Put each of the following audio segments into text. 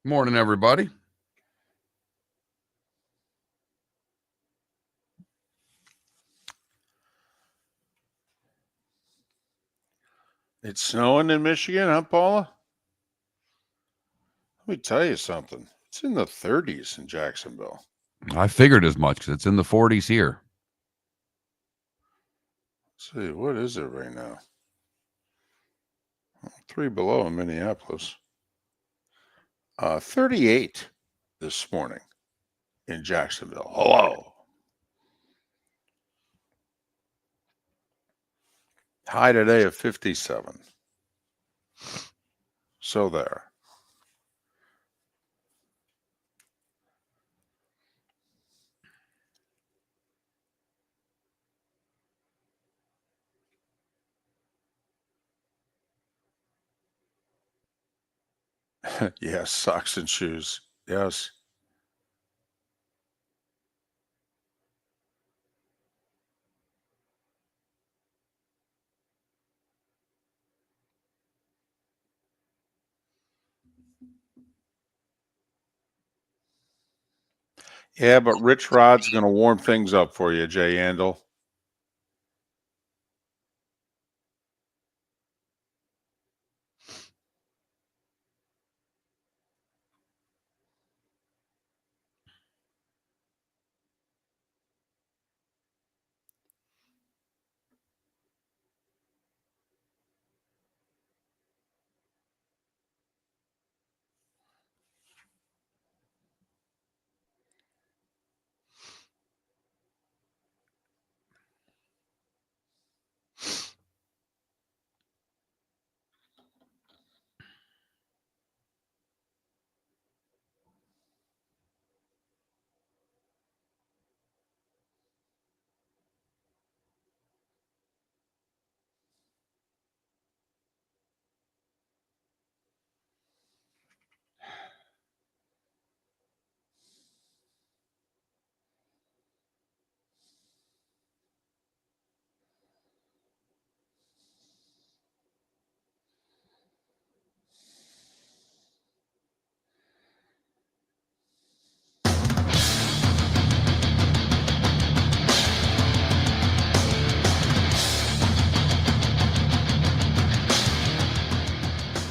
Morning, everybody. It's snowing in Michigan, huh, Paula? Let me tell you something. It's in the 30s in Jacksonville. I figured as much because it's in the 40s here. Let's see, what is it right now? 3 below in Minneapolis. 38 this morning in Jacksonville. Hello. High today of 57. So there. Yes, socks and shoes. Yes. Yeah, but Rich Rod's going to warm things up for you, Jay Andel.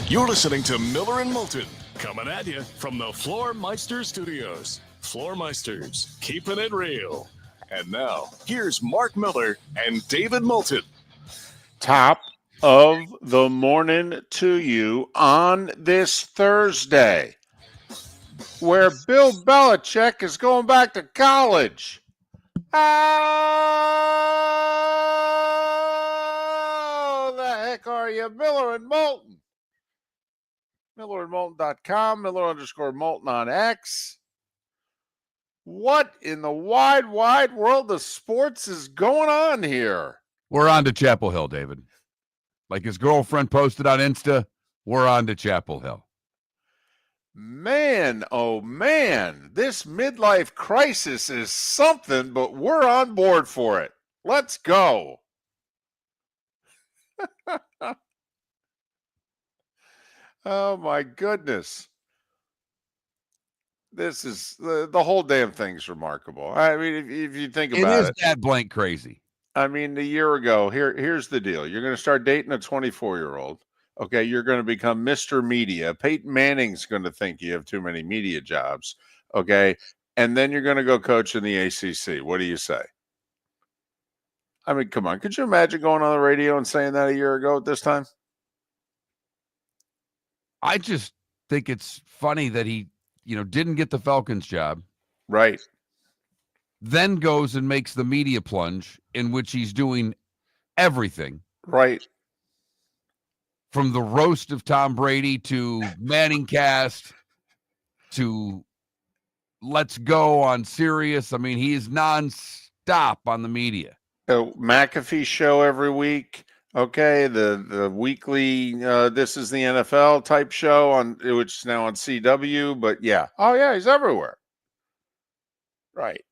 You're listening to Miller and Moulton, coming at you from the Floormeister Studios. Floormeisters, keeping it real. And now, here's Mark Miller and David Moulton. Top of the morning to you on this Thursday, where Bill Belichick is going back to college. How the heck are you, Miller and Moulton? MillerandMoulton.com, Miller_Moulton on X. What in the wide world of sports is going on here? We're on to Chapel Hill, David. Like his girlfriend posted on Insta, we're on to Chapel Hill. Man, oh man, this midlife crisis is something, but we're on board for it. Let's go. Oh my goodness. This is the whole damn thing's remarkable. I mean, if you think about it. It is that blank crazy. I mean, a year ago, here's the deal. You're going to start dating a 24-year-old. Okay, you're going to become Mr. Media. Peyton Manning's going to think you have too many media jobs. Okay, and then you're going to go coach in the ACC. What do you say? I mean, come on. Could you imagine going on the radio and saying that a year ago at this time? I just think it's funny that he, didn't get the Falcons job. Right. Then goes and makes the media plunge in which he's doing everything. Right. From the roast of Tom Brady to Manning Cast to Let's Go on Sirius. I mean, he is nonstop on the media. McAfee show every week. Okay, the weekly This is the NFL type show on which is now on CW. But yeah, oh yeah, he's everywhere. Right.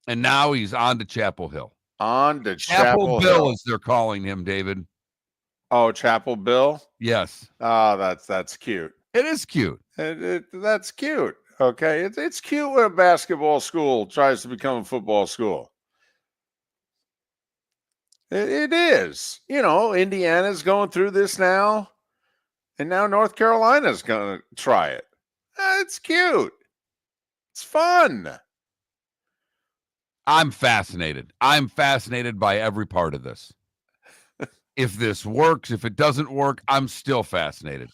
And now he's on to Chapel Hill. On to Chapel Bill, Hill, as they're calling him, David. Oh, Chapel Bill? Yes. Oh, that's cute. It is cute. That's cute. Okay. It's cute when a basketball school tries to become a football school. It is. Indiana's going through this now, and now North Carolina's going to try it. It's cute. It's fun. I'm fascinated. I'm fascinated by every part of this. If this works, if it doesn't work, I'm still fascinated.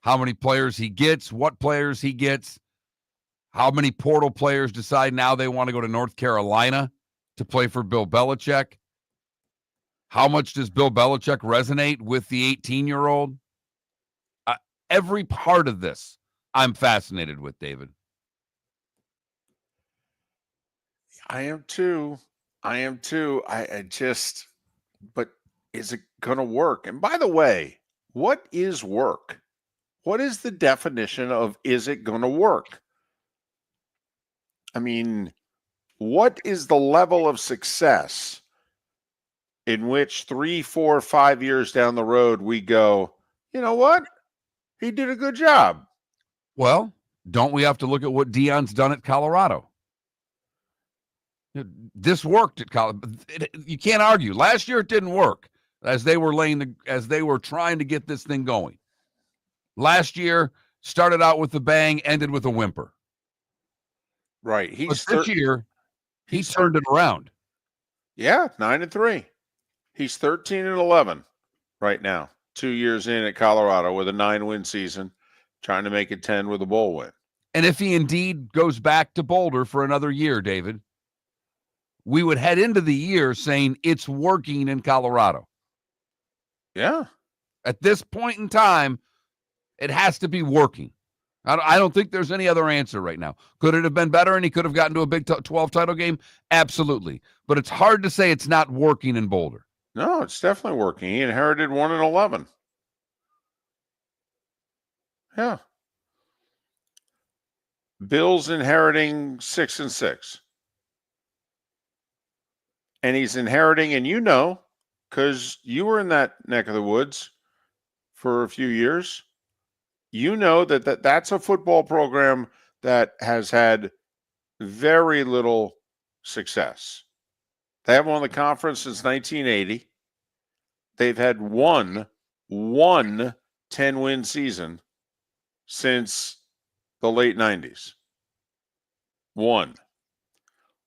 How many players he gets, what players he gets, how many portal players decide now they want to go to North Carolina to play for Bill Belichick. How much does Bill Belichick resonate with the 18-year-old? Every part of this, I'm fascinated with, David. I am too. I just, but is it going to work? And by the way, what is work? What is the definition of is it going to work? I mean, what is the level of success in which 3, 4, 5 years down the road we go, you know what? He did a good job. Well, don't we have to look at what Deion's done at Colorado? This worked at Colorado. You can't argue. Last year it didn't work as they were trying to get this thing going. Last year started out with a bang, ended with a whimper. Right. This year he turned it around. Yeah, 9-3. He's 13-11 right now. 2 years in at Colorado with a 9-win season, trying to make it 10 with a bowl win. And if he indeed goes back to Boulder for another year, David, we would head into the year saying it's working in Colorado. Yeah. At this point in time, it has to be working. I don't think there's any other answer right now. Could it have been better and he could have gotten to a Big 12 title game? Absolutely. But it's hard to say it's not working in Boulder. No, it's definitely working. He inherited 1-11. Yeah. Bill's inheriting 6-6. And he's inheriting, and because you were in that neck of the woods for a few years, that's a football program that has had very little success. They haven't won the conference since 1980. They've had one 10-win season since the late 90s. One.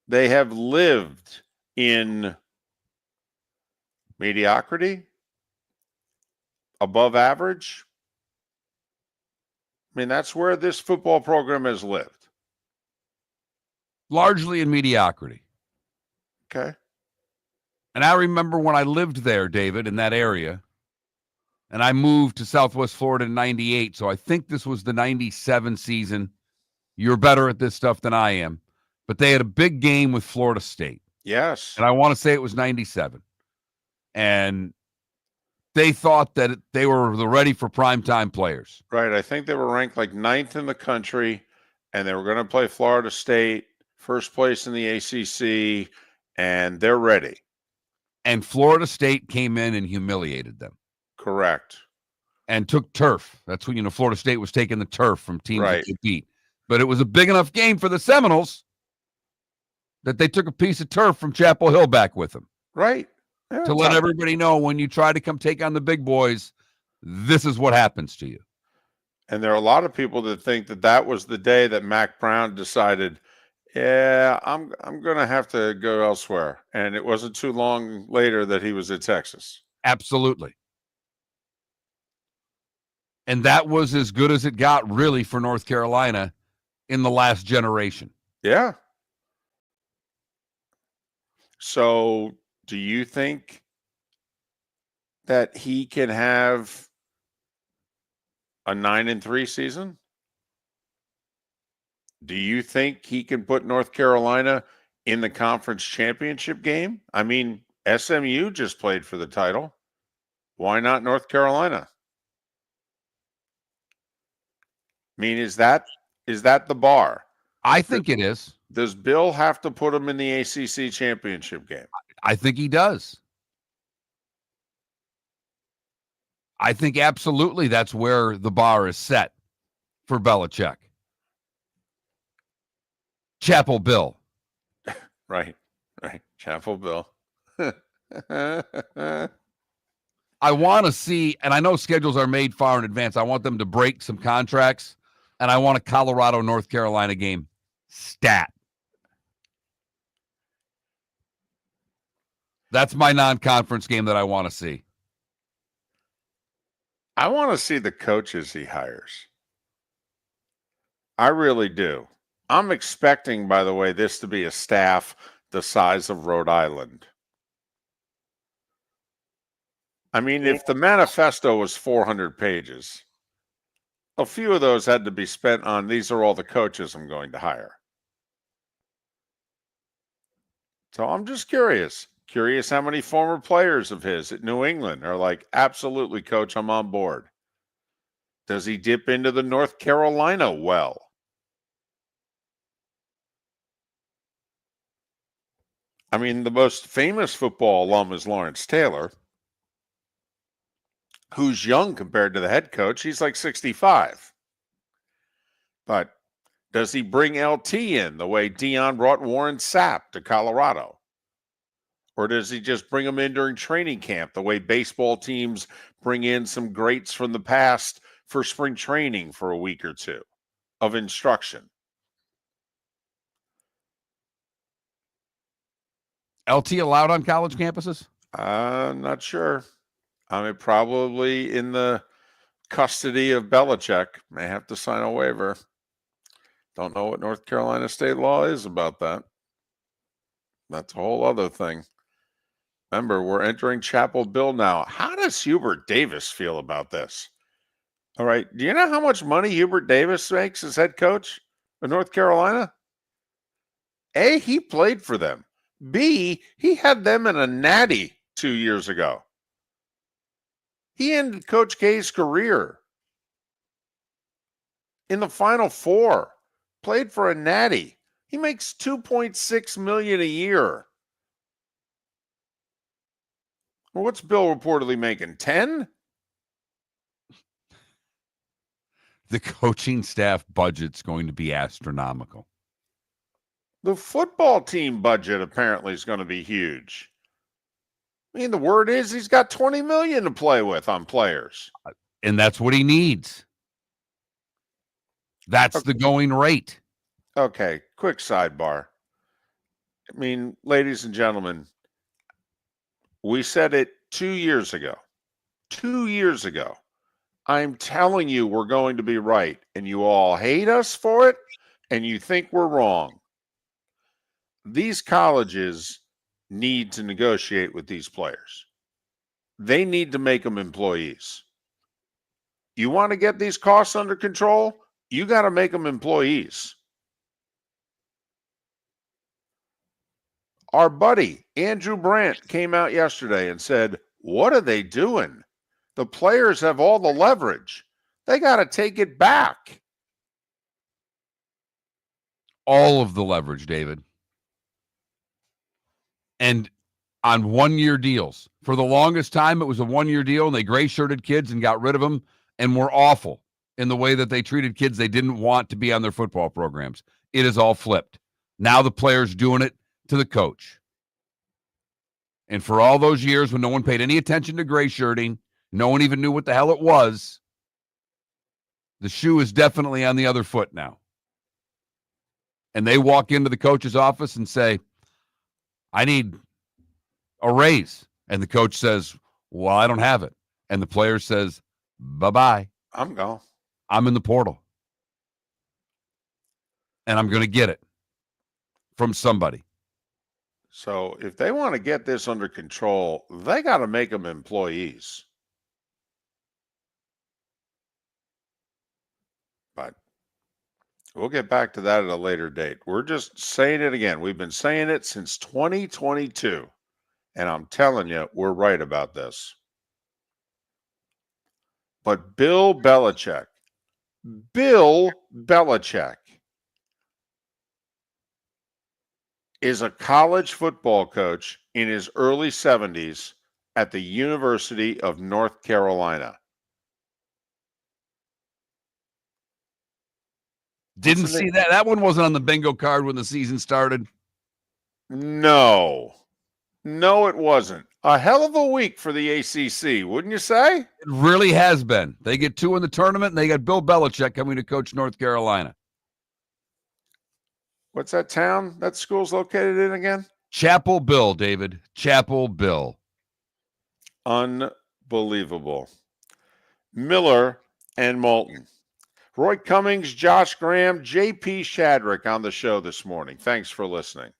They have lived in mediocrity, above average. I mean, that's where this football program has lived. Largely in mediocrity. Okay. And I remember when I lived there, David, in that area, and I moved to Southwest Florida in 98, so I think this was the 97 season. You're better at this stuff than I am. But they had a big game with Florida State. Yes. And I want to say it was 97. And they thought that they were ready for primetime players. Right. I think they were ranked like 9th in the country, and they were going to play Florida State, first place in the ACC, and they're ready. And Florida State came in and humiliated them. Correct. And took turf. That's when, Florida State was taking the turf from teams Right. that they beat. But it was a big enough game for the Seminoles that they took a piece of turf from Chapel Hill back with them. Right. Yeah, to let everybody know when you try to come take on the big boys, this is what happens to you. And there are a lot of people that think that was the day that Mac Brown decided, yeah, I'm going to have to go elsewhere. And it wasn't too long later that he was at Texas. Absolutely. And that was as good as it got, really, for North Carolina in the last generation. Yeah. So do you think that he can have a 9-3 season? Do you think he can put North Carolina in the conference championship game? I mean, SMU just played for the title. Why not North Carolina? I mean, is that the bar? I think it is. Does Bill have to put him in the ACC championship game? I think he does. I think absolutely that's where the bar is set. for Belichick. Chapel Bill. Right. Chapel Bill. I want to see, and I know schedules are made far in advance. I want them to break some contracts, and I want a Colorado, North Carolina game stat. That's my non-conference game that I want to see. I want to see the coaches he hires. I really do. I'm expecting, by the way, this to be a staff the size of Rhode Island. I mean, if the manifesto was 400 pages, a few of those had to be spent on these are all the coaches I'm going to hire. So I'm just curious how many former players of his at New England are like, absolutely, coach, I'm on board. Does he dip into the North Carolina well? I mean, the most famous football alum is Lawrence Taylor, who's young compared to the head coach. He's like 65. But does he bring LT in the way Dion brought Warren Sapp to Colorado? Or does he just bring him in during training camp the way baseball teams bring in some greats from the past for spring training for a week or two of instruction? LT allowed on college campuses? I'm not sure. I mean, probably in the custody of Belichick. May have to sign a waiver. Don't know what North Carolina state law is about that. That's a whole other thing. Remember, we're entering Chapel Bill now. How does Hubert Davis feel about this? All right. Do you know how much money Hubert Davis makes as head coach of North Carolina? A, he played for them. B, he had them in a natty 2 years ago. He ended Coach K's career in the Final Four. Played for a natty. He makes $2.6 million a year. Well, what's Bill reportedly making? 10? The coaching staff budget's going to be astronomical. The football team budget apparently is going to be huge. I mean, the word is he's got $20 million to play with on players. And that's what he needs. That's the going rate. Okay, quick sidebar. I mean, ladies and gentlemen, we said it 2 years ago. 2 years ago. I'm telling you we're going to be right, and you all hate us for it, and you think we're wrong. These colleges need to negotiate with these players. They need to make them employees. You want to get these costs under control? You got to make them employees. Our buddy, Andrew Brandt, came out yesterday and said, what are they doing? The players have all the leverage. They got to take it back. All of the leverage, David. And on 1-year deals. For the longest time, it was a 1-year deal, and they gray-shirted kids and got rid of them and were awful in the way that they treated kids they didn't want to be on their football programs. It is all flipped. Now the player's doing it to the coach. And for all those years when no one paid any attention to gray-shirting, no one even knew what the hell it was, the shoe is definitely on the other foot now. And they walk into the coach's office and say, I need a raise. And the coach says, well, I don't have it. And the player says, bye-bye. I'm gone. I'm in the portal. And I'm going to get it from somebody. So if they want to get this under control, they got to make them employees. But we'll get back to that at a later date. We're just saying it again. We've been saying it since 2022. And I'm telling you, we're right about this. But Bill Belichick is a college football coach in his early 70s at the University of North Carolina. Didn't What's the see name? that. That one wasn't on the bingo card when the season started. No, it wasn't. A hell of a week for the ACC, wouldn't you say? It really has been. They get 2 in the tournament, and they got Bill Belichick coming to coach North Carolina. What's that town that school's located in again? Chapel Bill, David. Chapel Bill. Unbelievable. Miller and Moulton. Roy Cummings, Josh Graham, JP Shadrick on the show this morning. Thanks for listening.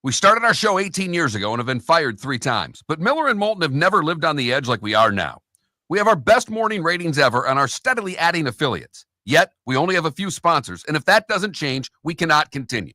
We started our show 18 years ago and have been fired 3 times, but Miller and Moulton have never lived on the edge like we are now. We have our best morning ratings ever and are steadily adding affiliates. Yet, we only have a few sponsors, and if that doesn't change, we cannot continue.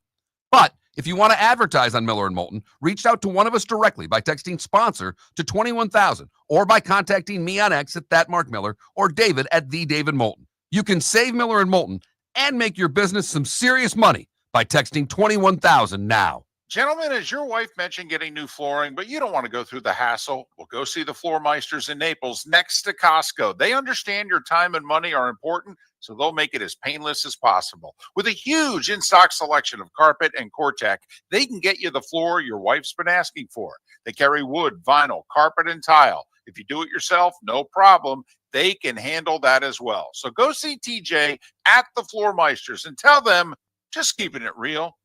But if you want to advertise on Miller and Moulton, reach out to one of us directly by texting sponsor to 21,000 or by contacting me on X at @MarkMiller or David at @TheDavidMoulton. You can save Miller and Moulton and make your business some serious money by texting 21,000 now. Gentlemen, as your wife mentioned getting new flooring, but you don't want to go through the hassle, well, go see the Floor Meisters in Naples next to Costco. They understand your time and money are important, so they'll make it as painless as possible. With a huge in-stock selection of carpet and Core-Tech, they can get you the floor your wife's been asking for. They carry wood, vinyl, carpet, and tile. If you do it yourself, no problem. They can handle that as well. So go see TJ at the Floor Meisters and tell them, just keeping it real.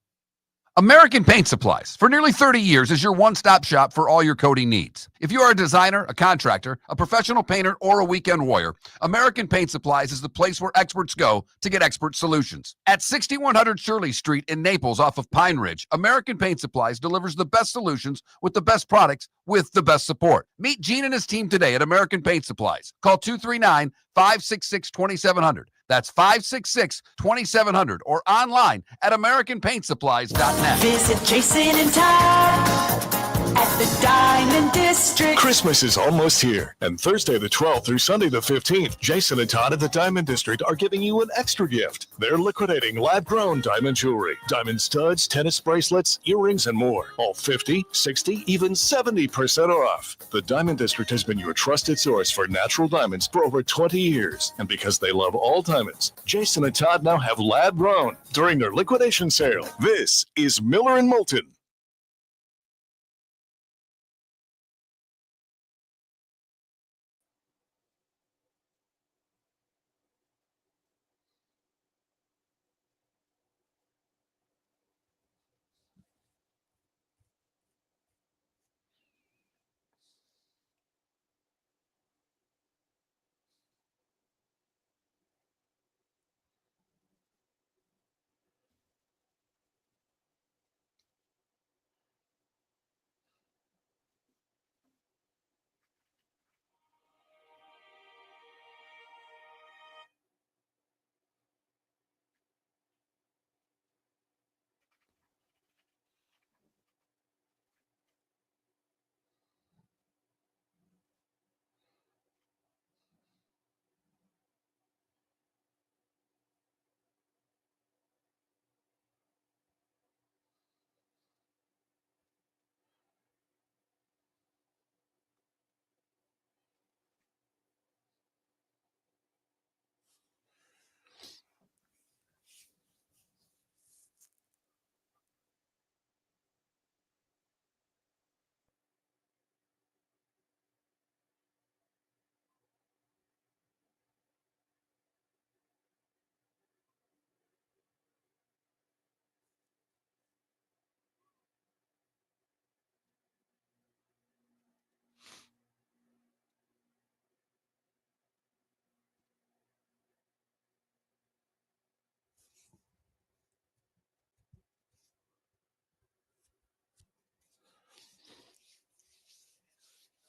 American Paint Supplies, for nearly 30 years, is your one-stop shop for all your coating needs. If you are a designer, a contractor, a professional painter, or a weekend warrior, American Paint Supplies is the place where experts go to get expert solutions. At 6100 Shirley Street in Naples off of Pine Ridge, American Paint Supplies delivers the best solutions with the best products with the best support. Meet Gene and his team today at American Paint Supplies. Call 239-566-2700. That's 566-2700 or online at AmericanPaintSupplies.net. Visit Jason and Todd at the Diamond District. Christmas is almost here, and Thursday the 12th through Sunday the 15th, Jason and Todd at the Diamond District are giving you an extra gift. They're liquidating lab-grown diamond jewelry, diamond studs, tennis bracelets, earrings, and more. All 50, 60, even 70% off. The Diamond District has been your trusted source for natural diamonds for over 20 years, and because they love all diamonds, Jason and Todd now have lab-grown during their liquidation sale. This is Miller and Moulton.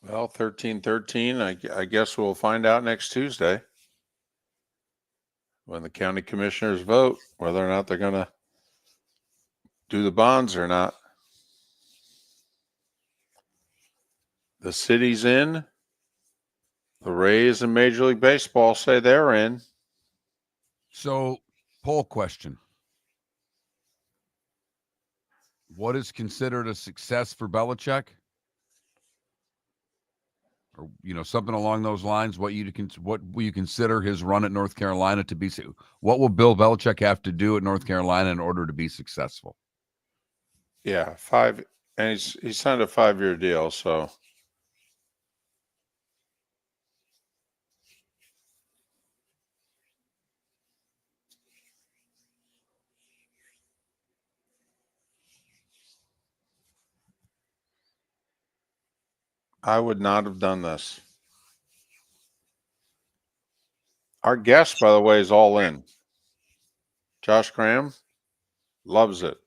Well, 13-13, I guess we'll find out next Tuesday when the county commissioners vote whether or not they're going to do the bonds or not. The city's in. The Rays and Major League Baseball say they're in. So, poll question. What is considered a success for Belichick? or something along those lines. What will you consider his run at North Carolina to be? What will Bill Belichick have to do at North Carolina in order to be successful? Yeah, 5, and he signed a 5-year deal, so. I would not have done this. Our guest, by the way, is all in. Josh Graham loves it.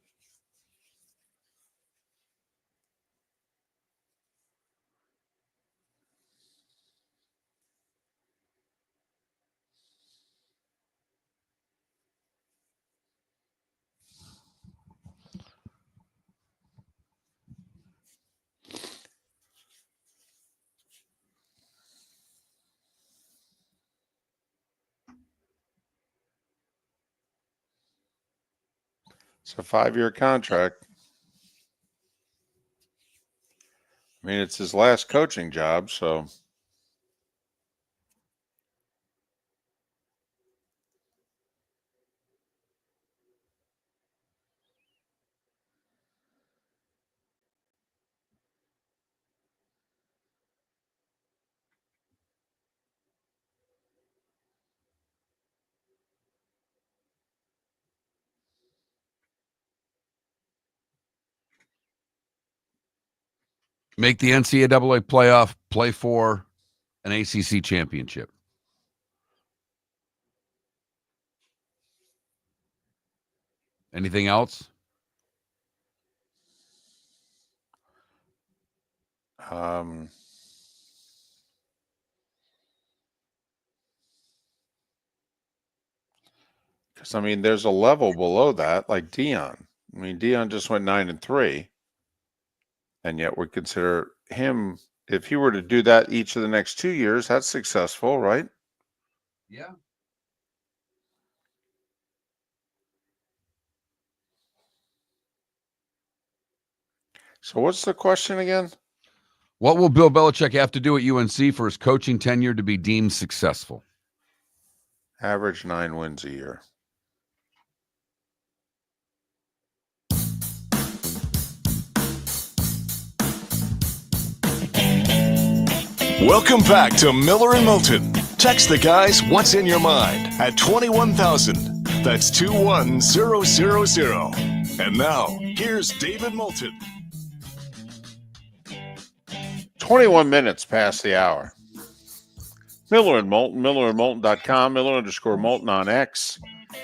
It's a 5-year contract. I mean, it's his last coaching job, so. Make the NCAA playoff, play for an ACC championship. Anything else? Because I mean, there's a level below that, like Deion. I mean, Deion just went 9-3, and yet we consider him. If he were to do that each of the next 2 years, that's successful, right? Yeah. So what's the question again? What will Bill Belichick have to do at UNC for his coaching tenure to be deemed successful? Average 9 wins a year. Welcome back to Miller and Moulton. Text the guys what's in your mind at 21,000. That's 21000. And now, here's David Moulton. 21 minutes past the hour. Miller and Moulton, millerandmoulton.com, Miller_Moulton on X.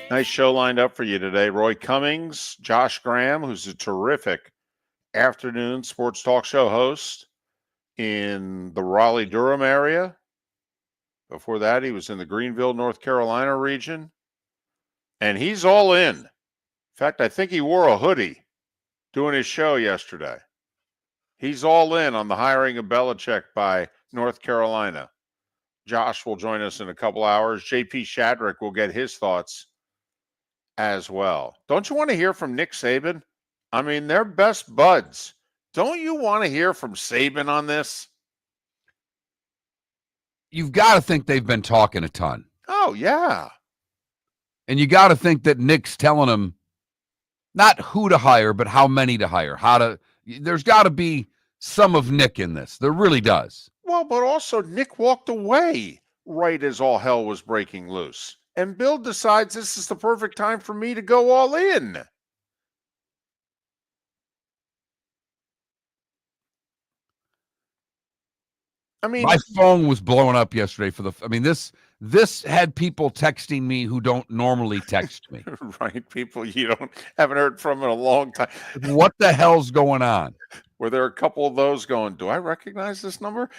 Nice show lined up for you today. Roy Cummings, Josh Graham, who's a terrific afternoon sports talk show host in the Raleigh-Durham area. Before that, he was in the Greenville, North Carolina region. And he's all in. In fact, I think he wore a hoodie doing his show yesterday. He's all in on the hiring of Belichick by North Carolina. Josh will join us in a couple hours. JP Shadrick will get his thoughts as well. Don't you want to hear from Nick Saban? I mean, they're best buds. Don't you want to hear from Saban on this? You've got to think they've been talking a ton. Oh, yeah. And you got to think that Nick's telling him not who to hire, but how many to hire. There's got to be some of Nick in this. There really does. Well, but also Nick walked away right as all hell was breaking loose. And Bill decides this is the perfect time for me to go all in. I mean, my phone was blowing up yesterday this had people texting me who don't normally text me. Right, people you haven't heard from in a long time. What the hell's going on? Were there a couple of those going, do I recognize this number?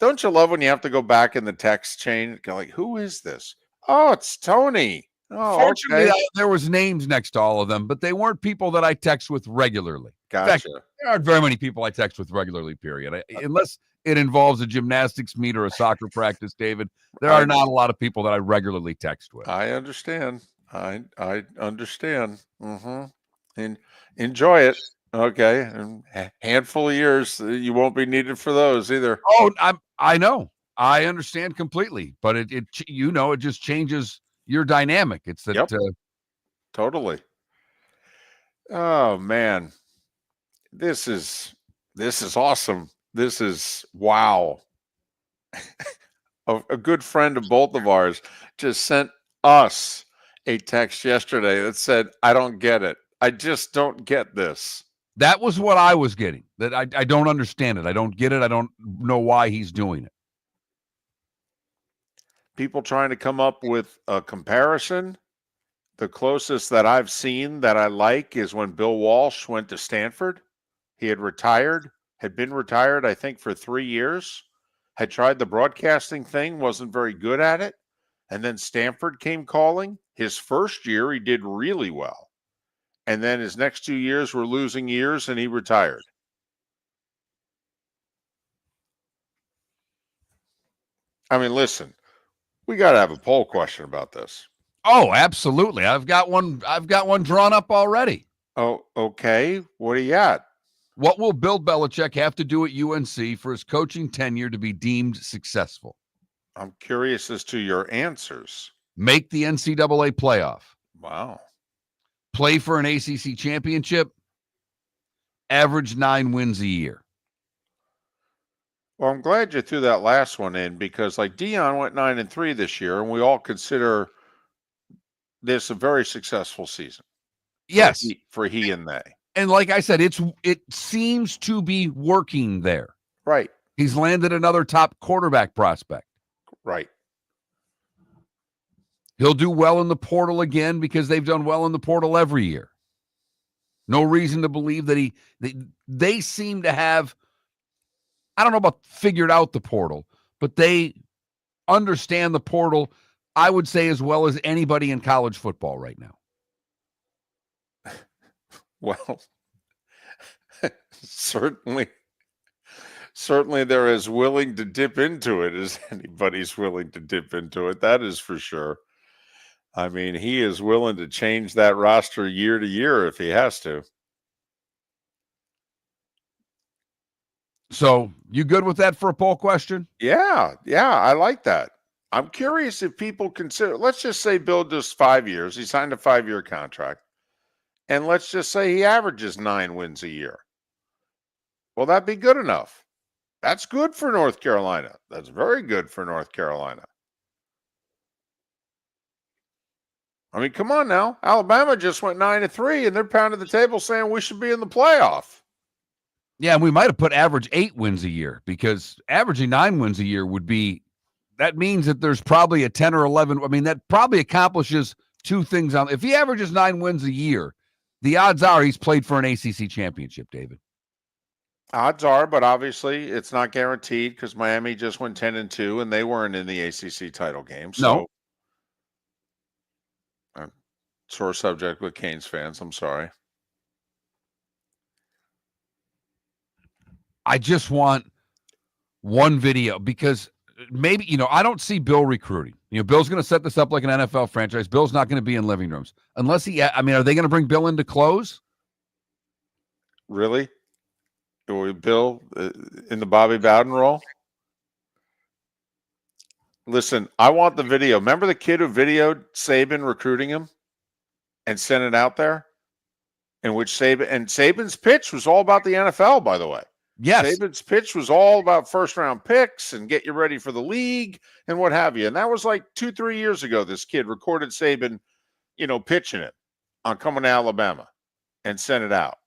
Don't you love when you have to go back in the text chain? Go like, who is this? Oh, it's Tony. Oh, fortunately, okay. there was names next to all of them, but they weren't people that I text with regularly. Gotcha. In fact, there aren't very many people I text with regularly, period. Unless it involves a gymnastics meet or a soccer practice, David, there are not a lot of people that I regularly text with. I understand. I understand. Mm-hmm. And enjoy it. Okay. And a handful of years, you won't be needed for those either. Oh, I know. I understand completely, but it just changes your dynamic. It's that Yep. Totally. Oh man. This is awesome. This is wow. A good friend of both of ours just sent us a text yesterday that said, I don't get it. I just don't get this. that was what I was getting. That I don't understand it. I don't get it. I don't know why he's doing it. People trying to come up with a comparison. The closest that I've seen that I like is when Bill Walsh went to Stanford. He had been retired, I think, for 3 years, had tried the broadcasting thing, wasn't very good at it. And then Stanford came calling. His first year, he did really well. And then his next 2 years were losing years, and he retired. I mean, listen, we got to have a poll question about this. Oh, absolutely. I've got one drawn up already. Oh, okay. What do you got? What will Bill Belichick have to do at UNC for his coaching tenure to be deemed successful? I'm curious as to your answers. Make the NCAA playoff. Wow. Play for an ACC championship. Average 9 wins a year. Well, I'm glad you threw that last one in because, like, Dion went 9-3 this year, and we all consider this a very successful season. Yes, for he and they. And like I said, it seems to be working there. Right. He's landed another top quarterback prospect. Right. He'll do well in the portal again because they've done well in the portal every year. No reason to believe that they seem to have, I don't know about figured out the portal, but they understand the portal, I would say, as well as anybody in college football right now. Well, certainly they're as willing to dip into it as anybody's willing to dip into it. That is for sure. I mean, he is willing to change that roster year to year if he has to. So, you good with that for a poll question? Yeah, I like that. I'm curious if people consider, let's just say Bill does 5 years. He signed a 5-year contract. And let's just say he averages 9 wins a year. Will that be good enough? That's good for North Carolina. That's very good for North Carolina. I mean, come on now. Alabama just went 9-3, and they're pounding the table saying we should be in the playoff. Yeah, and we might have put average 8 wins a year because averaging 9 wins a year that means that there's probably a 10 or 11. I mean, that probably accomplishes 2 things. If he averages 9 wins a year, the odds are he's played for an ACC championship, David. Odds are, but obviously it's not guaranteed because Miami just went 10-2 and they weren't in the ACC title game. So, sore subject with Canes fans. I'm sorry. I just want one video because maybe, I don't see Bill recruiting. Bill's going to set this up like an NFL franchise. Bill's not going to be in living rooms unless are they going to bring Bill in to close? Really? Bill in the Bobby Bowden role? Listen, I want the video. Remember the kid who videoed Saban recruiting him and sent it out there? In which Saban's pitch was all about the NFL, by the way. Yes. Saban's pitch was all about first-round picks and get you ready for the league and what have you. And that was like 2-3 years ago. This kid recorded Saban, pitching it on Coming to Alabama and sent it out.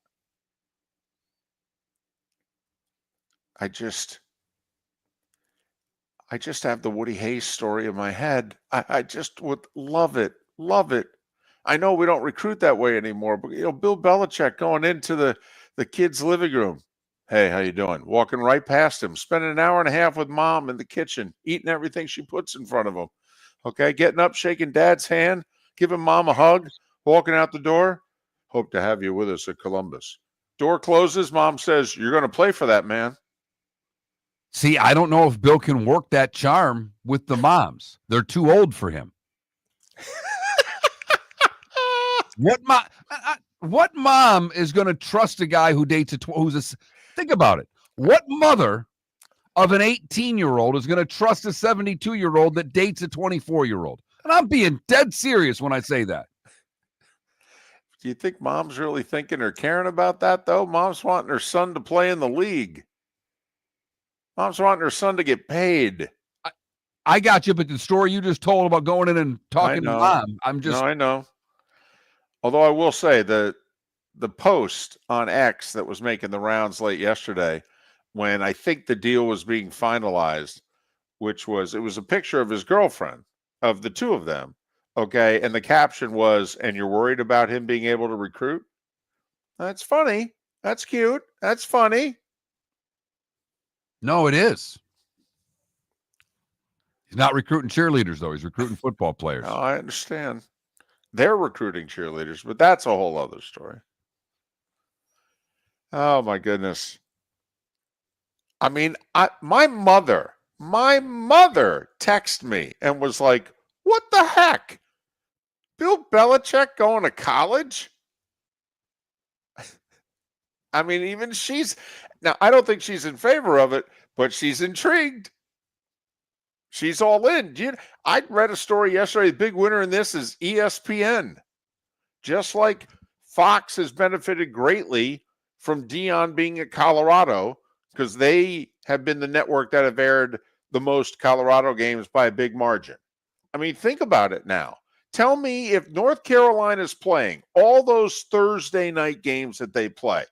I just have the Woody Hayes story in my head. I just would love it. Love it. I know we don't recruit that way anymore, but Bill Belichick going into the kid's living room. Hey, how you doing? Walking right past him, spending an hour and a half with mom in the kitchen, eating everything she puts in front of him. Okay, getting up, shaking dad's hand, giving mom a hug, walking out the door. Hope to have you with us at Columbus. Door closes, mom says, you're going to play for that man. See, I don't know if Bill can work that charm with the moms. They're too old for him. What mom is going to trust a guy who dates think about it. What mother of an 18-year-old is going to trust a 72-year-old that dates a 24-year-old. And I'm being dead serious when I say that. Do you think mom's really thinking or caring about that, though? Mom's wanting her son to play in the league. Mom's wanting her son to get paid. I got you, but the story you just told about going in and talking to mom, I know. Although I will say the post on X that was making the rounds late yesterday, when I think the deal was being finalized, it was a picture of his girlfriend, of the two of them. Okay. And the caption was, "And you're worried about him being able to recruit?" That's funny. That's cute. That's funny. No, it is. He's not recruiting cheerleaders, though. He's recruiting football players. Oh, I understand. They're recruiting cheerleaders, but that's a whole other story. Oh, my goodness. I mean, my mother texted me and was like, "What the heck? Bill Belichick going to college?" I mean, even now, I don't think she's in favor of it, but she's intrigued. She's all in. I read a story yesterday. The big winner in this is ESPN. Just like Fox has benefited greatly from Dion being at Colorado, because they have been the network that have aired the most Colorado games by a big margin. I mean, think about it now. Tell me, if North Carolina is playing all those Thursday night games that they play,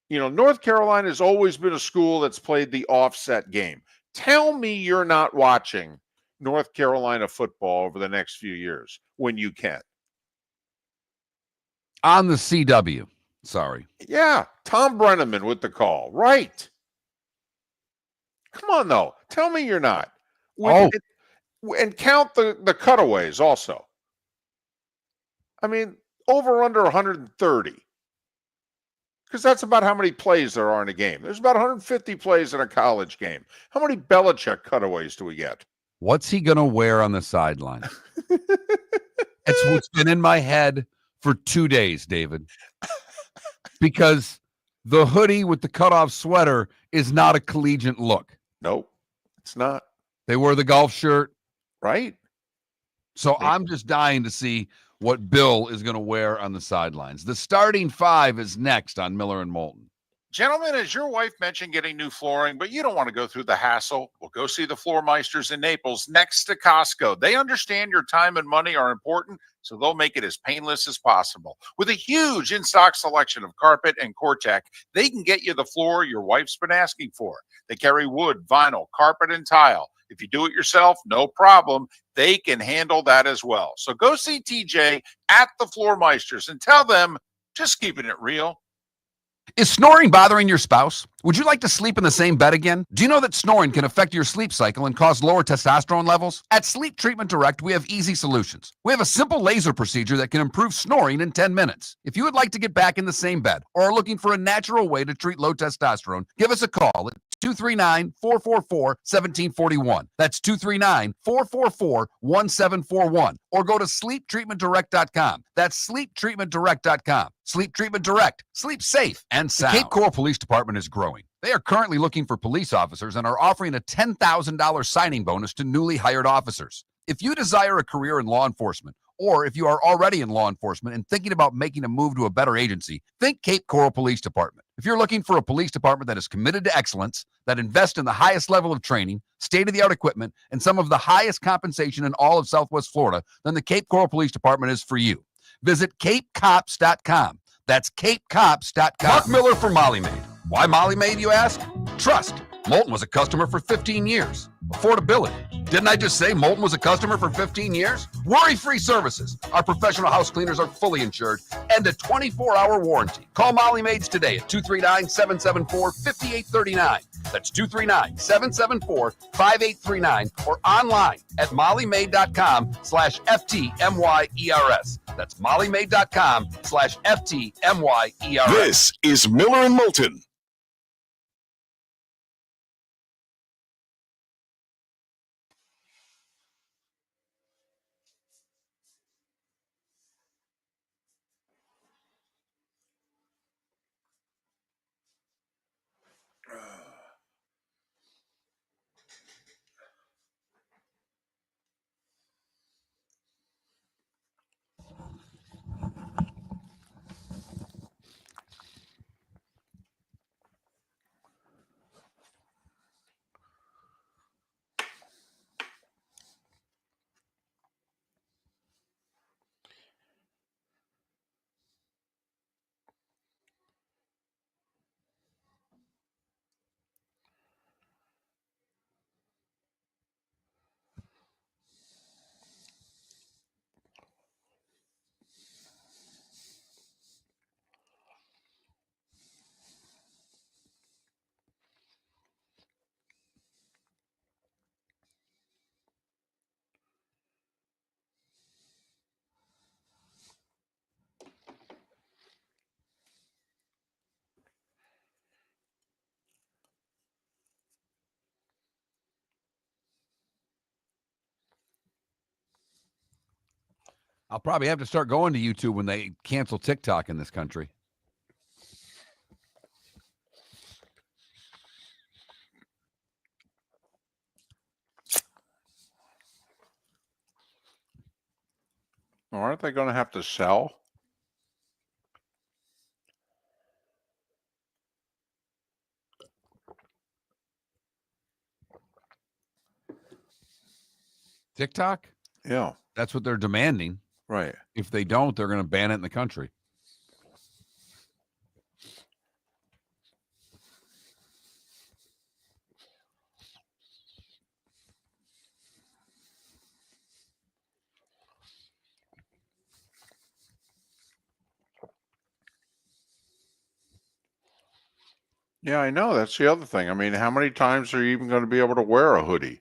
North Carolina has always been a school that's played the offset game. Tell me you're not watching North Carolina football over the next few years when you can. On the CW. Sorry. Yeah, Tom Brenneman with the call. Right. Come on, though. Tell me you're not. And count the cutaways also. I mean, over under 130. Because that's about how many plays there are in a game. There's about 150 plays in a college game. How many Belichick cutaways do we get? What's he going to wear on the sideline? It's what's been in my head for 2 days, David. Because the hoodie with the cutoff sweater is not a collegiate look. Nope, it's not. They wear the golf shirt. Right. So I'm just dying to see what Bill is going to wear on the sidelines. The starting five is next on Miller and Moulton. Gentlemen, as your wife mentioned getting new flooring, but you don't want to go through the hassle, well, go see the Floor Meisters in Naples next to Costco. They understand your time and money are important, so they'll make it as painless as possible. With a huge in-stock selection of carpet and Cortec, they can get you the floor your wife's been asking for. They carry wood, vinyl, carpet, and tile. If you do it yourself, no problem. They can handle that as well. So go see TJ at the Floor Meisters and tell them, just keeping it real. Is snoring bothering your spouse? Would you like to sleep in the same bed again? Do you know that snoring can affect your sleep cycle and cause lower testosterone levels? At Sleep Treatment Direct, we have easy solutions. We have a simple laser procedure that can improve snoring in 10 minutes. If you would like to get back in the same bed or are looking for a natural way to treat low testosterone, give us a call at 239-444-1741. That's 239-444-1741. Or go to sleeptreatmentdirect.com. That's sleeptreatmentdirect.com. Sleep Treatment Direct. Sleep safe and sound. The Cape Coral Police Department is growing. They are currently looking for police officers and are offering a $10,000 signing bonus to newly hired officers. If you desire a career in law enforcement, or if you are already in law enforcement and thinking about making a move to a better agency, think Cape Coral Police Department. If you're looking for a police department that is committed to excellence, that invests in the highest level of training, state-of-the-art equipment, and some of the highest compensation in all of Southwest Florida, then the Cape Coral Police Department is for you. Visit capecops.com. That's capecops.com. Mark Miller for Molly Maid. Why Molly Maid, you ask? Trust. Moulton was a customer for 15 years. Affordability. Didn't I just say Moulton was a customer for 15 years? Worry-free services. Our professional house cleaners are fully insured and a 24-hour warranty. Call Molly Maids today at 239-774-5839. That's 239-774-5839 or online at mollymaid.com/FTMYERS. That's mollymaid.com/FTMYERS. This is Miller and Moulton. I'll probably have to start going to YouTube when they cancel TikTok in this country. Aren't they going to have to sell? TikTok? Yeah. That's what they're demanding. Right. If they don't, they're going to ban it in the country. Yeah, I know. That's the other thing. I mean, how many times are you even going to be able to wear a hoodie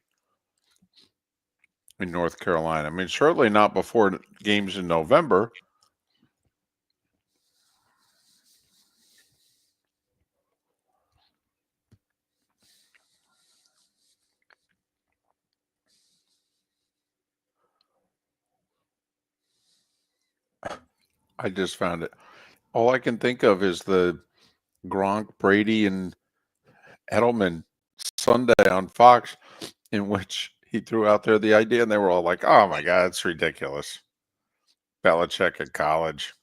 in North Carolina? I mean, certainly not before games in November. I just found it. All I can think of is the Gronk, Brady, and Edelman Sunday on Fox, in which he threw out there the idea, and they were all like, "Oh my God, it's ridiculous." Belichick at college.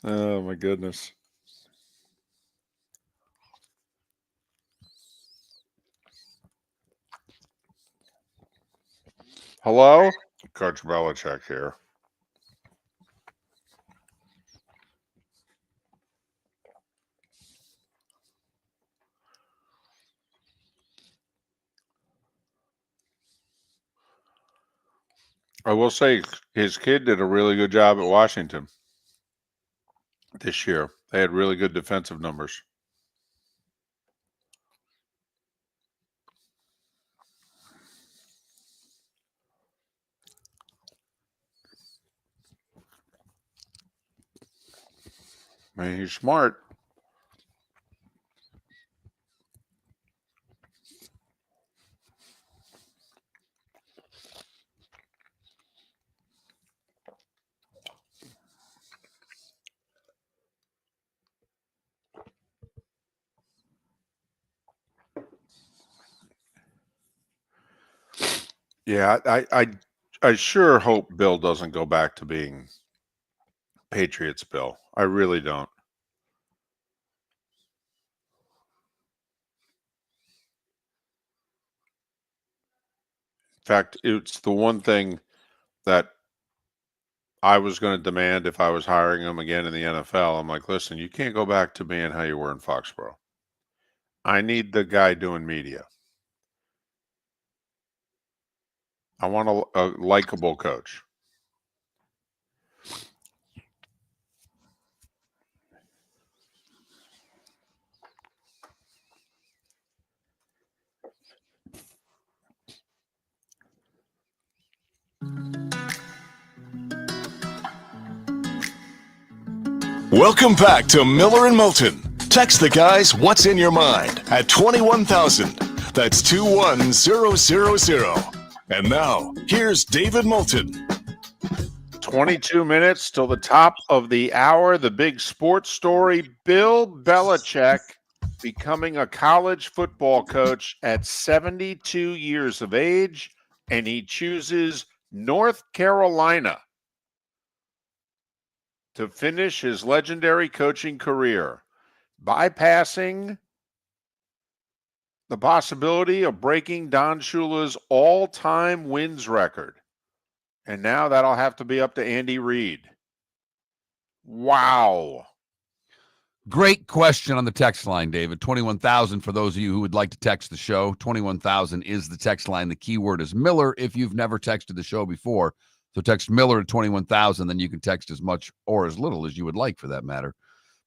Oh my goodness. Hello? Coach Belichick here. I will say his kid did a really good job at Washington this year. They had really good defensive numbers. I mean, he's smart. Yeah, I sure hope Bill doesn't go back to being Patriots Bill. I really don't. In fact, it's the one thing that I was going to demand if I was hiring him again in the NFL. I'm like, listen, you can't go back to being how you were in Foxborough. I need the guy doing media. I want a likable coach. Welcome back to Miller and Moulton. Text the guys what's in your mind at 21,000. That's 21000. And now, here's David Moulton. 22 minutes till the top of the hour. The big sports story, Bill Belichick becoming a college football coach at 72 years of age, and he chooses North Carolina to finish his legendary coaching career, bypassing the possibility of breaking Don Shula's all-time wins record. And now that'll have to be up to Andy Reid. Wow. Great question on the text line, David. 21,000 for those of you who would like to text the show. 21,000 is the text line. The keyword is Miller if you've never texted the show before. So text Miller to 21,000, then you can text as much or as little as you would like for that matter.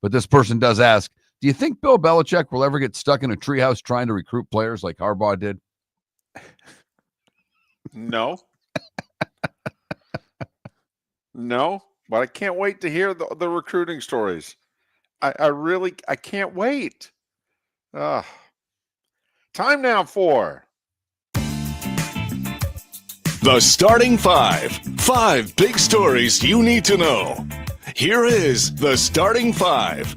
But this person does ask, do you think Bill Belichick will ever get stuck in a treehouse trying to recruit players like Harbaugh did? No. No, but I can't wait to hear the recruiting stories. I really can't wait. Time now for The Starting Five. 5 big stories you need to know. Here is the Starting Five.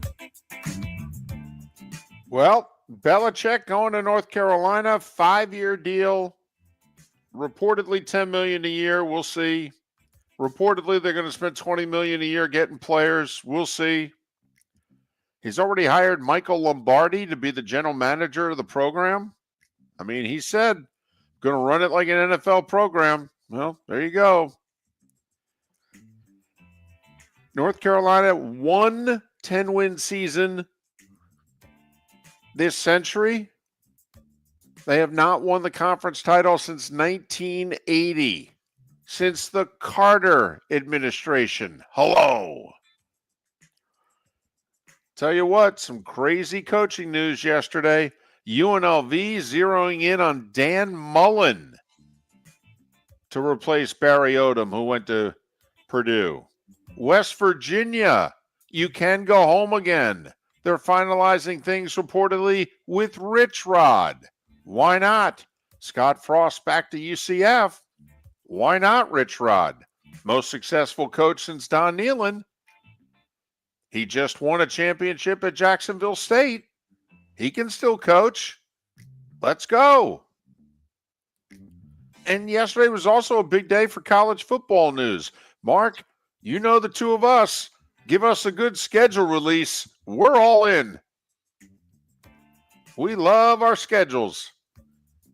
Well, Belichick going to North Carolina, 5-year deal, reportedly $10 million a year. We'll see. Reportedly, they're going to spend $20 million a year getting players. We'll see. He's already hired Michael Lombardi to be the general manager of the program. I mean, he said, going to run it like an NFL program. Well, there you go. North Carolina, 1 10-win season this century. They have not won the conference title since 1980, since the Carter administration. Hello. Tell you what, some crazy coaching news yesterday. UNLV zeroing in on Dan Mullen to replace Barry Odom, who went to Purdue. West Virginia, you can go home again. They're finalizing things reportedly with Rich Rod. Why not? Scott Frost back to UCF. Why not Rich Rod? Most successful coach since Don Nehlen. He just won a championship at Jacksonville State. He can still coach. Let's go. And yesterday was also a big day for college football news. Mark, you know the two of us. Give us a good schedule release. We're all in. We love our schedules.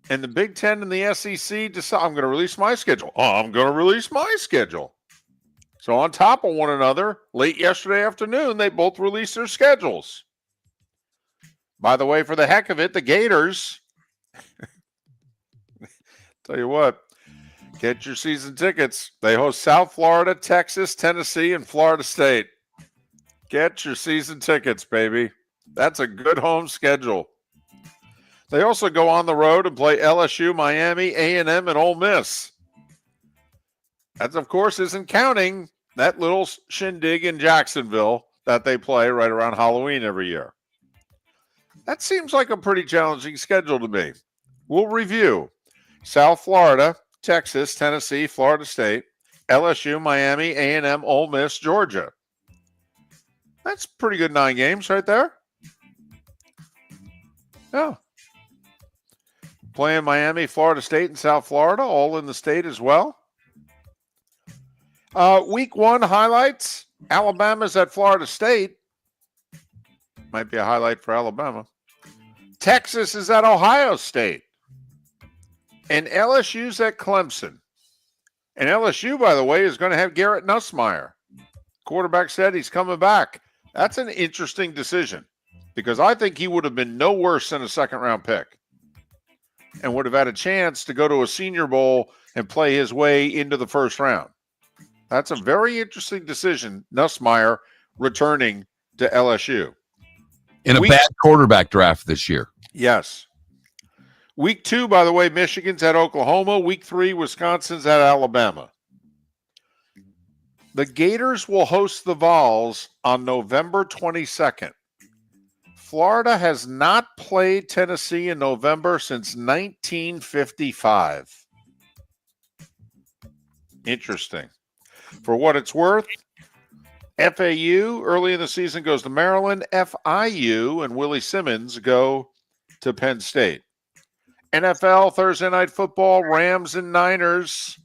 And the Big Ten and the SEC decide, I'm going to release my schedule. Oh, I'm going to release my schedule. So on top of one another, late yesterday afternoon, they both released their schedules. By the way, for the heck of it, the Gators, tell you what, get your season tickets. They host South Florida, Texas, Tennessee, and Florida State. Get your season tickets, baby. That's a good home schedule. They also go on the road and play LSU, Miami, A&M, and Ole Miss. That, of course, isn't counting that little shindig in Jacksonville that they play right around Halloween every year. That seems like a pretty challenging schedule to me. We'll review South Florida, Texas, Tennessee, Florida State, LSU, Miami, A&M, Ole Miss, Georgia. That's pretty good 9 games right there. Yeah. Playing Miami, Florida State, and South Florida, all in the state as well. Week 1 highlights. Alabama's at Florida State. Might be a highlight for Alabama. Texas is at Ohio State. And LSU's at Clemson. And LSU, by the way, is going to have Garrett Nussmeier. Quarterback said he's coming back. That's an interesting decision because I think he would have been no worse than a second-round pick and would have had a chance to go to a Senior Bowl and play his way into the first round. That's a very interesting decision, Nussmeier returning to LSU. In a bad quarterback draft this year. Yes. Week 2, by the way, Michigan's at Oklahoma. Week 3, Wisconsin's at Alabama. The Gators will host the Vols on November 22nd. Florida has not played Tennessee in November since 1955. Interesting. For what it's worth, FAU early in the season goes to Maryland. FIU and Willie Simmons go to Penn State. NFL Thursday Night Football, Rams and Niners.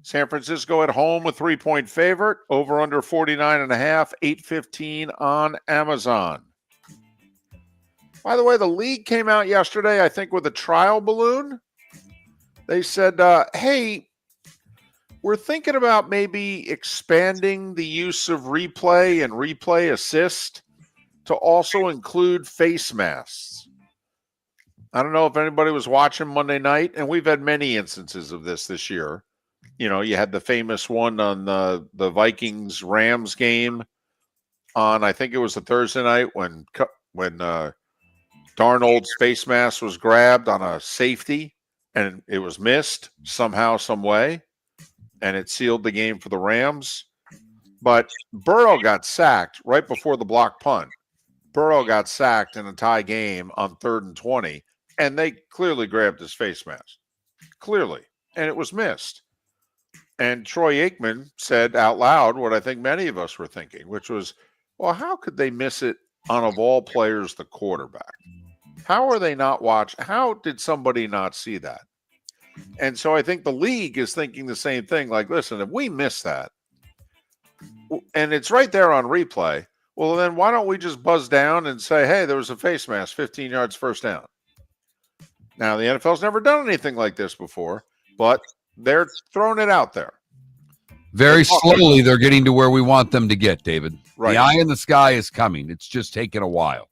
San Francisco at home, a 3-point favorite. Over under 49.5, $8.15 on Amazon. By the way, the league came out yesterday, I think, with a trial balloon. They said, hey, we're thinking about maybe expanding the use of replay and replay assist to also include face masks. I don't know if anybody was watching Monday night, and we've had many instances of this year. You know, you had the famous one on the Vikings-Rams game on, I think it was a Thursday night when Darnold's face mask was grabbed on a safety, and it was missed somehow, some way, and it sealed the game for the Rams. But Burrow got sacked right before the block punt. Burrow got sacked in a tie game on 3rd and 20. And they clearly grabbed his face mask. Clearly. And it was missed. And Troy Aikman said out loud what I think many of us were thinking, which was, well, how could they miss it on, of all players, the quarterback? How are they not watching? How did somebody not see that? And so I think the league is thinking the same thing. Like, listen, if we miss that, and it's right there on replay, well, then why don't we just buzz down and say, hey, there was a face mask, 15 yards first down. Now, the NFL's never done anything like this before, but they're throwing it out there. Very slowly, they're getting to where we want them to get, David. Right. The eye in the sky is coming. It's just taking a while.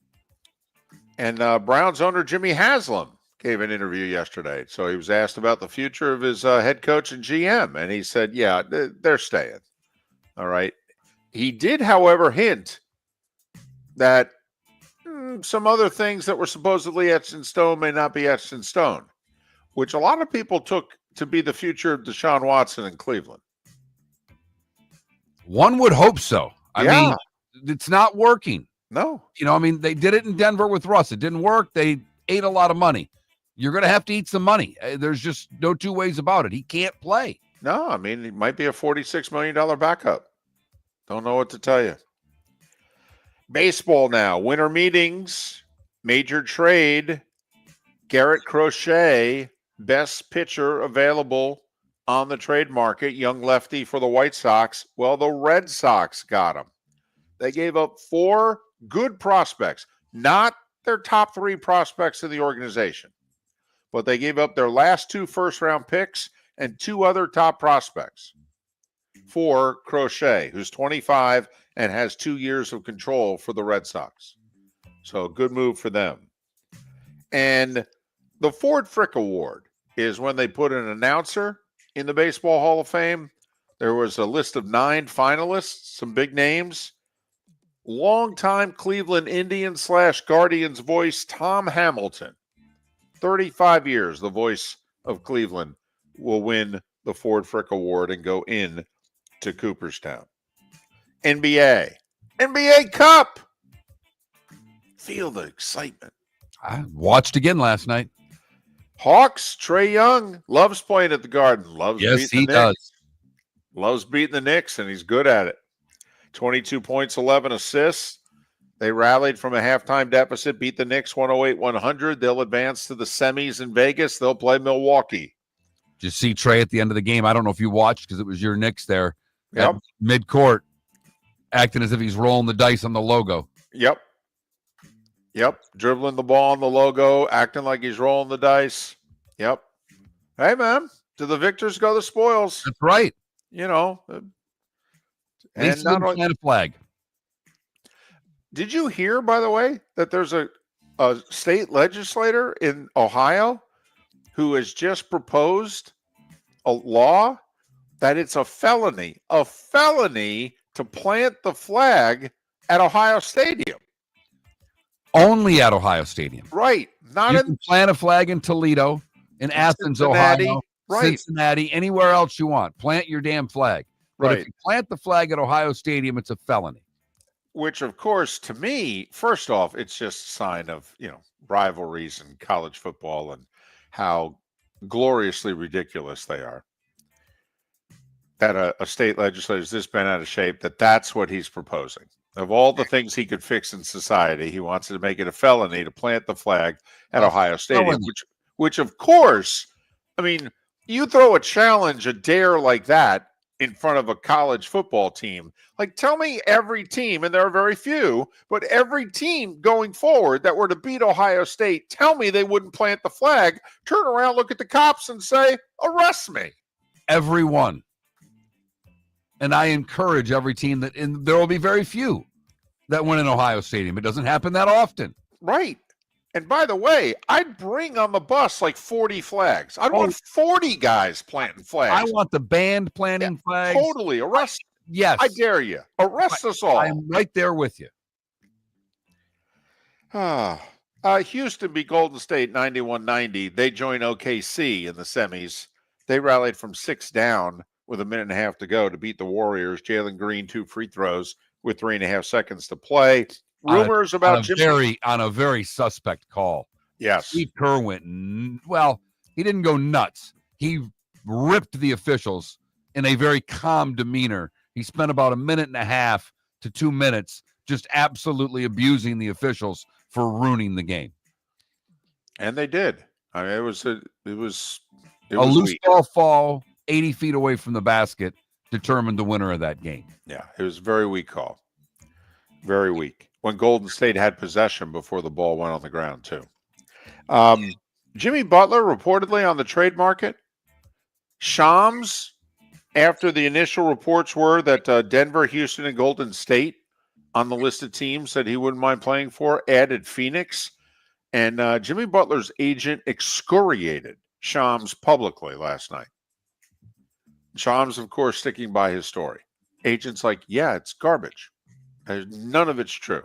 And Browns owner Jimmy Haslam gave an interview yesterday. So he was asked about the future of his head coach and GM, and he said, yeah, they're staying. All right. He did, however, hint that some other things that were supposedly etched in stone may not be etched in stone, which a lot of people took to be the future of Deshaun Watson in Cleveland. One would hope so. I mean, it's not working. No. You know, I mean, they did it in Denver with Russ. It didn't work. They ate a lot of money. You're going to have to eat some money. There's just no two ways about it. He can't play. No, I mean, he might be a $46 million backup. Don't know what to tell you. Baseball now. Winter meetings. Major trade. Garrett Crochet, best pitcher available on the trade market. Young lefty for the White Sox. Well, the Red Sox got him. They gave up 4 good prospects, not their top 3 prospects in the organization, but they gave up their last 2 first-round picks and 2 other top prospects for Crochet, who's 25 and has 2 years of control for the Red Sox. So good move for them. And the Ford Frick Award is when they put an announcer in the Baseball Hall of Fame. There was a list of 9 finalists, some big names. Longtime Cleveland Indians / Guardians voice Tom Hamilton, 35 years, the voice of Cleveland, will win the Ford Frick Award and go in to Cooperstown. NBA Cup. Feel the excitement. I watched again last night. Hawks, Trae Young loves playing at the Garden. Yes, he does. Loves beating the Knicks, and he's good at it. 22 points, 11 assists. They rallied from a halftime deficit, beat the Knicks 108-100. They'll advance to the semis in Vegas. They'll play Milwaukee. Did you see Trae at the end of the game? I don't know if you watched because it was your Knicks there. Yep. Mid-court, acting as if he's rolling the dice on the logo. Yep. Dribbling the ball on the logo, acting like he's rolling the dice. Yep. Hey, man, to the victors go the spoils. That's right. You know. At least not plant a flag. Did you hear, by the way, that there's a state legislator in Ohio who has just proposed a law that it's a felony to plant the flag at Ohio Stadium. Only at Ohio Stadium. Right. Not you in can plant a flag in Toledo, in Athens, Cincinnati, Ohio, right. Cincinnati, anywhere else you want. Plant your damn flag. But Right. if you plant the flag at Ohio Stadium, it's a felony. Which, of course, to me, first off, it's just a sign of, rivalries in college football and how gloriously ridiculous they are. That a state legislator is this bent out of shape, that's what he's proposing. Of all the things he could fix in society, he wants to make it a felony to plant the flag at Ohio Stadium, which of course, I mean, you throw a challenge, a dare like that in front of a college football team. Like, tell me every team, and there are very few, but every team going forward that were to beat Ohio State, tell me they wouldn't plant the flag, turn around, look at the cops, and say, arrest me. Everyone. And I encourage every team and there will be very few that win in Ohio Stadium. It doesn't happen that often. Right. And by the way, I'd bring on the bus like 40 flags. I'd want 40 guys planting flags. I want the band planting flags. Totally. Arrest. Yes. I dare you. Arrest us all. I'm right there with you. Houston beat Golden State 91-90. They join OKC in the semis. They rallied from 6 down with a minute and a half to go to beat the Warriors. Jalen Green, 2 free throws with 3.5 seconds to play. Rumors about on a very suspect call. Yes. Steve Kerr went, he didn't go nuts. He ripped the officials in a very calm demeanor. He spent about 1.5 to 2 minutes just absolutely abusing the officials for ruining the game. And they did. I mean, it was a loose weak. ball fall 80 feet away from the basket determined the winner of that game. Yeah, it was a very weak call. Very weak. When Golden State had possession before the ball went on the ground, too. Jimmy Butler reportedly on the trade market. Shams, after the initial reports were that Denver, Houston, and Golden State on the list of teams that he wouldn't mind playing for, added Phoenix. And Jimmy Butler's agent excoriated Shams publicly last night. Shams, of course, sticking by his story. Agent's like, yeah, it's garbage. None of it's true.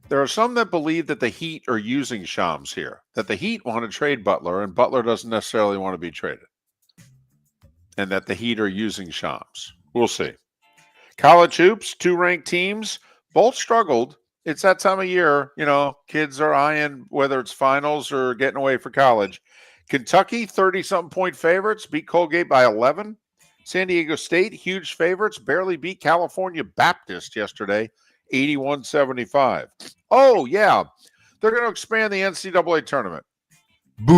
There are some that believe that the Heat are using Shams here, that the Heat want to trade Butler, and Butler doesn't necessarily want to be traded, and that the Heat are using Shams. We'll see. College hoops, 2 ranked teams, both struggled. It's that time of year, kids are eyeing whether it's finals or getting away for college. Kentucky, 30-something point favorites, beat Colgate by 11. San Diego State, huge favorites, barely beat California Baptist yesterday, 81-75. Oh, yeah, they're going to expand the NCAA tournament. Boo!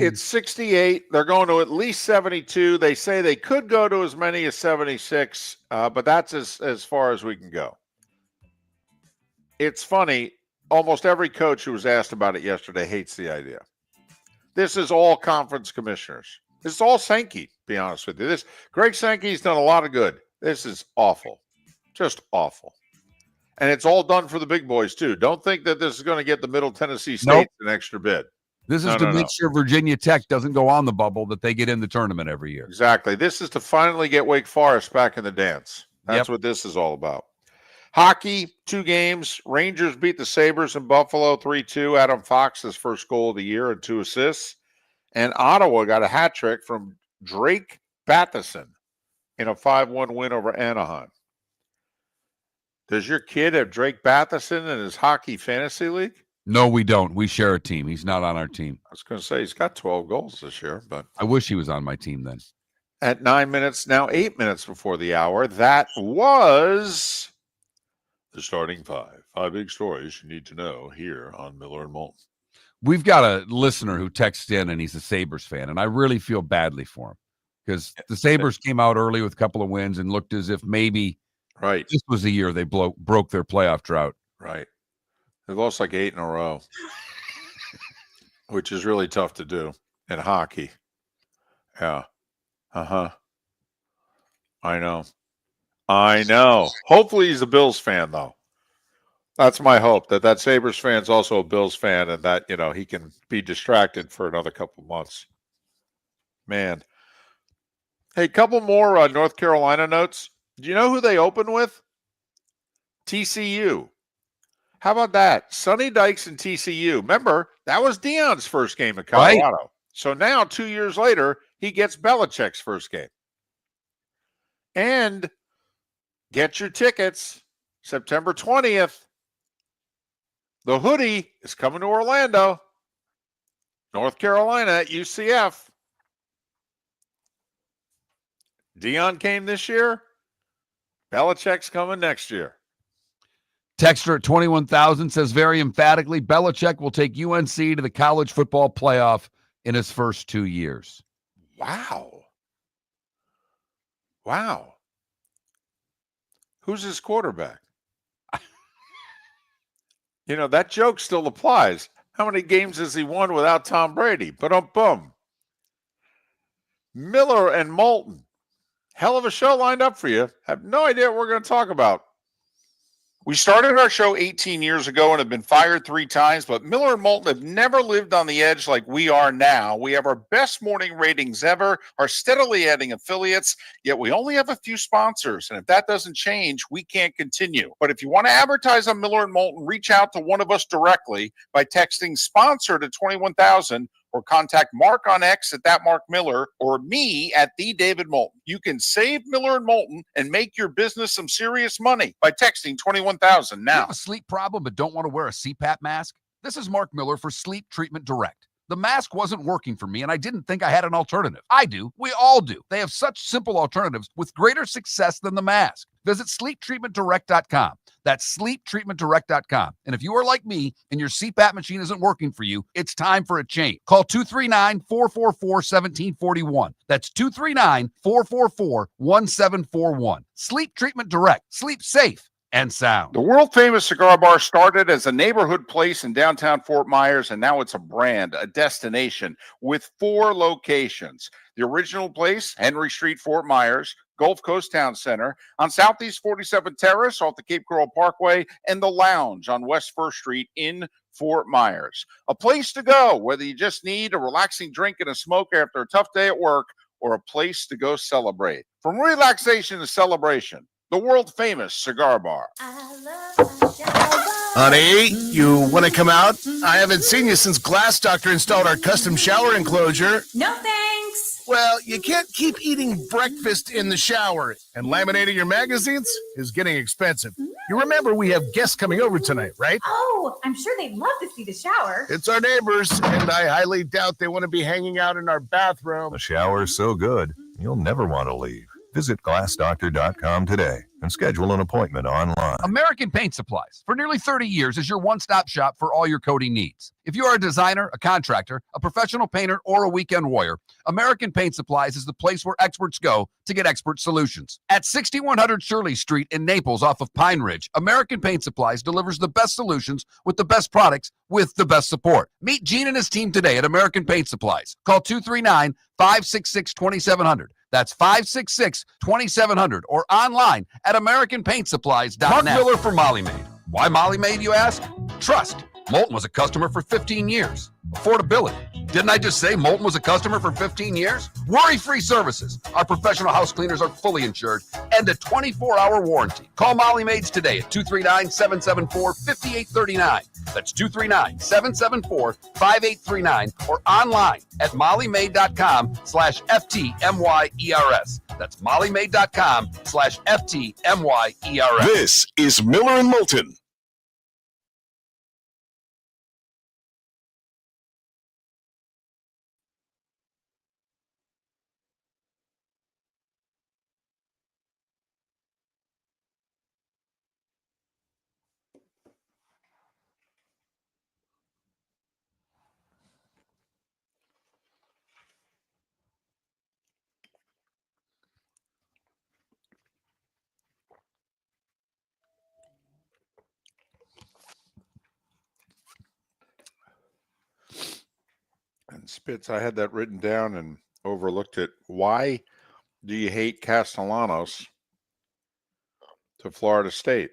It's 68. They're going to at least 72. They say they could go to as many as 76, but that's as far as we can go. It's funny. Almost every coach who was asked about it yesterday hates the idea. This is all conference commissioners. This is all Sankey, to be honest with you. Greg Sankey's done a lot of good. This is awful. Just awful. And it's all done for the big boys, too. Don't think that this is going to get the Middle Tennessee State an extra bid. This is to make sure Virginia Tech doesn't go on the bubble, that they get in the tournament every year. Exactly. This is to finally get Wake Forest back in the dance. That's what this is all about. Hockey, 2 games. Rangers beat the Sabres in Buffalo 3-2. Adam Fox's first goal of the year and 2 assists. And Ottawa got a hat trick from Drake Batherson in a 5-1 win over Anaheim. Does your kid have Drake Batherson in his hockey fantasy league? No, we don't. We share a team. He's not on our team. I was going to say he's got 12 goals this year, but I wish he was on my team then. At 9 minutes, now 8 minutes before the hour, that was the starting 5. 5 big stories you need to know here on Miller and Moulton. We've got a listener who texts in, and he's a Sabres fan, and I really feel badly for him because the Sabres came out early with a couple of wins and looked as if maybe this was the year they broke their playoff drought. Right. They lost like 8 in a row, which is really tough to do in hockey. Yeah. I know. Hopefully he's a Bills fan, though. That's my hope, that Sabres fan's also a Bills fan and that, he can be distracted for another couple months. Man. Hey, couple more North Carolina notes. Do you know who they opened with? TCU. How about that? Sonny Dykes and TCU. Remember, that was Deion's first game at Colorado. Right. So now, 2 years later, he gets Belichick's first game. And get your tickets, September 20th. The hoodie is coming to Orlando, North Carolina at UCF. Deion came this year. Belichick's coming next year. Texter at 21,000 says very emphatically, Belichick will take UNC to the college football playoff in his first 2 years. Wow. Who's his quarterback? That joke still applies. How many games has he won without Tom Brady? Ba-dum-bum. Miller and Moulton. Hell of a show lined up for you. Have no idea what we're going to talk about. We started our show 18 years ago and have been fired 3 times, but Miller and Moulton have never lived on the edge like we are now. We have our best morning ratings ever, are steadily adding affiliates, yet we only have a few sponsors. And if that doesn't change, we can't continue. But if you want to advertise on Miller and Moulton, reach out to one of us directly by texting sponsor to 21,000 or contact Mark on X at that Mark Miller or me at the David Moulton. You can save Miller and Moulton and make your business some serious money by texting 21,000 You now. have a sleep problem but don't want to wear a CPAP mask? This is Mark Miller for Sleep Treatment Direct. The mask wasn't working for me, and I didn't think I had an alternative. I do. We all do. They have such simple alternatives with greater success than the mask. Visit sleeptreatmentdirect.com. That's sleeptreatmentdirect.com. And if you are like me and your CPAP machine isn't working for you, it's time for a change. Call 239-444-1741. That's 239-444-1741. Sleep Treatment Direct. Sleep safe and sound. The world-famous cigar bar started as a neighborhood place in downtown Fort Myers, and now it's a brand, a destination, with 4 locations. The original place, Henry Street, Fort Myers, Gulf Coast Town Center, on Southeast 47th Terrace off the Cape Coral Parkway, and the Lounge on West 1st Street in Fort Myers. A place to go, whether you just need a relaxing drink and a smoke after a tough day at work, or a place to go celebrate. From relaxation to celebration, the world-famous cigar bar. Honey, you want to come out? I haven't seen you since Glass Doctor installed our custom shower enclosure. No thanks. Well, you can't keep eating breakfast in the shower, and laminating your magazines is getting expensive. You remember we have guests coming over tonight, right? Oh, I'm sure they'd love to see the shower. It's our neighbors, and I highly doubt they want to be hanging out in our bathroom. The shower's so good, you'll never want to leave. Visit glassdoctor.com today and schedule an appointment online. American Paint Supplies, for nearly 30 years, is your one-stop shop for all your coating needs. If you are a designer, a contractor, a professional painter, or a weekend warrior, American Paint Supplies is the place where experts go to get expert solutions. At 6100 Shirley Street in Naples off of Pine Ridge, American Paint Supplies delivers the best solutions with the best products with the best support. Meet Gene and his team today at American Paint Supplies. Call 239-566-2700. That's 566-2700 or online at AmericanPaintSupplies.net. Mark Miller for Molly Maid. Why Molly Maid, you ask? Trust. Moulton was a customer for 15 years. Affordability. Didn't I just say Moulton was a customer for 15 years? Worry-free services. Our professional house cleaners are fully insured and a 24-hour warranty. Call Molly Maids today at 239-774-5839. That's 239-774-5839 or online at mollymaid.com/FTMYERS. That's mollymaid.com/FTMYERS. This is Miller and Moulton. And Spitz, I had that written down and overlooked it. Why do you hate Castellanos to Florida State?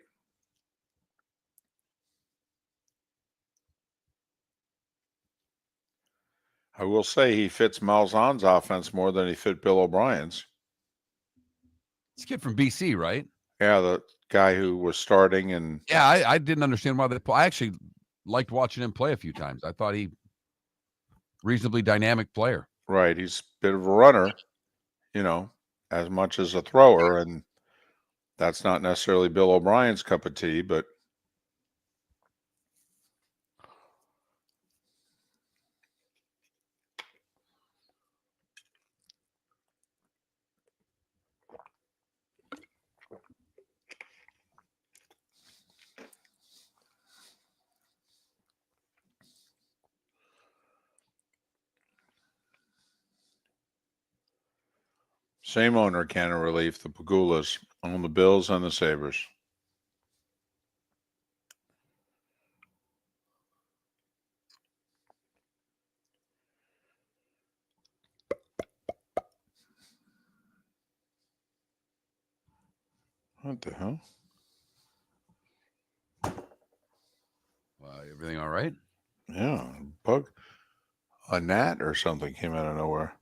I will say he fits Malzahn's offense more than he fit Bill O'Brien's. It's a kid from BC, right? Yeah, the guy who was starting and Yeah, I didn't understand why they play. I actually liked watching him play a few times. I thought he reasonably dynamic player. right, he's a bit of a runner, as much as a thrower, and that's not necessarily Bill O'Brien's cup of tea, but same owner, Cannon Relief, the Pagulas, own the Bills and the Sabres. What the hell? Everything all right? Yeah, bug, a gnat or something came out of nowhere.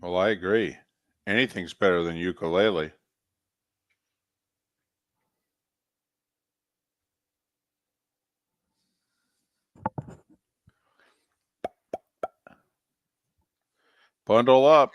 Well, I agree. Anything's better than ukulele. Bundle up.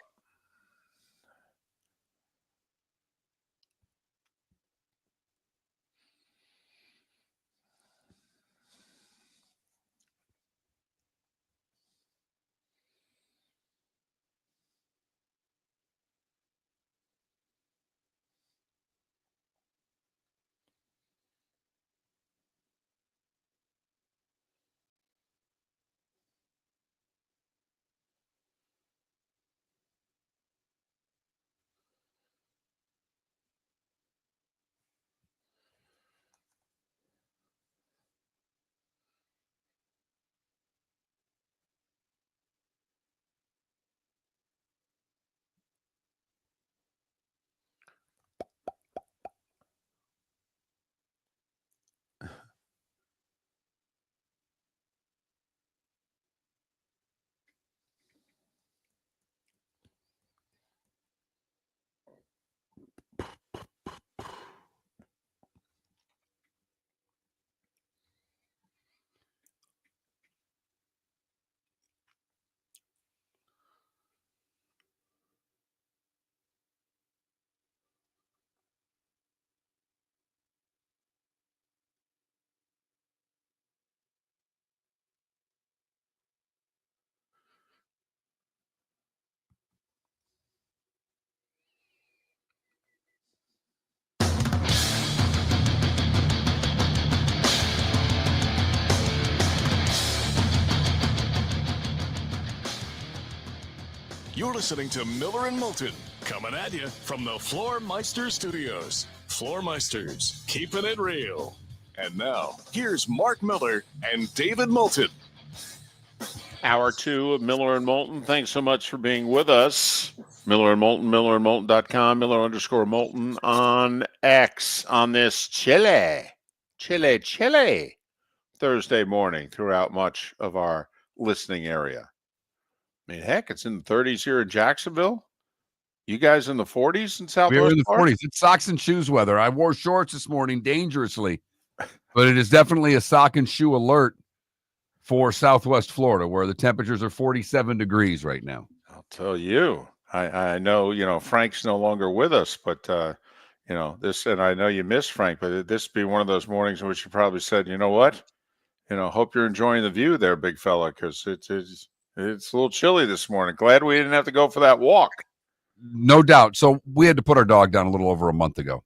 You're listening to Miller and Moulton, coming at you from the Floor Meister Studios. Floor Meisters, keeping it real. And now, here's Mark Miller and David Moulton. Hour 2 of Miller and Moulton. Thanks so much for being with us. Miller and Moulton, millerandmoulton.com, Miller_Moulton on X on this chilly Thursday morning throughout much of our listening area. I mean, heck, it's in the 30s here in Jacksonville. You guys in the 40s in Southwest? We're in the 40s. It's socks and shoes weather. I wore shorts this morning dangerously, but it is definitely a sock and shoe alert for Southwest Florida, where the temperatures are 47 degrees right now. I'll tell you. I know, Frank's no longer with us, but, this, and I know you miss Frank, but this be one of those mornings in which you probably said, you know what? Hope you're enjoying the view there, big fella, because it's a little chilly this morning. Glad we didn't have to go for that walk. No doubt. So we had to put our dog down a little over a month ago.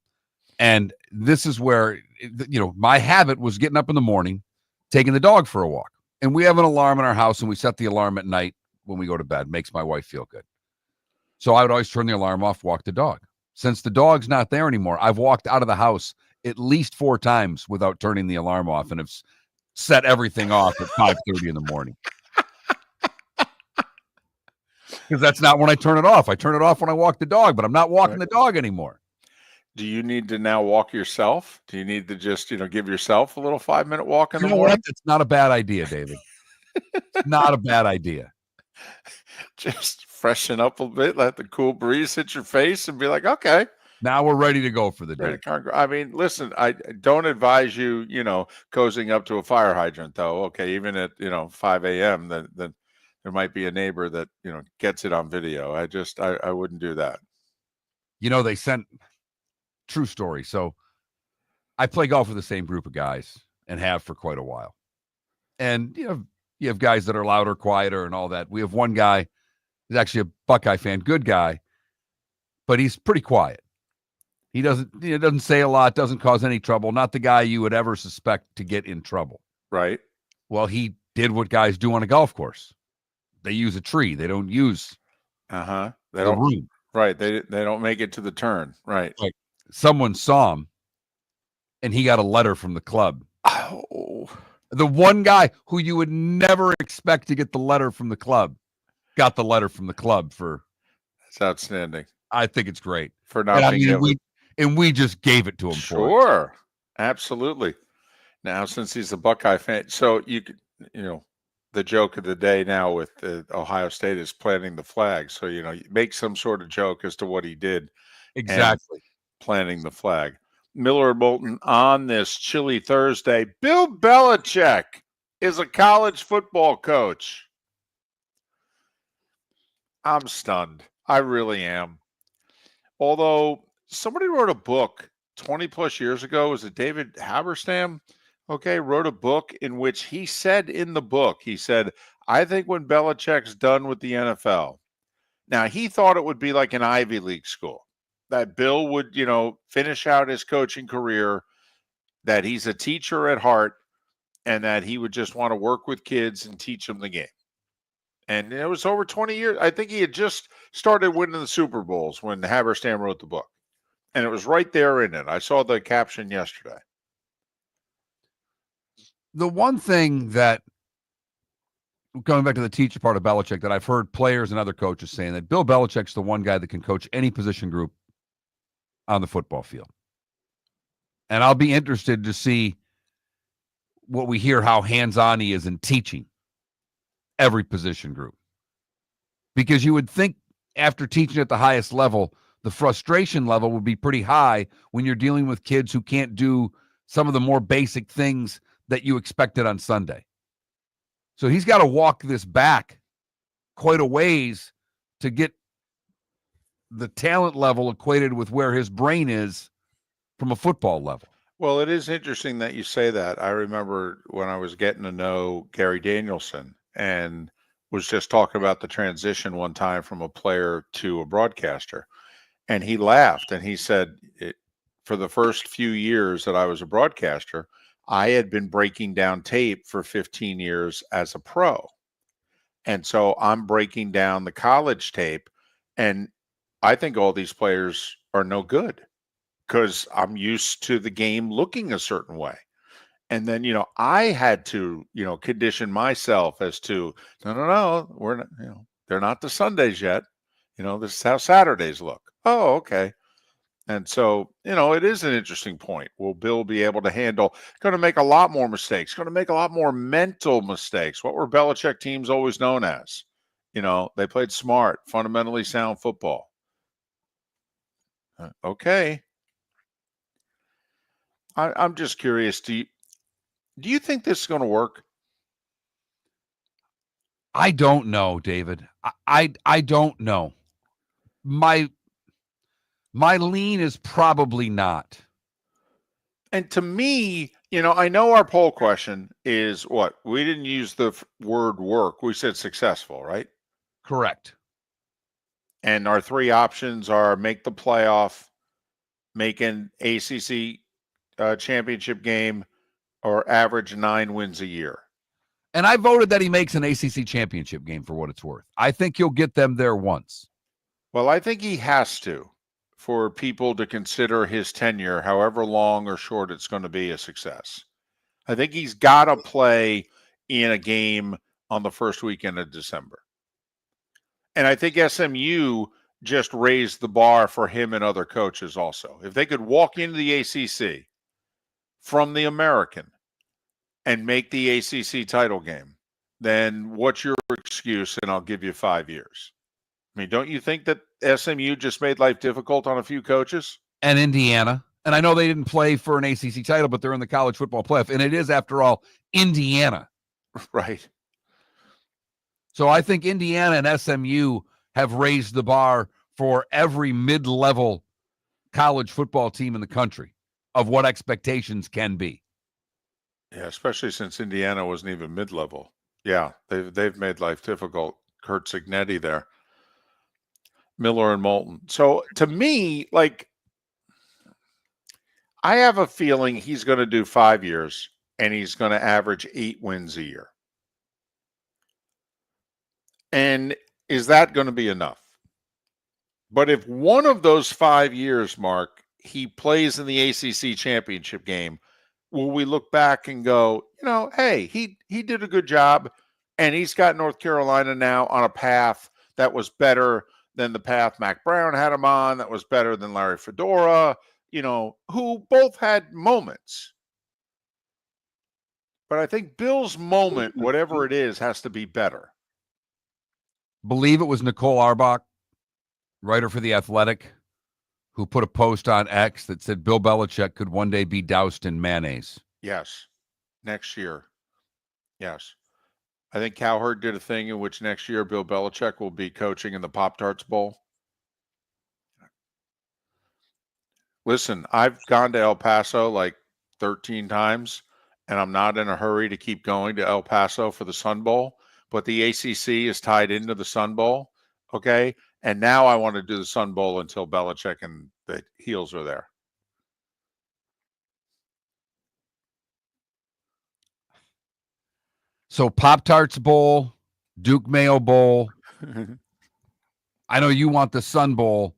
And this is where, my habit was getting up in the morning, taking the dog for a walk. And we have an alarm in our house, and we set the alarm at night when we go to bed. Makes my wife feel good. So I would always turn the alarm off, walk the dog. Since the dog's not there anymore, I've walked out of the house at least 4 times without turning the alarm off, and have set everything off at 5:30 in the morning. Because that's not when I turn it off. I turn it off when I walk the dog, but I'm not walking the dog anymore. Do you need to now walk yourself? Do you need to just, give yourself a little 5-minute walk in the You know morning? what? It's not a bad idea, David. It's not a bad idea. Just freshen up a bit, let the cool breeze hit your face, and be like, okay. Now we're ready to go for the day. I mean, listen, I don't advise you, cozying up to a fire hydrant, though. Okay, even at 5 a.m., then there might be a neighbor that gets it on video. I wouldn't do that. They sent true story. So I play golf with the same group of guys and have for quite a while. And you have guys that are louder, quieter, and all that. We have one guy who's actually a Buckeye fan, good guy, but he's pretty quiet. He doesn't say a lot, doesn't cause any trouble. Not the guy you would ever suspect to get in trouble. Right. Well, he did what guys do on a golf course. They use a tree. They don't use the room. Right. They don't make it to the turn. Right. Like someone saw him, and he got a letter from the club. Oh. The one guy who you would never expect to get the letter from the club got the letter from the club for. That's outstanding. I think it's great for not being able. We just gave it to him. Sure, absolutely. Now, since he's a Buckeye fan, so you could, the joke of the day now with Ohio State is planting the flag. So, you make some sort of joke as to what he did and Exactly. planting the flag. Miller and Moulton on this chilly Thursday. Bill Belichick is a college football coach. I'm stunned. I really am. Although somebody wrote a book 20 plus years ago, was it David Haberstam? Okay, wrote a book in which he said I think when Belichick's done with the NFL, now he thought it would be like an Ivy League school, that Bill would, finish out his coaching career, that he's a teacher at heart, and that he would just want to work with kids and teach them the game. And it was over 20 years. I think he had just started winning the Super Bowls when Haberstam wrote the book. And it was right there in it. I saw the caption yesterday. The one thing that, going back to the teacher part of Belichick, that I've heard players and other coaches saying that Bill Belichick's the one guy that can coach any position group on the football field. And I'll be interested to see what we hear, how hands-on he is in teaching every position group. Because you would think after teaching at the highest level, the frustration level would be pretty high when you're dealing with kids who can't do some of the more basic things that you expected on Sunday. So he's got to walk this back quite a ways to get the talent level equated with where his brain is from a football level. Well, it is interesting that you say that. I remember when I was getting to know Gary Danielson and was just talking about the transition one time from a player to a broadcaster. And he laughed and he said, for the first few years that I was a broadcaster, I had been breaking down tape for 15 years as a pro. And so I'm breaking down the college tape, and I think all these players are no good because I'm used to the game looking a certain way. And then, I had to, condition myself as to, no, we're not, they're not the Sundays yet. This is how Saturdays look. Oh, okay. And so, it is an interesting point. Will Bill be able to handle, going to make a lot more mistakes, going to make a lot more mental mistakes. What were Belichick teams always known as? They played smart, fundamentally sound football. Okay. I'm just curious. Do you think this is going to work? I don't know, David. I don't know. My lean is probably not. And to me, I know our poll question is what? We didn't use the word work. We said successful, right? Correct. And our three options are make the playoff, make an ACC championship game, or average 9 wins a year. And I voted that he makes an ACC championship game for what it's worth. I think he'll get them there once. Well, I think he has to, for people to consider his tenure, however long or short it's going to be, a success. I think he's got to play in a game on the first weekend of December. And I think SMU just raised the bar for him and other coaches also. If they could walk into the ACC from the American and make the ACC title game, then what's your excuse? And I'll give you 5 years. I mean, don't you think that SMU just made life difficult on a few coaches? And Indiana. And I know they didn't play for an ACC title, but they're in the college football playoff. And it is, after all, Indiana. Right. So I think Indiana and SMU have raised the bar for every mid-level college football team in the country of what expectations can be. Yeah, especially since Indiana wasn't even mid-level. Yeah, they've made life difficult. Kurt Signetti there. Miller and Moulton. So to me, I have a feeling he's going to do 5 years and he's going to average 8 wins a year. And is that going to be enough? But if one of those 5 years, Mark, he plays in the ACC championship game, will we look back and go, hey, he did a good job, and he's got North Carolina now on a path that was better than the path Mac Brown had him on, that was better than Larry Fedora, who both had moments. But I think Bill's moment, whatever it is, has to be better. Believe it was Nicole Arbach, writer for The Athletic, who put a post on X that said Bill Belichick could one day be doused in mayonnaise. Yes. Next year. Yes. I think Cowherd did a thing in which next year Bill Belichick will be coaching in the Pop-Tarts Bowl. Listen, I've gone to El Paso like 13 times, and I'm not in a hurry to keep going to El Paso for the Sun Bowl, but the ACC is tied into the Sun Bowl, okay? And now I want to do the Sun Bowl until Belichick and the Heels are there. So Pop-Tarts Bowl, Duke Mayo Bowl. I know you want the Sun Bowl,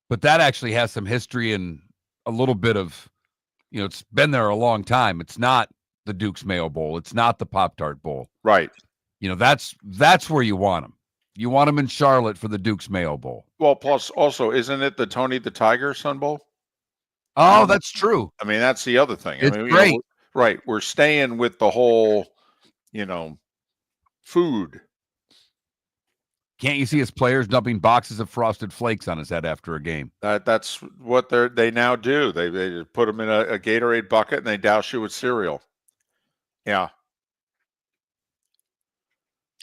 but that actually has some history and a little bit of, it's been there a long time. It's not the Duke's Mayo Bowl. It's not the Pop-Tart Bowl. Right. That's where you want them. You want them in Charlotte for the Duke's Mayo Bowl. Well, plus also, isn't it the Tony the Tiger Sun Bowl? Oh, that's true. I mean, that's the other thing. It's I mean, great. Right. We're staying with the whole, food. Can't you see his players dumping boxes of Frosted Flakes on his head after a game? That's what they now do. They just put them in a Gatorade bucket and they douse you with cereal. Yeah.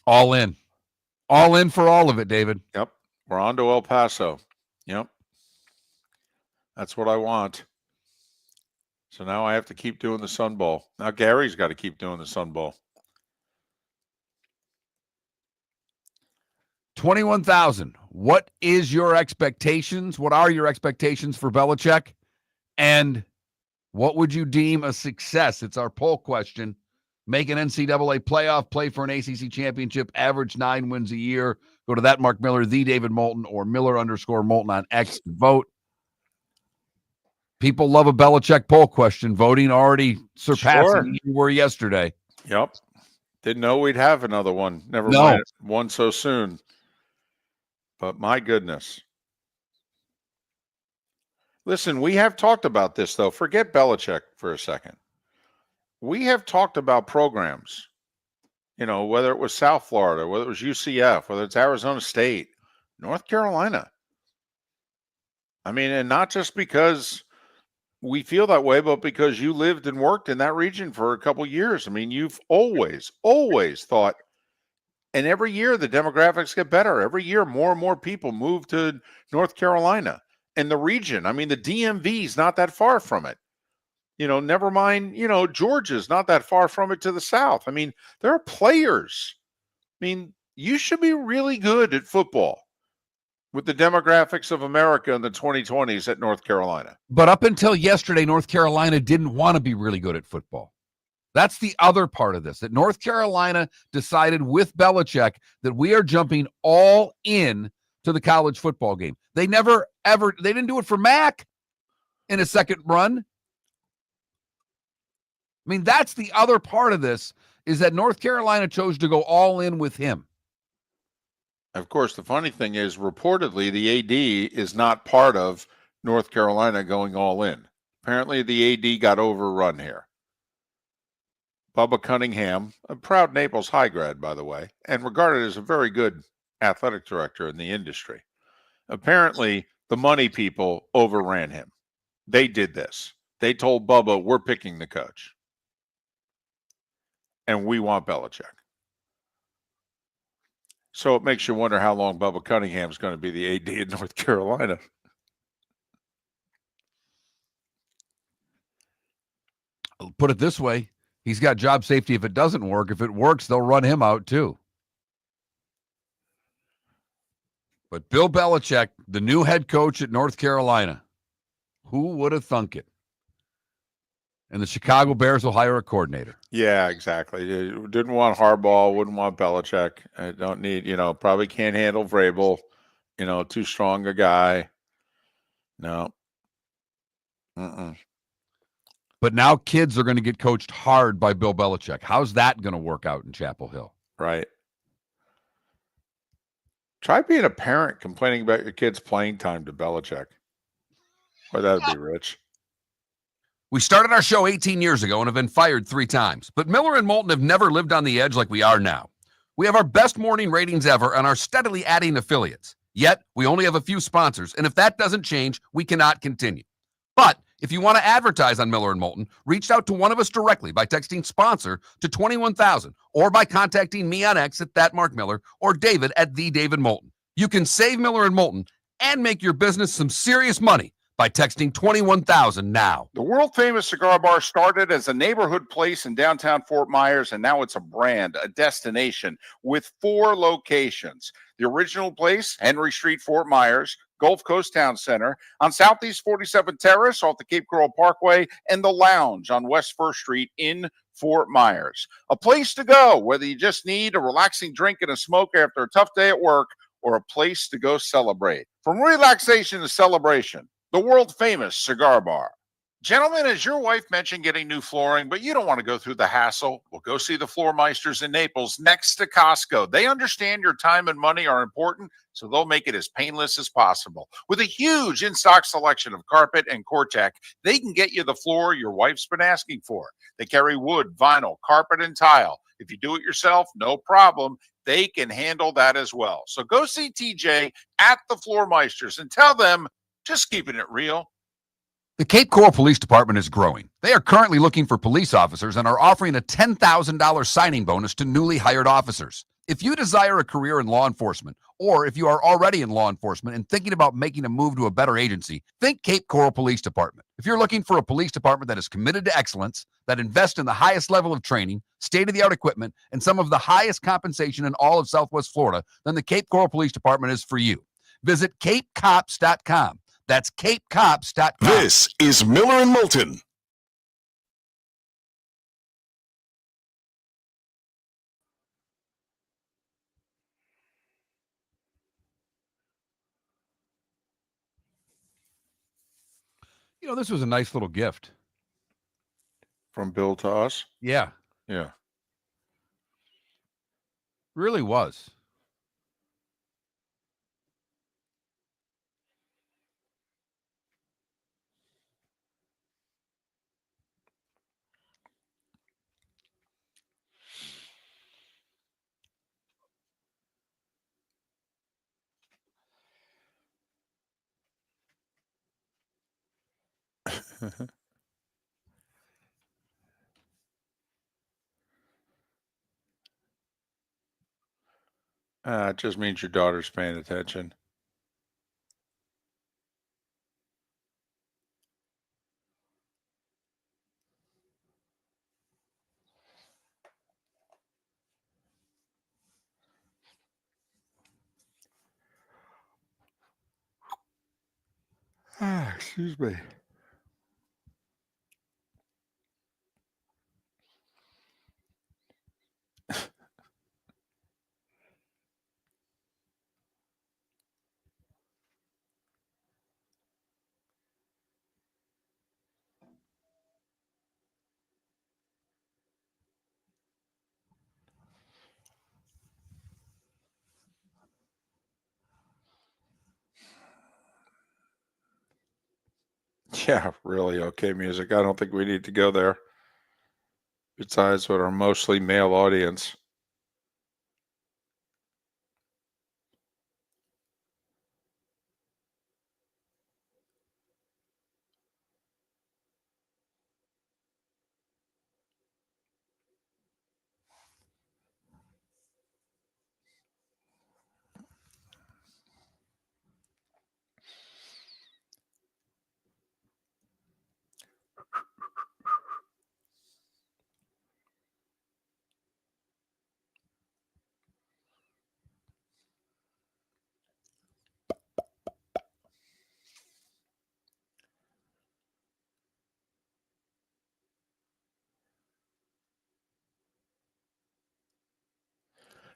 All in. All in for all of it, David. Yep. We're on to El Paso. Yep. That's what I want. So now I have to keep doing the Sun Bowl. Now Gary's got to keep doing the Sun Bowl. 21,000. What is your expectations? What are your expectations for Belichick? And what would you deem a success? It's our poll question. Make an NCAA playoff, play for an ACC championship, average 9 wins a year. Go to that Mark Miller, the David Moulton, or Miller_Moulton on X and vote. People love a Belichick poll question. Voting already surpassing you were yesterday. Yep. Didn't know we'd have another one. Never No. mind one so soon. But my goodness. Listen, we have talked about this, though. Forget Belichick for a second. We have talked about programs, whether it was South Florida, whether it was UCF, whether it's Arizona State, North Carolina. I mean, and not just because we feel that way, but because you lived and worked in that region for a couple years. I mean, you've always thought, and every year the demographics get better. Every year more and more people move to North Carolina and the region. I mean, the DMV is not that far from it. Never mind, Georgia's not that far from it to the south. I mean, there are players. I mean, you should be really good at football with the demographics of America in the 2020s at North Carolina. But up until yesterday, North Carolina didn't want to be really good at football. That's the other part of this, that North Carolina decided with Belichick that we are jumping all in to the college football game. They never, ever, they didn't do it for Mac in a second run. I mean, that's the other part of this, is that North Carolina chose to go all in with him. Of course, the funny thing is, reportedly, the AD is not part of North Carolina going all in. Apparently, the AD got overrun here. Bubba Cunningham, a proud Naples High grad, by the way, and regarded as a very good athletic director in the industry. Apparently, the money people overran him. They did this. They told Bubba, we're picking the coach. And we want Belichick. So it makes you wonder how long Bubba Cunningham is going to be the AD in North Carolina. I'll put it this way. He's got job safety if it doesn't work. If it works, they'll run him out too. But Bill Belichick, the new head coach at North Carolina, who would have thunk it? And the Chicago Bears will hire a coordinator. Yeah, exactly. Didn't want Harbaugh, wouldn't want Belichick. I don't need, probably can't handle Vrabel, too strong a guy. No. But now kids are going to get coached hard by Bill Belichick. How's that going to work out in Chapel Hill? Right. Try being a parent complaining about your kid's playing time to Belichick. Boy, that'd be rich. We started our show 18 years ago and have been fired 3 times, but Miller and Moulton have never lived on the edge like we are now. We have our best morning ratings ever and are steadily adding affiliates. Yet, we only have a few sponsors, and if that doesn't change, we cannot continue. But if you want to advertise on Miller and Moulton, reach out to one of us directly by texting sponsor to 21,000 or by contacting me on X at @MarkMiller or David at @TheDavidMoulton. You can save Miller and Moulton and make your business some serious money by texting 21,000 now. The world famous cigar bar started as a neighborhood place in downtown Fort Myers, and now it's a brand, a destination with 4 locations. The original place, Henry Street, Fort Myers, Gulf Coast Town Center, on Southeast 47th Terrace off the Cape Coral Parkway, and the Lounge on West 1st Street in Fort Myers. A place to go, whether you just need a relaxing drink and a smoke after a tough day at work, or a place to go celebrate. From relaxation to celebration, the world famous cigar bar. Gentlemen, has your wife mentioned getting new flooring, but you don't want to go through the hassle? Well, go see the Floor Meisters in Naples next to Costco. They understand your time and money are important, so they'll make it as painless as possible. With a huge in-stock selection of carpet and Cortec, they can get you the floor your wife's been asking for. They carry wood, vinyl, carpet, and tile. If you do it yourself, no problem. They can handle that as well. So go see TJ at the Floor Meisters and tell them, just keeping it real. The Cape Coral Police Department is growing. They are currently looking for police officers and are offering a $10,000 signing bonus to newly hired officers. If you desire a career in law enforcement, or if you are already in law enforcement and thinking about making a move to a better agency, think Cape Coral Police Department. If you're looking for a police department that is committed to excellence, that invests in the highest level of training, state-of-the-art equipment, and some of the highest compensation in all of Southwest Florida, then the Cape Coral Police Department is for you. Visit capecops.com. That's capecops.com. This is Miller and Moulton. You know, this was a nice little gift. From Bill to us? Yeah, Yeah. really was. It just means your daughter's paying attention. Excuse me. Yeah, really okay music. I don't think we need to go there. Besides with our mostly male audience.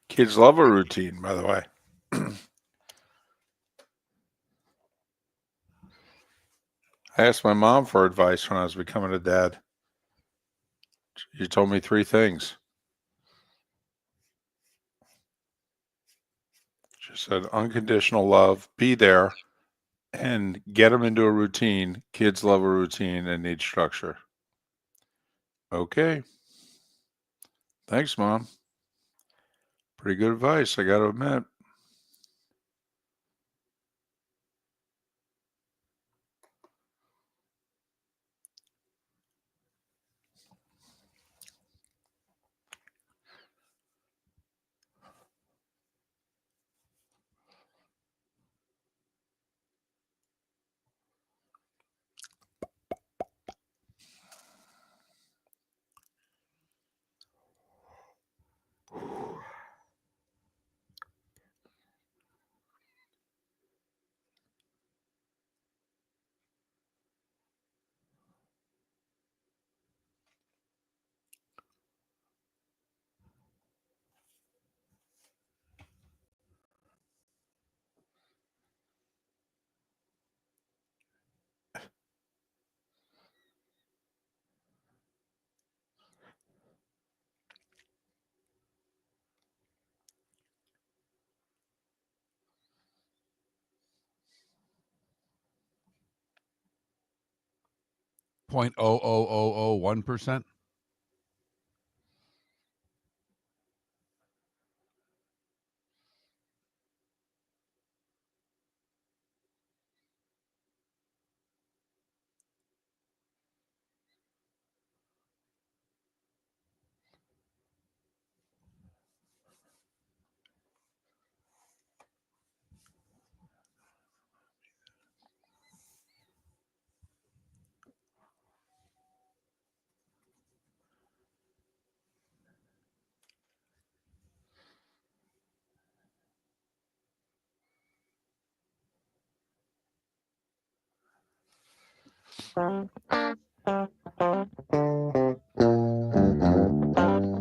Kids love a routine, by the way. I asked my mom for advice when I was becoming a dad. She told me 3 things. She said, unconditional love, be there, and get them into a routine. Kids love a routine and need structure. Okay. Thanks, Mom. Pretty good advice, I got to admit. .00001%.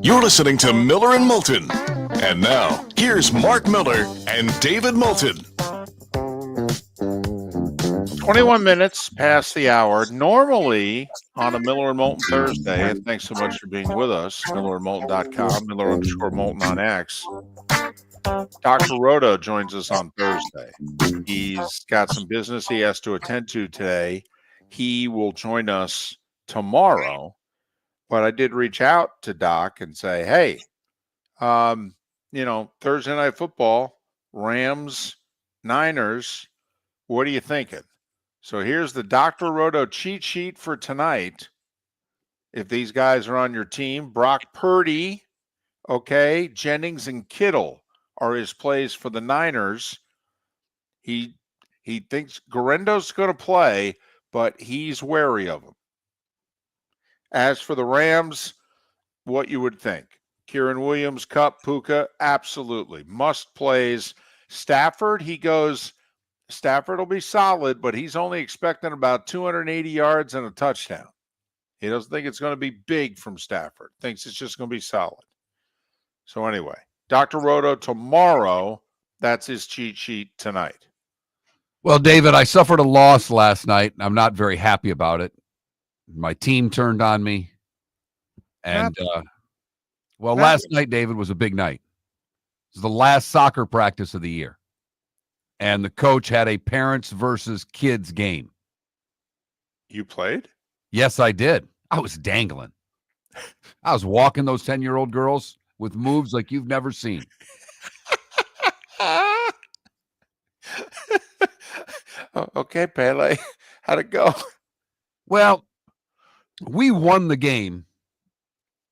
You're listening to Miller and Moulton. And now, here's Mark Miller and David Moulton. 21 minutes past the hour. Normally on a Miller and Moulton Thursday, and thanks so much for being with us, millerandmoulton.com, Miller_Moulton on X. Dr. Roto joins us on Thursday. He's got some business he has to attend to today. He will join us tomorrow. But I did reach out to Doc and say, hey, Thursday night football, Rams, Niners, what are you thinking? So here's the Dr. Roto cheat sheet for tonight. If these guys are on your team, Brock Purdy, okay, Jennings and Kittle are his plays for the Niners. He thinks Garendo's going to play, but he's wary of him. As for the Rams, what you would think. Kieran Williams, Kupp, Puka, absolutely. Must plays. Stafford, Stafford will be solid, but he's only expecting about 280 yards and a touchdown. He doesn't think it's going to be big from Stafford. Thinks it's just going to be solid. So anyway, Dr. Roto tomorrow, that's his cheat sheet tonight. Well, David, I suffered a loss last night. I'm not very happy about it. My team turned on me. And, last night, David, was a big night. It was the last soccer practice of the year. And the coach had a parents versus kids game. You played? Yes, I did. I was dangling. I was walking those 10-year-old girls with moves like you've never seen. Okay, Pele. How'd it go? Well, we won the game.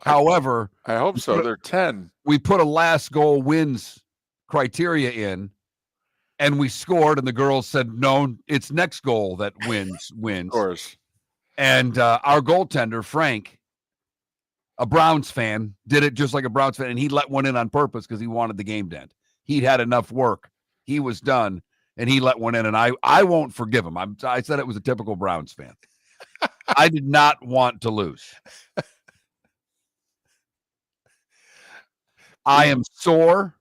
However, I hope so. They're 10. We put a last goal wins criteria in, and we scored, and the girls said, no, it's next goal that wins. Of course. And our goaltender, Frank, a Browns fan, did it just like a Browns fan, and he let one in on purpose because he wanted the game to end. He'd had enough work. He was done, and he let one in, and I won't forgive him. I said it was a typical Browns fan. I did not want to lose. I am sore.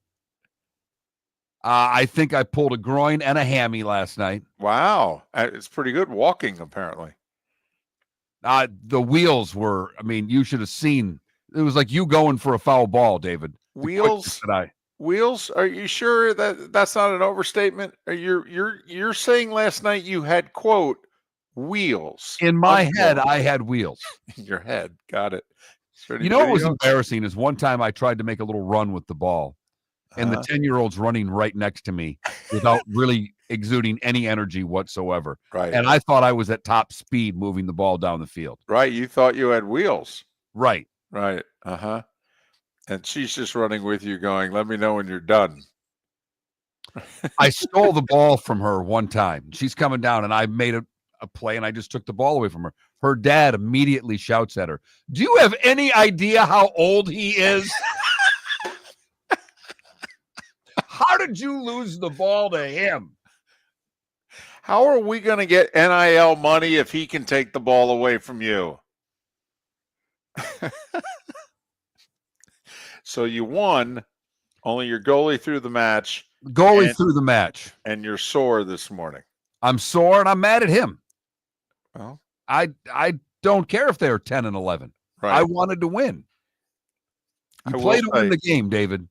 I think I pulled a groin and a hammy last night. Wow. It's pretty good walking, apparently. The wheels were, you should have seen. It was like you going for a foul ball, David. Wheels? Wheels? Are you sure that that's not an overstatement? You're saying last night you had, quote, wheels. In my head, unquote. I had wheels. In your head. Got it. Is there any You know what was video? embarrassing is one time I tried to make a little run with the ball, and the Uh-huh. 10-year-old's running right next to me without really exuding any energy whatsoever. Right. And I thought I was at top speed moving the ball down the field. Right. You thought you had wheels. Right. Right. Uh-huh. And she's just running with you going, let me know when you're done. I stole the ball from her one time. She's coming down, and I made a play, and I just took the ball away from her. Her dad immediately shouts at her, "Do you have any idea how old he is? How did you lose the ball to him?" How are we going to get NIL money if he can take the ball away from you? So you won, only your goalie threw the match. Goalie threw the match. And you're sore this morning. I'm sore, and I'm mad at him. Well, I don't care if they're 10 and 11. right. I wanted to win. You I will play to win say- the game, David.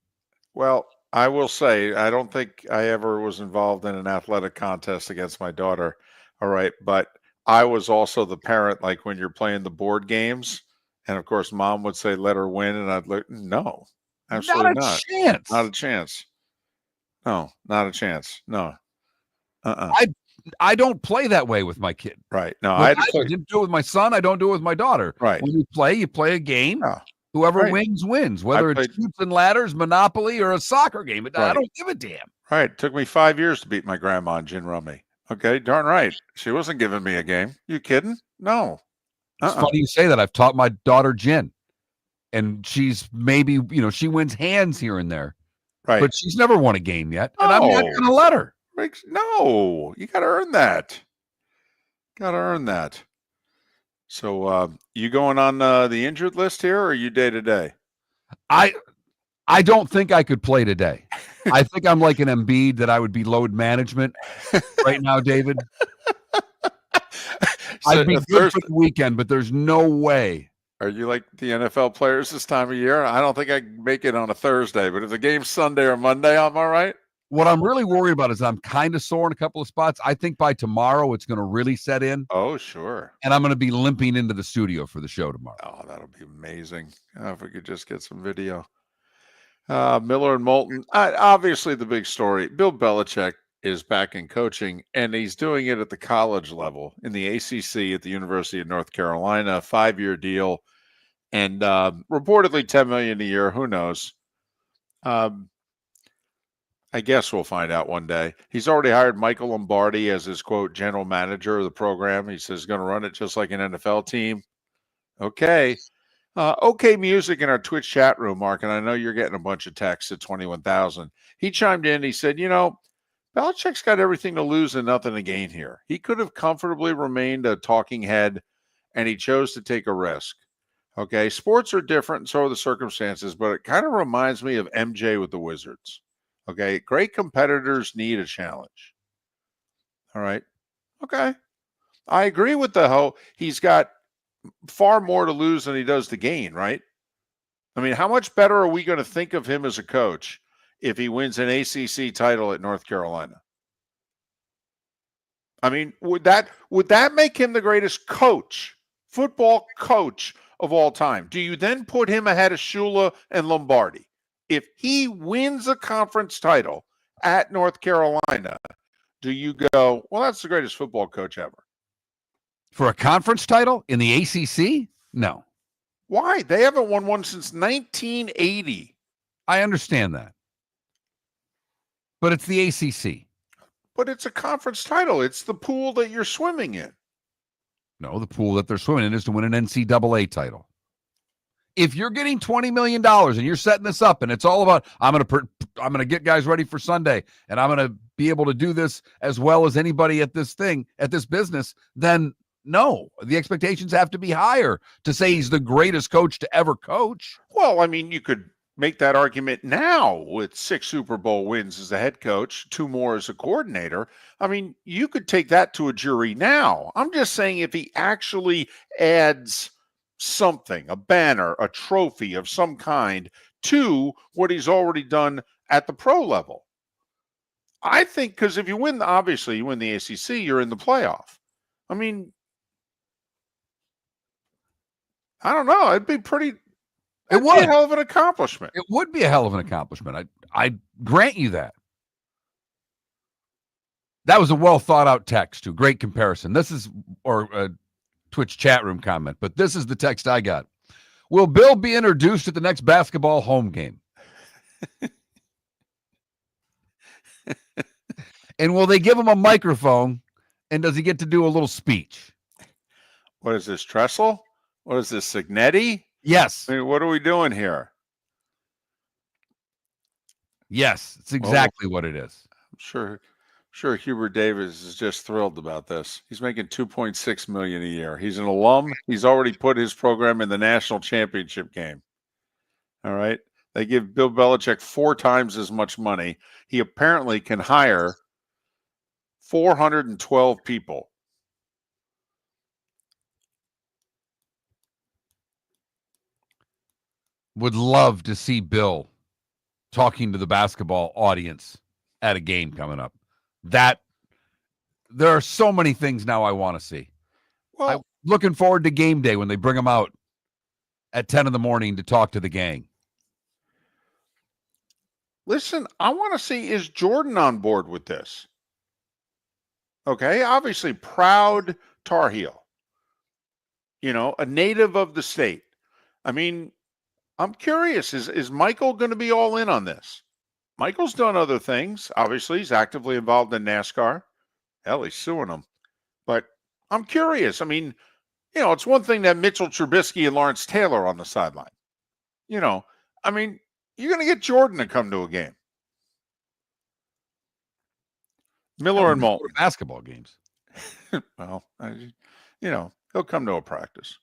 Well, I will say, I don't think I ever was involved in an athletic contest against my daughter. All right. But I was also the parent, like when you're playing the board games. And of course, mom would say, let her win. And I'd look, no, absolutely Not a not. chance. Not a chance. No, not a chance. No. I don't play that way with my kid. Right. No, But I had to I play. didn't do it with my son. I don't do it with my daughter. Right. When you play a game. Yeah. Whoever Right. wins, whether it's played- Shoots and Ladders, Monopoly, or a soccer game. I Right. don't give a damn. Right. It took me 5 years to beat my grandma in gin rummy. Okay. Darn right. She wasn't giving me a game. You kidding? No. It's funny you say that. I've taught my daughter gin, and she's maybe, she wins hands here and there, Right. but she's never won a game yet, and I'm not No. going to let her. No, you got to earn that. Got to earn that. So you going on the injured list here, or are you day to day? I don't think I could play today. I think I'm like an Embiid, that I would be load management right now, David. I'd be good for the weekend, but there's no way. Are you like the NFL players this time of year? I don't think I can make it on a Thursday, but if the game's Sunday or Monday, I'm all right. What I'm really worried about is I'm kind of sore in a couple of spots. I think by tomorrow it's going to really set in, Oh, sure. and I'm going to be limping into the studio for the show tomorrow. Oh, that'll be amazing. If we could just get some video. Miller and Moulton. Obviously, the big story, Bill Belichick is back in coaching, and he's doing it at the college level in the ACC at the University of North Carolina, 5-year deal, and reportedly $10 million a year. Who knows? I guess we'll find out one day. He's already hired Michael Lombardi as his, quote, general manager of the program. He says he's going to run it just like an NFL team. Okay. Okay music in our Twitch chat room, Mark, and I know you're getting a bunch of texts at 21,000. He chimed in. He said, Belichick's got everything to lose and nothing to gain here. He could have comfortably remained a talking head, and he chose to take a risk. Okay, sports are different, and so are the circumstances, but it kind of reminds me of MJ with the Wizards. Okay, great competitors need a challenge. All right. Okay. I agree with the whole, he's got far more to lose than he does to gain, right? I mean, how much better are we going to think of him as a coach if he wins an ACC title at North Carolina? I mean, would that make him the greatest football coach of all time? Do you then put him ahead of Shula and Lombardi? If he wins a conference title at North Carolina, do you go, well, that's the greatest football coach ever? For a conference title in the ACC? No. Why? They haven't won one since 1980. I understand that. But it's the ACC. But it's a conference title. It's the pool that you're swimming in. No, the pool that they're swimming in is to win an NCAA title. If you're getting $20 million and you're setting this up and it's all about, I'm going to get guys ready for Sunday and I'm going to be able to do this as well as anybody at this business, then no, the expectations have to be higher to say he's the greatest coach to ever coach. Well, I mean, you could make that argument now with 6 Super Bowl wins as a head coach, 2 more as a coordinator. I mean, you could take that to a jury now. I'm just saying if he actually adds something, a banner, a trophy of some kind to what he's already done at the pro level. I think because if you win, obviously you win the ACC, you're in the playoff. I mean, I don't know. It'd be pretty. It It'd be a would. hell of an accomplishment. It would be a hell of an accomplishment. I grant you that. That was a well thought out text too. Great comparison. This is or a Twitch chat room comment, but this is the text I got. Will Bill be introduced at the next basketball home game? And will they give him a microphone? And does he get to do a little speech? What is this, Tressel? What is this, Signetti? Yes. I mean, what are we doing here? Yes, it's exactly what it is. I'm sure Hubert Davis is just thrilled about this. He's making $2.6 million a year. He's an alum. He's already put his program in the national championship game. All right. They give Bill Belichick 4 times as much money. He apparently can hire 412 people. Would love to see Bill talking to the basketball audience at a game coming up. That there are so many things now I want to see. Well, I'm looking forward to game day when they bring him out at 10 in the morning to talk to the gang. listen, I want to see, is Jordan on board with this? Okay, obviously proud Tar Heel. You know, a native of the state. I mean, I'm curious, is Michael going to be all in on this? Michael's done other things. Obviously, he's actively involved in NASCAR. Hell, he's suing them. But I'm curious. I mean, you know, it's one thing to have Mitchell Trubisky and Lawrence Taylor on the sideline. You know, I mean, you're going to get Jordan to come to a game. Miller and Moulton. Basketball games. Well, you know, he'll come to a practice.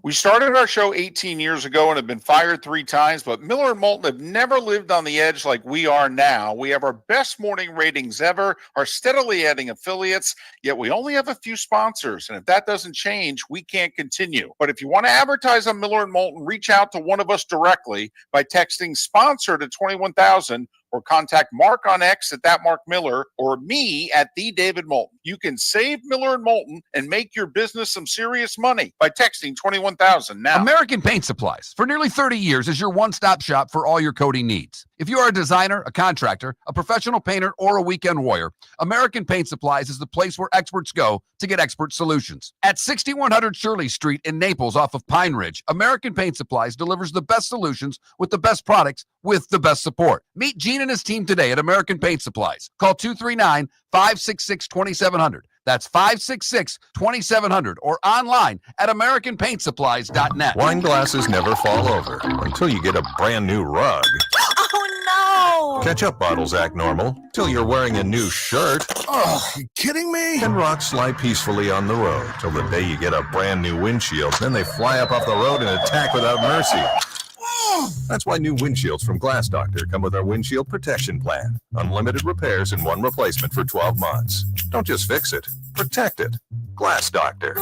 We started our show 18 years ago and have been fired 3 times, but Miller and Moulton have never lived on the edge like we are now. We have our best morning ratings ever, are steadily adding affiliates, yet we only have a few sponsors. And if that doesn't change, we can't continue. But if you want to advertise on Miller and Moulton, reach out to one of us directly by texting sponsor to 21,000 or contact Mark on X at that Mark Miller or me at the David Moulton. You can save Miller and Moulton and make your business some serious money by texting 21,000 now. American Paint Supplies, for nearly 30 years, is your one-stop shop for all your coating needs. If you are a designer, a contractor, a professional painter, or a weekend warrior, American Paint Supplies is the place where experts go to get expert solutions. At 6100 Shirley Street in Naples off of Pine Ridge, American Paint Supplies delivers the best solutions with the best products with the best support. Meet Gene and his team today at American Paint Supplies. Call 239-566-2700. That's 566-2700 or online at AmericanPaintSupplies.net. Wine glasses never fall over until you get a brand new rug. Oh Ketchup bottles act normal till you're wearing a new shirt. Oh, you kidding me? And rocks slide peacefully on the road till the day you get a brand new windshield. Then they fly up off the road and attack without mercy. That's why new windshields from Glass Doctor come with our windshield protection plan. Unlimited repairs and 1 replacement for 12 months. Don't just fix it, protect it. Glass Doctor.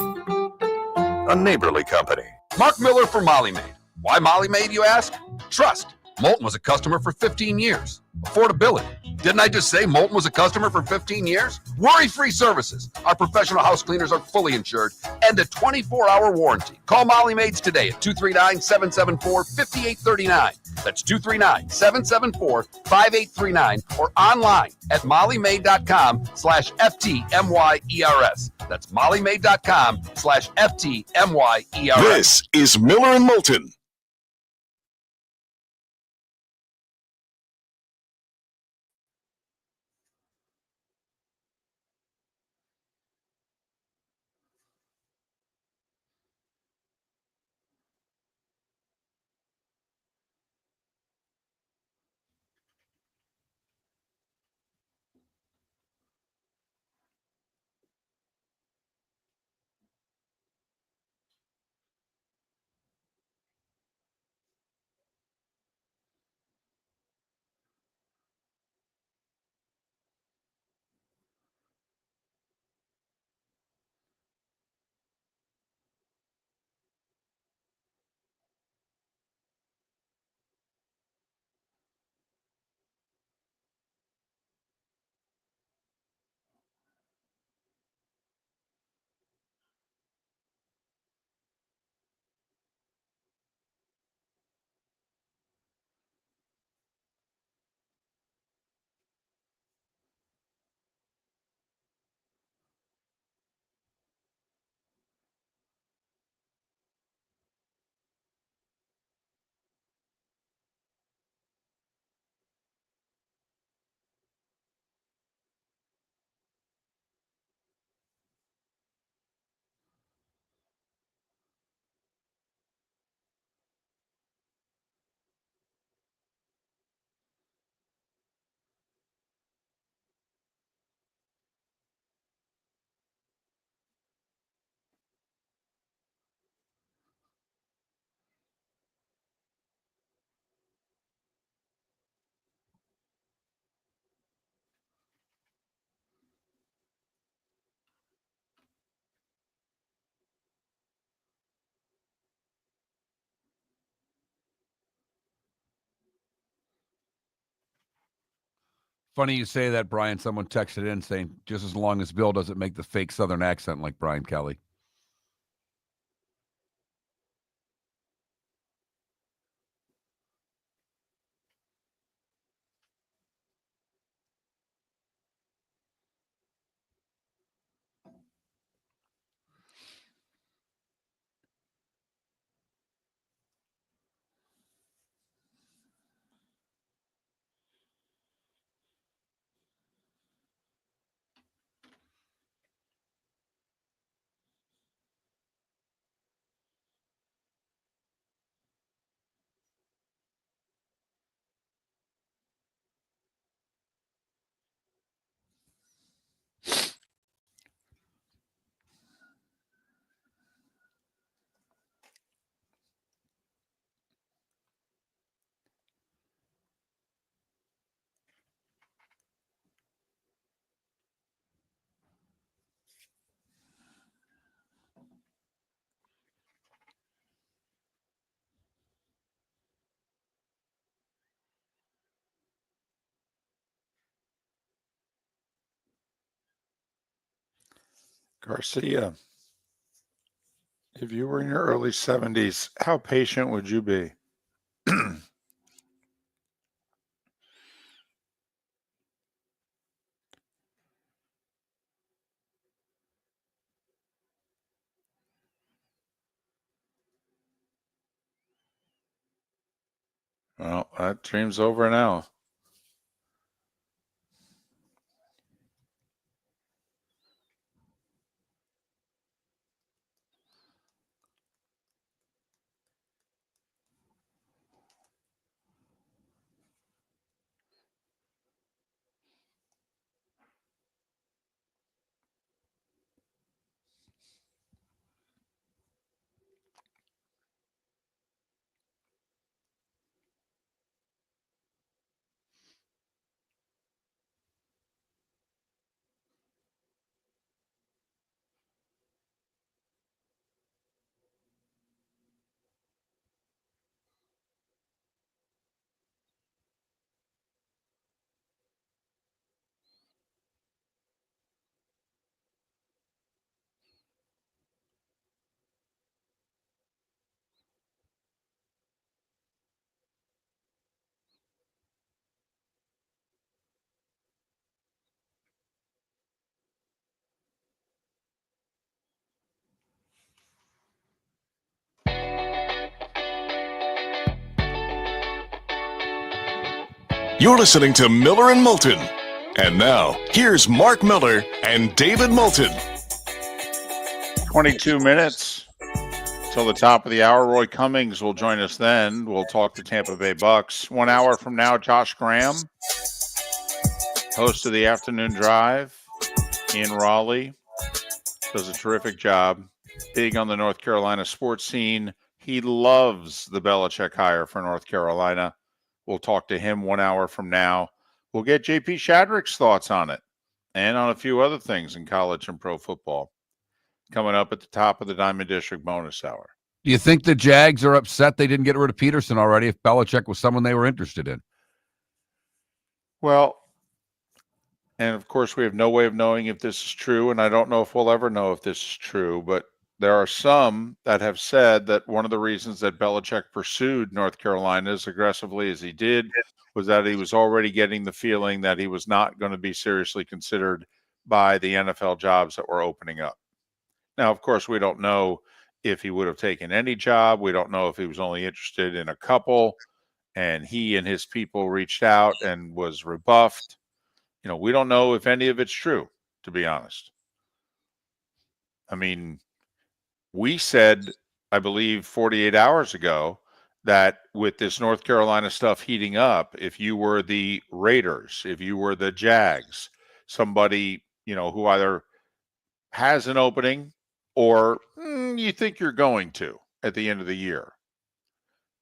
A neighborly company. Mark Miller for Molly Maid. Why Molly Maid, you ask? Trust. Moulton was a customer for 15 years. Affordability. Didn't I just say Moulton was a customer for 15 years? Worry-free services. Our professional house cleaners are fully insured and a 24-hour warranty. Call Molly Maids today at 239-774-5839. That's 239-774-5839 or online at mollymaid.com/FTMYERS. That's mollymaid.com/FTMYERS. This is Miller and Moulton. Funny you say that, Brian. Someone texted in saying, just as long as Bill doesn't make the fake Southern accent like Brian Kelly. Garcia, if you were in your early 70s, how patient would you be? Well, that dream's over now. You're listening to Miller and Moulton. And now, here's Mark Miller and David Moulton. 22 minutes till the top of the hour. Roy Cummings will join us then. We'll talk to Tampa Bay Bucs. 1 hour from now, Josh Graham, host of the afternoon drive in Raleigh, does a terrific job. Big on the North Carolina sports scene. He loves the Belichick hire for North Carolina. We'll talk to him 1 hour from now. We'll get JP Shadrick's thoughts on it and on a few other things in college and pro football coming up at the top of the Diamond District bonus hour. Do you think the Jags are upset they didn't get rid of Peterson already if Belichick was someone they were interested in? Well, and of course, we have no way of knowing if this is true, and I don't know if we'll ever know if this is true, but there are some that have said that one of the reasons that Belichick pursued North Carolina as aggressively as he did was that he was already getting the feeling that he was not going to be seriously considered by the NFL jobs that were opening up. Now, of course, we don't know if he would have taken any job. We don't know if he was only interested in a couple, and he and his people reached out and was rebuffed. You know, we don't know if any of it's true, to be honest. I mean, we said, I believe 48 hours ago, that with this North Carolina stuff heating up, if you were the Raiders, if you were the Jags, somebody, you know, who either has an opening or you think you're going to at the end of the year,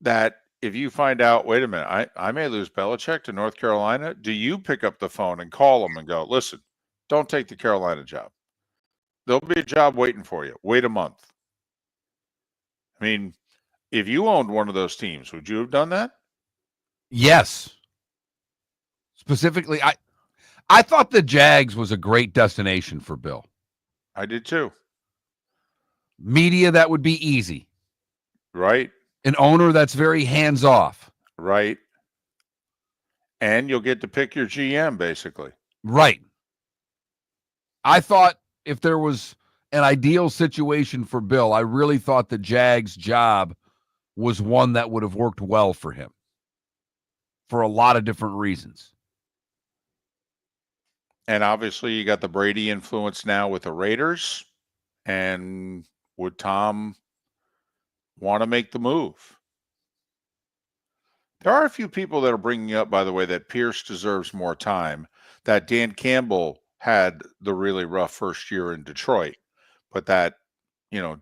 that if you find out, wait a minute, I may lose Belichick to North Carolina, do you pick up the phone and call them and go, listen, don't take the Carolina job. There'll be a job waiting for you. Wait a month. I mean, if you owned one of those teams, would you have done that? Yes. Specifically, I thought the Jags was a great destination for Bill. I did too. Media, that would be easy. Right. An owner that's very hands-off. Right. And you'll get to pick your GM, basically. Right. I thought if there was an ideal situation for Bill, I really thought the Jags job was one that would have worked well for him for a lot of different reasons. And obviously, you got the Brady influence now with the Raiders. And would Tom want to make the move? There are a few people that are bringing up, by the way, that Pierce deserves more time, that Dan Campbell had the really rough first year in Detroit, but that,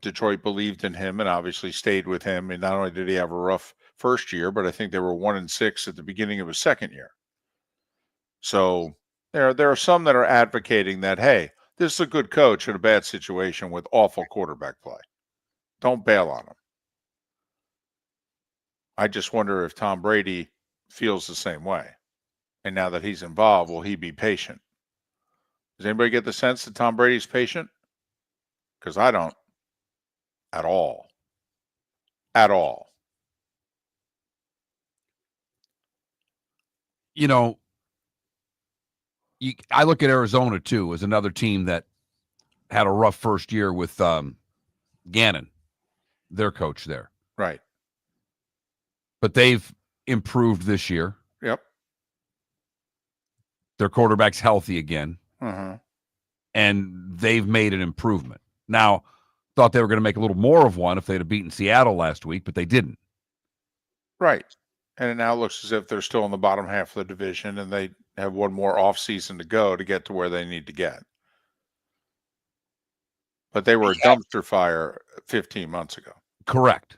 Detroit believed in him and obviously stayed with him. And not only did he have a rough first year, but I think they were 1-6 at the beginning of his second year. So there are some that are advocating that, hey, this is a good coach in a bad situation with awful quarterback play. Don't bail on him. I just wonder if Tom Brady feels the same way. And now that he's involved, will he be patient? Does anybody get the sense that Tom Brady's patient? Because I don't. At all. At all. I look at Arizona, too, as another team that had a rough first year with Gannon, their coach there. Right. But they've improved this year. Yep. Their quarterback's healthy again. Uh-huh. And they've made an improvement. Now, thought they were going to make a little more of one if they'd have beaten Seattle last week, but they didn't. Right. And it now looks as if they're still in the bottom half of the division and they have one more offseason to go to get to where they need to get. But they were a dumpster fire 15 months ago. Correct.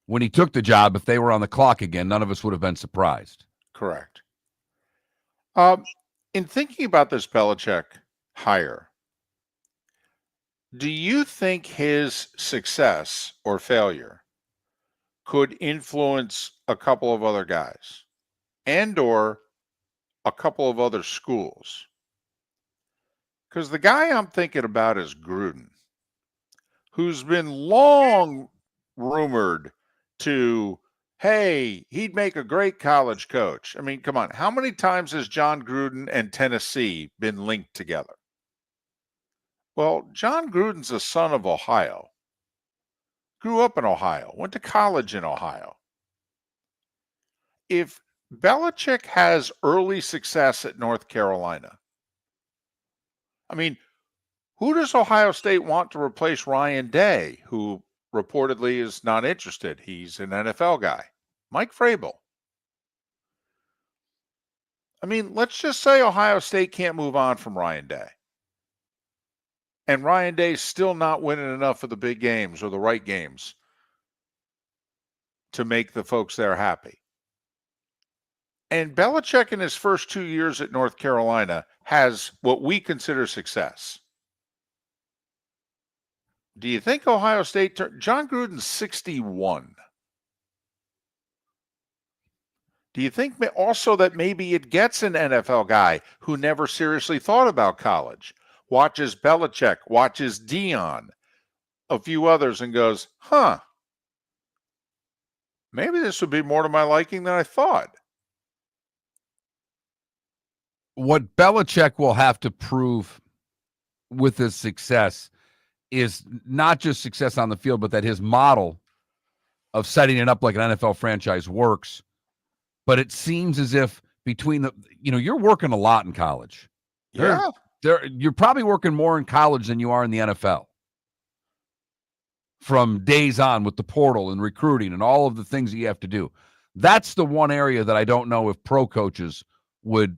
When he took the job, if they were on the clock again, none of us would have been surprised. Correct. In thinking about this Belichick hire, do you think his success or failure could influence a couple of other guys and or a couple of other schools? Because the guy I'm thinking about is Gruden, who's been long rumored to, hey, he'd make a great college coach. I mean, come on. How many times has John Gruden and Tennessee been linked together? Well, John Gruden's a son of Ohio. Grew up in Ohio, went to college in Ohio. If Belichick has early success at North Carolina, I mean, who does Ohio State want to replace Ryan Day, who reportedly is not interested? He's an NFL guy. Mike Vrabel. I mean, let's just say Ohio State can't move on from Ryan Day. And Ryan Day's still not winning enough of the big games or the right games to make the folks there happy. And Belichick in his first 2 years at North Carolina has what we consider success. Do you think Ohio State John Gruden's 61. Do you think also that maybe it gets an NFL guy who never seriously thought about college, watches Belichick, watches Dion, a few others, and goes, maybe this would be more to my liking than I thought? What Belichick will have to prove with his success is not just success on the field, but that his model of setting it up like an NFL franchise works. But it seems as if between you're working a lot in college. Yeah. You're probably working more in college than you are in the NFL. From days on with the portal and recruiting and all of the things that you have to do. That's the one area that I don't know if pro coaches would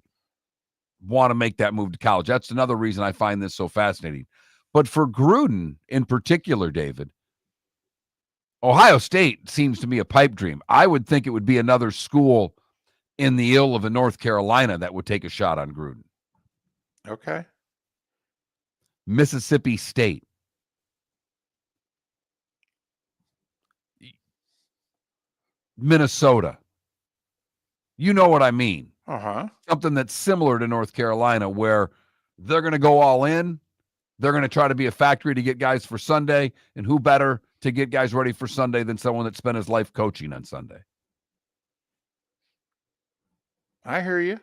want to make that move to college. That's another reason I find this so fascinating. But for Gruden in particular, David, Ohio State seems to me a pipe dream. I would think it would be another school in the ill of a North Carolina that would take a shot on Gruden. Okay. Mississippi State. Minnesota. You know what I mean. Something that's similar to North Carolina, where they're going to go all in. They're going to try to be a factory to get guys for Sunday. And who better to get guys ready for Sunday than someone that spent his life coaching on Sunday? I hear you.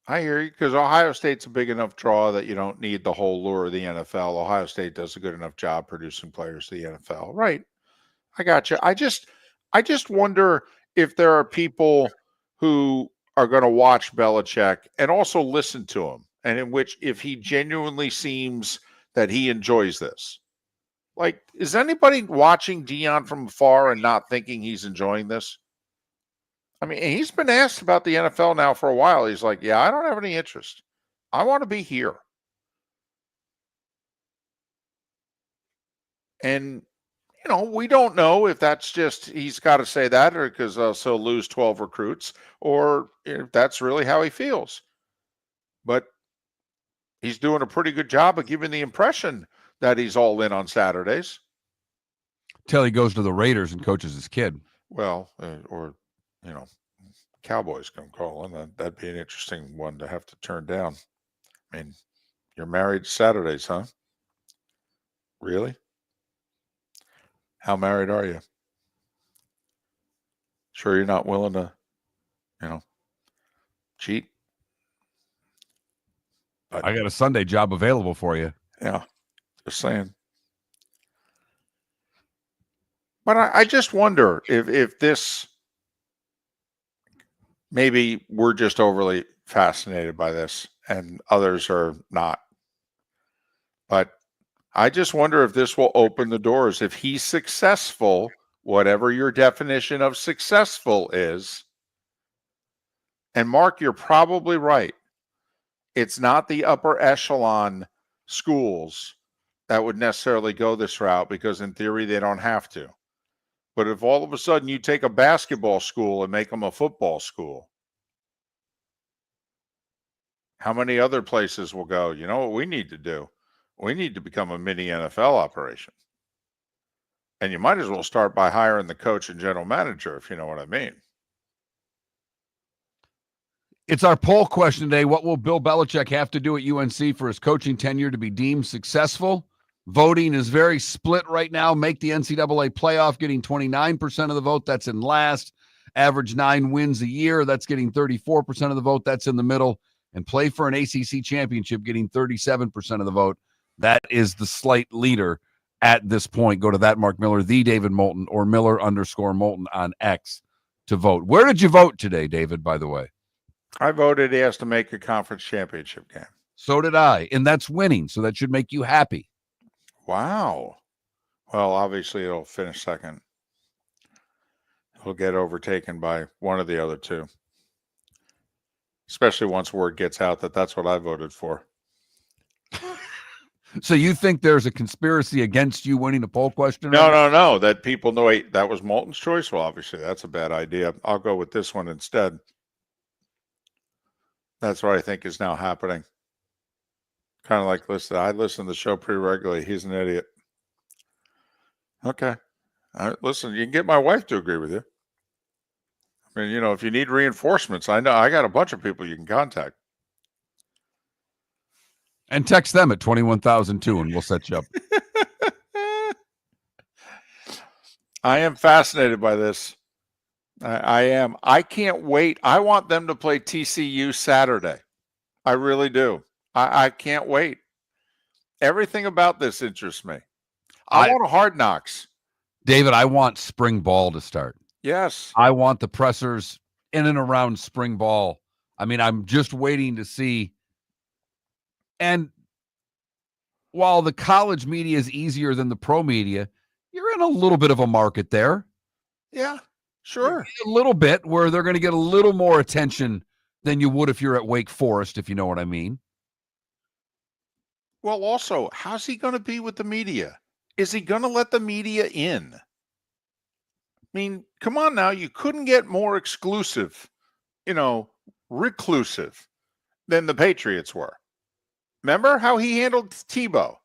Because Ohio State's a big enough draw that you don't need the whole lure of the NFL. Ohio State does a good enough job producing players to the NFL. Right. I got you. I just wonder if there are people who are going to watch Belichick and also listen to him, and in which if he genuinely seems that he enjoys this. Like, is anybody watching Dion from afar and not thinking he's enjoying this? I mean, he's been asked about the NFL now for a while. He's like, yeah, I don't have any interest. I want to be here. And, we don't know if that's just he's got to say that or because he'll lose 12 recruits or if that's really how he feels. But he's doing a pretty good job of giving the impression that he's all in on Saturdays. Till he goes to the Raiders and coaches his kid. Well, Cowboys come calling. That'd be an interesting one to have to turn down. I mean, you're married Saturdays, huh? Really? How married are you? Sure you're not willing to, cheat? But I got a Sunday job available for you. Yeah, just saying. But I just wonder if this, maybe we're just overly fascinated by this and others are not. But I just wonder if this will open the doors. If he's successful, whatever your definition of successful is, and Mark, you're probably right. It's not the upper echelon schools that would necessarily go this route because in theory they don't have to. But if all of a sudden you take a basketball school and make them a football school, how many other places will go, you know what we need to do? We need to become a mini NFL operation. And you might as well start by hiring the coach and general manager, if you know what I mean. It's our poll question today. What will Bill Belichick have to do at UNC for his coaching tenure to be deemed successful? Voting is very split right now. Make the NCAA playoff, getting 29% of the vote. That's in last. Average 9 wins a year. That's getting 34% of the vote. That's in the middle. And play for an ACC championship, getting 37% of the vote. That is the slight leader at this point. Go to that Mark Miller, the David Moulton, or Miller_Moulton on X to vote. Where did you vote today, David, by the way? I voted he has to make a conference championship game. So did I. And that's winning. So that should make you happy. Wow. Well, obviously it'll finish second. He'll get overtaken by one of the other two. Especially once word gets out that that's what I voted for. So you think there's a conspiracy against you winning a poll question? No. That people know, wait, that was Moulton's choice? Well, obviously that's a bad idea. I'll go with this one instead. That's what I think is now happening. Kind of like, listen, I listen to the show pretty regularly. He's an idiot. Okay. All right, listen, you can get my wife to agree with you. I mean, if you need reinforcements, I know I got a bunch of people you can contact. And text them at 21,002 and we'll set you up. I am fascinated by this. I am. I can't wait. I want them to play TCU Saturday. I really do. I can't wait. Everything about this interests me. I want a Hard Knocks. David, I want spring ball to start. Yes. I want the pressers in and around spring ball. I mean, I'm just waiting to see. And while the college media is easier than the pro media, you're in a little bit of a market there. Yeah, sure. A little bit where they're going to get a little more attention than you would if you're at Wake Forest, if you know what I mean. Well, also, how's he going to be with the media? Is he going to let the media in? I mean, come on now. You couldn't get more exclusive, reclusive than the Patriots were. Remember how he handled Tebow?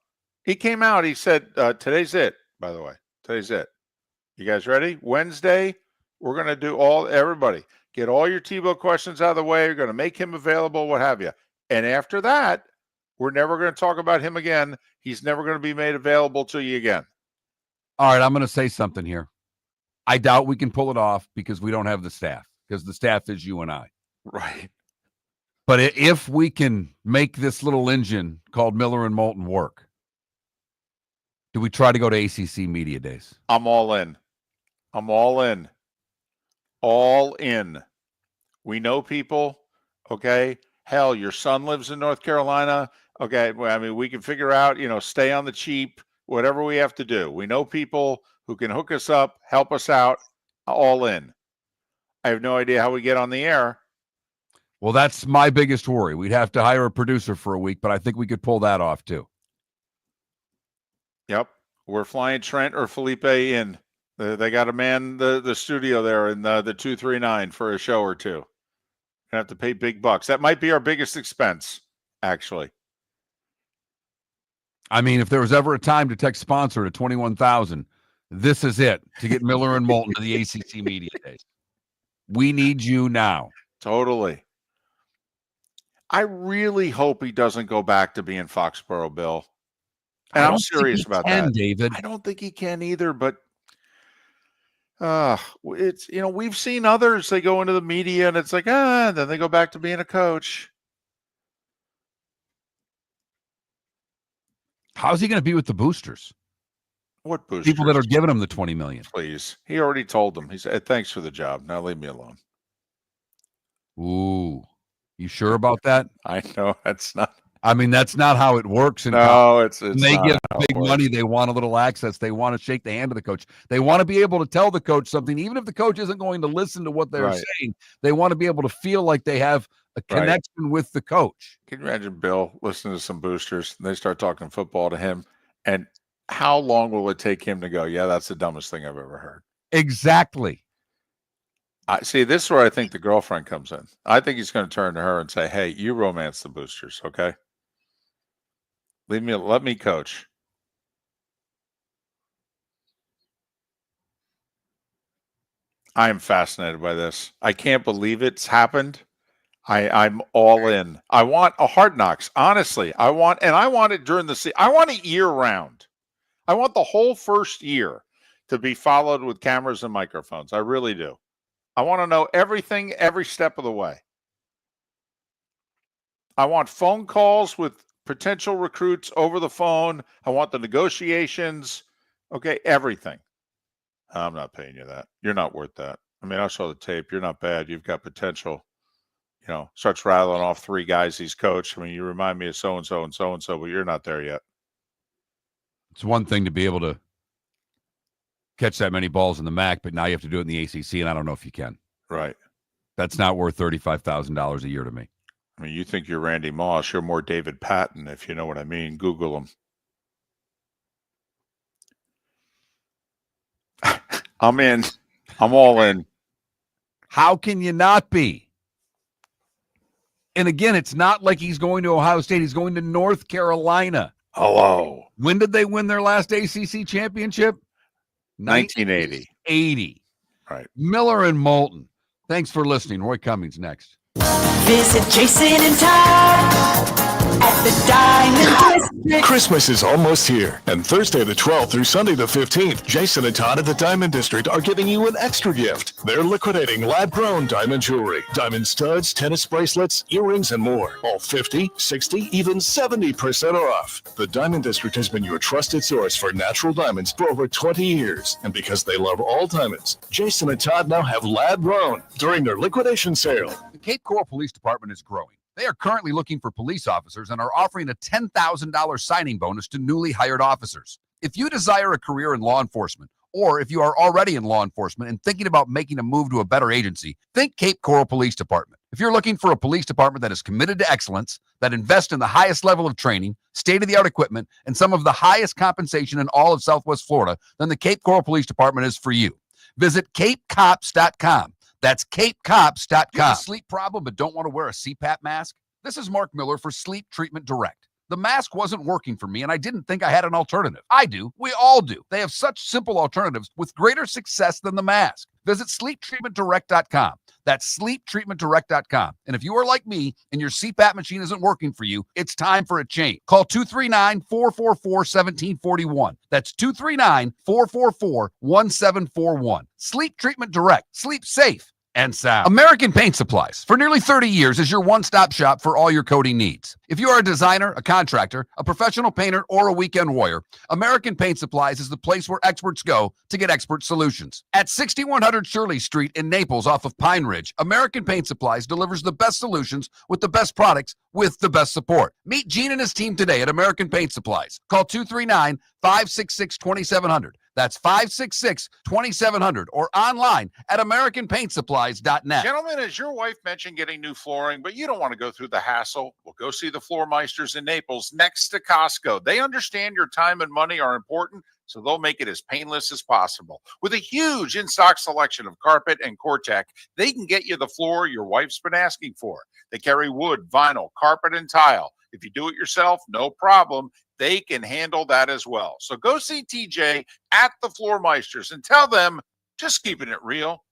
He came out. He said, today's it, by the way. Today's it. You guys ready? Wednesday, We're going to do everybody. Get all your Tebow questions out of the way. You're going to make him available, what have you. And after that, we're never going to talk about him again. He's never going to be made available to you again. All right, I'm going to say something here. I doubt we can pull it off because we don't have the staff, because the staff is you and I. Right. But if we can make this little engine called Miller and Moulton work, do we try to go to ACC Media Days? I'm all in. I'm all in. All in. We know people, okay? Hell, your son lives in North Carolina. Okay, well, I mean, we can figure out, stay on the cheap, whatever we have to do. We know people who can hook us up, help us out, all in. I have no idea how we get on the air. Well, that's my biggest worry. We'd have to hire a producer for a week, but I think we could pull that off too. Yep. We're flying Trent or Felipe in. They got to man the studio there in the 239 for a show or two. Gonna have to pay big bucks. That might be our biggest expense, actually. I mean, if there was ever a time to text sponsor to 21,000, this is it, to get Miller and Moulton to the ACC Media Days. We need you now. Totally. I really hope he doesn't go back to being Foxborough Bill. And I'm serious about that. David. I don't think he can either, but it's, we've seen others, they go into the media and it's like, then they go back to being a coach. How's he going to be with the boosters? What boosters? People that are giving him the $20 million. Please. He already told them. He said, thanks for the job. Now leave me alone. Ooh, you sure about that? I know that's not. I mean, that's not how it works. No, it's when they not give how big it works. money, they want a little access. They want to shake the hand of the coach. They want to be able to tell the coach something, even if the coach isn't going to listen to what they're Right. saying. They want to be able to feel like they have a connection with the coach. Can you imagine Bill listening to some boosters and they start talking football to him? And how long will it take him to go, yeah, that's the dumbest thing I've ever heard? Exactly. See, this is where I think the girlfriend comes in. I think he's going to turn to her and say, hey, you romance the boosters, okay? Let me coach. I am fascinated by this. I can't believe it's happened. I'm all in. I want a Hard Knocks. Honestly, I want it during the season. I want it year round. I want the whole first year to be followed with cameras and microphones. I really do. I want to know everything, every step of the way. I want phone calls with potential recruits over the phone. I want the negotiations. Okay, everything. I'm not paying you that. You're not worth that. I mean, I saw the tape. You're not bad. You've got potential. Starts rattling off 3 guys he's coached. I mean, you remind me of so-and-so and so-and-so, but you're not there yet. It's one thing to be able to catch that many balls in the MAC, but now you have to do it in the ACC, and I don't know if you can. Right. That's not worth $35,000 a year to me. I mean, you think you're Randy Moss. You're more David Patton, if you know what I mean. Google him. I'm in. I'm all in. How can you not be? And again, it's not like he's going to Ohio State. He's going to North Carolina. Hello. When did they win their last ACC championship? 1980. 80. Right. Miller and Moulton. Thanks for listening. Roy Cummings next. Visit Jason and Todd at the Diamond District. Christmas is almost here, and Thursday the 12th through Sunday the 15th, Jason and Todd at the Diamond District are giving you an extra gift. They're liquidating lab-grown diamond jewelry, diamond studs, tennis bracelets, earrings, and more. All 50, 60, even 70% off. The Diamond District has been your trusted source for natural diamonds for over 20 years, and because they love all diamonds, Jason and Todd now have lab-grown during their liquidation sale. The Cape Coral Police Department is growing. They are currently looking for police officers and are offering a $10,000 signing bonus to newly hired officers. If you desire a career in law enforcement, or if you are already in law enforcement and thinking about making a move to a better agency, think Cape Coral Police Department. If you're looking for a police department that is committed to excellence, that invests in the highest level of training, state-of-the-art equipment, and some of the highest compensation in all of Southwest Florida, then the Cape Coral Police Department is for you. Visit capecops.com. That's capecops.com. You have a sleep problem but don't want to wear a CPAP mask? This is Mark Miller for Sleep Treatment Direct. The mask wasn't working for me, and I didn't think I had an alternative. I do. We all do. They have such simple alternatives with greater success than the mask. Visit sleeptreatmentdirect.com. That's sleeptreatmentdirect.com. And if you are like me and your CPAP machine isn't working for you, it's time for a change. Call 239-444-1741. That's 239-444-1741. Sleep Treatment Direct. Sleep safe and sound. American Paint Supplies, for nearly 30 years, is your one-stop shop for all your coating needs. If you are a designer, a contractor, a professional painter, or a weekend warrior, American Paint Supplies is the place where experts go to get expert solutions. At 6100 Shirley Street in Naples off of Pine Ridge, American Paint Supplies delivers the best solutions with the best products with the best support. Meet Gene and his team today at American Paint Supplies. Call 239-566-2700. That's 566-2700 or online at AmericanPaintSupplies.net. Gentlemen, as your wife mentioned getting new flooring, but you don't want to go through the hassle, well, go see the Floor Meisters in Naples next to Costco. They understand your time and money are important, so they'll make it as painless as possible. With a huge in-stock selection of carpet and Cortec, they can get you the floor your wife's been asking for. They carry wood, vinyl, carpet, and tile. If you do it yourself, no problem. They can handle that as well. So go see TJ at the Floor Meisters and tell them, just keeping it real.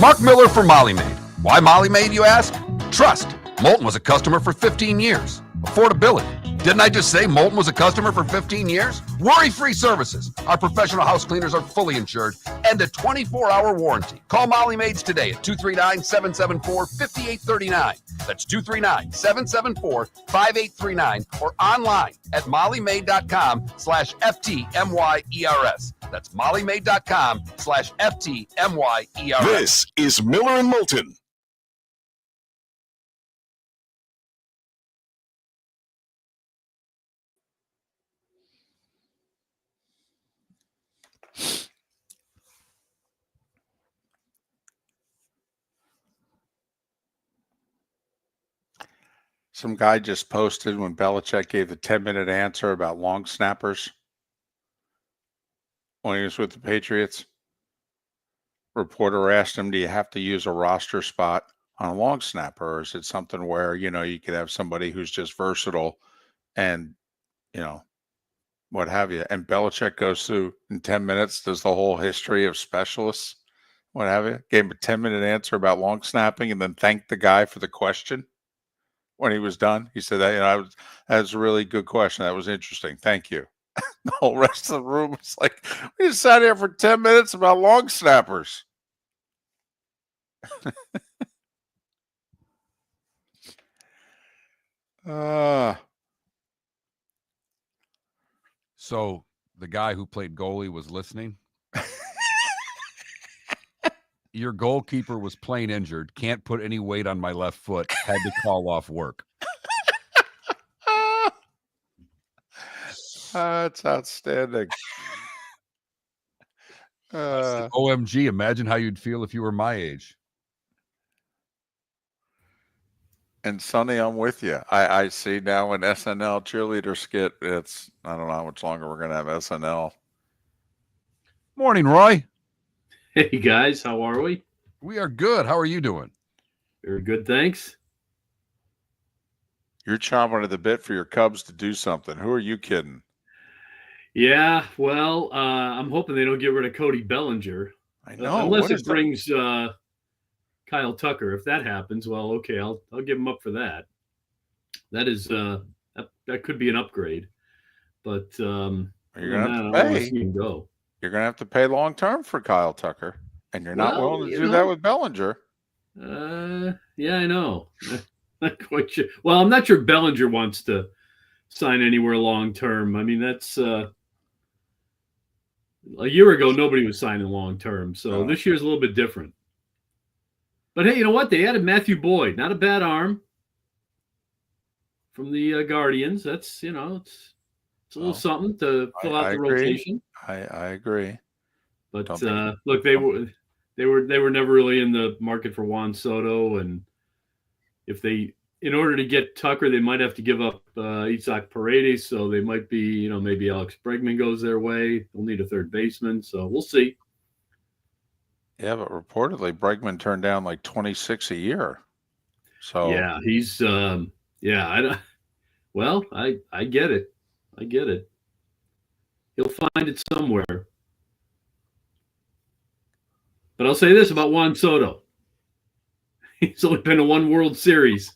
Mark Miller for Molly Maid. Why Molly Maid, you ask? Trust. Moulton was a customer for 15 years. Affordability. Didn't I just say Moulton was a customer for 15 years? Worry-free services. Our professional house cleaners are fully insured and a 24-hour warranty. Call Molly Maids today at 239-774-5839. That's 239-774-5839 or online at mollymaid.com/FTMYERS. That's mollymaid.com/FTMYERS. This is Miller and Moulton. Some guy just posted when Belichick gave the 10-minute answer about long snappers when he was with the Patriots. Reporter asked him, do you have to use a roster spot on a long snapper, or is it something where, you could have somebody who's just versatile and, what have you? And Belichick goes through in 10 minutes, does the whole history of specialists, what have you? Gave him a 10-minute answer about long snapping and then thanked the guy for the question. When he was done, he said that that's a really good question. That was interesting. Thank you. The whole rest of the room was like, we just sat here for 10 minutes about long snappers. So the guy who played goalie was listening. Your goalkeeper was plain injured. Can't put any weight on my left foot. Had to call off work. That's outstanding. OMG, imagine how you'd feel if you were my age. And Sonny, I'm with you. I see now an SNL cheerleader skit. I don't know how much longer we're going to have SNL. Morning, Roy. Hey, guys. How are we? We are good. How are you doing? Very good, thanks. You're chomping at the bit for your Cubs to do something. Who are you kidding? Yeah, well, I'm hoping they don't get rid of Cody Bellinger. I know. Unless it brings Kyle Tucker. If that happens, well, okay, I'll give him up for that. That is that could be an upgrade. But you're gonna have to pay. Go. You're gonna have to pay long term for Kyle Tucker, and you're not willing to do that with Bellinger. Yeah, I know. Not quite sure. Well, I'm not sure Bellinger wants to sign anywhere long term. I mean, that's a year ago nobody was signing long term, so this year's a little bit different. But hey, you know what? They added Matthew Boyd. Not a bad arm from the Guardians. That's it's a little something to fill out the rotation. I agree. But look, they were never really in the market for Juan Soto, and in order to get Tucker, they might have to give up Isaac Paredes, so they might be, maybe Alex Bregman goes their way. They'll need a third baseman, so we'll see. Yeah, but reportedly Bregman turned down like 26 a year. So yeah, he's I get it. I get it. He'll find it somewhere. But I'll say this about Juan Soto. He's only been to one World Series.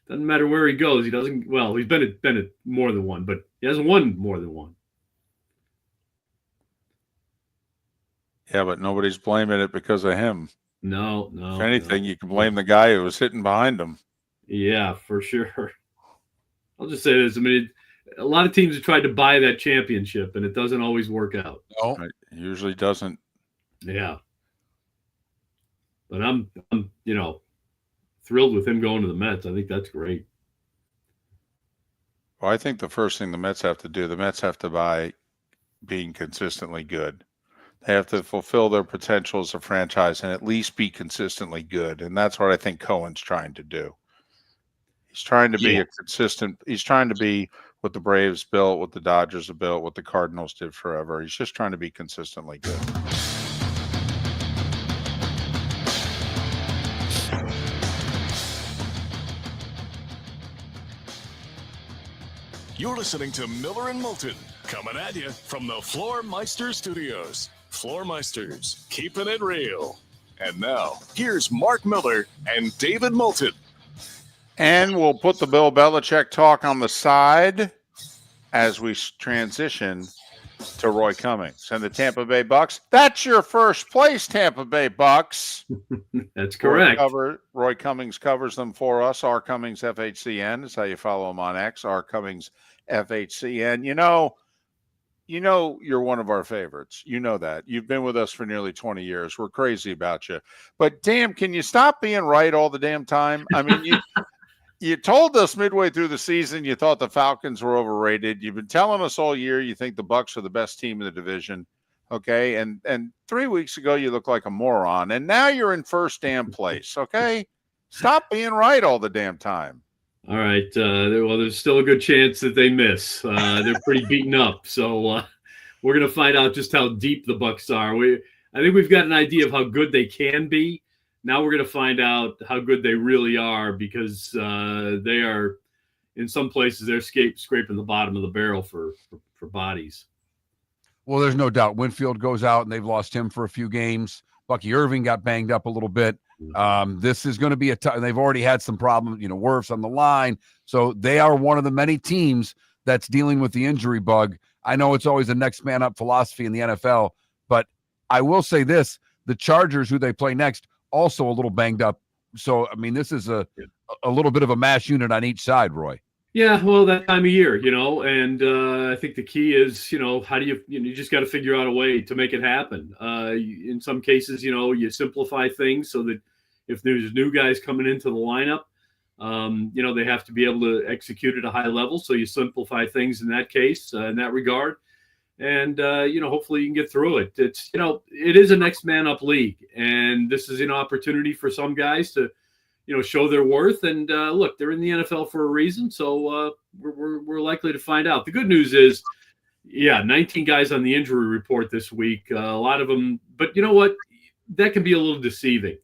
Doesn't matter where he goes. He doesn't. Well, he's been at more than one, but he hasn't won more than one. Yeah, but nobody's blaming it because of him. No. If anything, you can blame the guy who was hitting behind him. Yeah, for sure. I'll just say this. I mean, a lot of teams have tried to buy that championship, and it doesn't always work out. No. It usually doesn't. Yeah. But I'm thrilled with him going to the Mets. I think that's great. Well, I think the first thing the Mets have to do, the Mets have to buy being consistently good. They have to fulfill their potential as a franchise and at least be consistently good. And that's what I think Cohen's trying to do. He's trying to be he's trying to be what the Braves built, what the Dodgers have built, what the Cardinals did forever. He's just trying to be consistently good. You're listening to Miller and Moulton, coming at you from the Floor Meister Studios. Floor Meisters, keeping it real. And now, here's Mark Miller and David Moulton. And we'll put the Bill Belichick talk on the side as we transition to Roy Cummings and the Tampa Bay Bucs. That's your first place, Tampa Bay Bucs. That's correct. Roy Cummings covers them for us. R. Cummings FHCN is how you follow him on X. R. Cummings FHCN. You know you're one of our favorites. You know that. You've been with us for nearly 20 years. We're crazy about you. But damn, can you stop being right all the damn time? I mean, you told us midway through the season you thought the Falcons were overrated. You've been telling us all year you think the Bucs are the best team in the division. Okay? And 3 weeks ago you looked like a moron. And now you're in first damn place. Okay? Stop being right all the damn time. All right. Well, there's still a good chance that they miss. They're pretty beaten up. So we're going to find out just how deep the Bucs are. I think we've got an idea of how good they can be. Now we're going to find out how good they really are because they are, in some places, they're scraping the bottom of the barrel for bodies. Well, there's no doubt. Winfield goes out, and they've lost him for a few games. Bucky Irving got banged up a little bit. This is going to be they've already had some problems, Wirfs on the line. So they are one of the many teams that's dealing with the injury bug. I know it's always a next man up philosophy in the NFL, but I will say this, the Chargers, who they play next, also a little banged up. So, I mean, this is a little bit of a mash unit on each side, Roy. Yeah, well, that time of year, and I think the key is, how do you just got to figure out a way to make it happen. In some cases, you simplify things so that if there's new guys coming into the lineup, they have to be able to execute at a high level. So you simplify things in that case, in that regard. And, hopefully you can get through it. It's, it is a next man up league. And this is an opportunity for some guys to, show their worth. And look, they're in the NFL for a reason. So we're likely to find out. The good news is, 19 guys on the injury report this week. A lot of them. But you know what? That can be a little deceiving.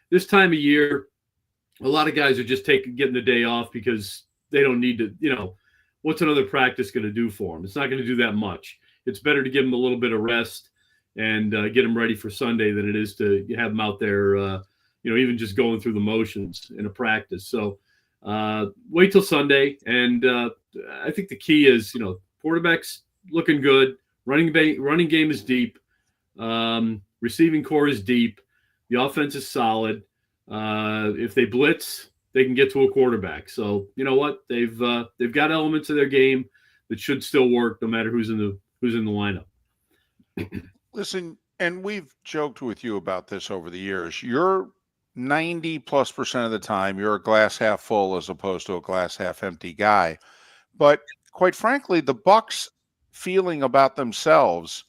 This time of year, a lot of guys are just getting the day off because they don't need to, what's another practice going to do for them? It's not going to do that much. It's better to give them a little bit of rest and get them ready for Sunday than it is to have them out there, even just going through the motions in a practice. So wait till Sunday. And I think the key is, quarterback's looking good. Running game is deep. Receiving core is deep. The offense is solid. If they blitz, they can get to a quarterback. So you know what? They've got elements of their game that should still work no matter who's in the lineup. Listen, and we've joked with you about this over the years. You're 90+% of the time you're a glass half full as opposed to a glass half empty guy. But quite frankly, the Bucs feeling about themselves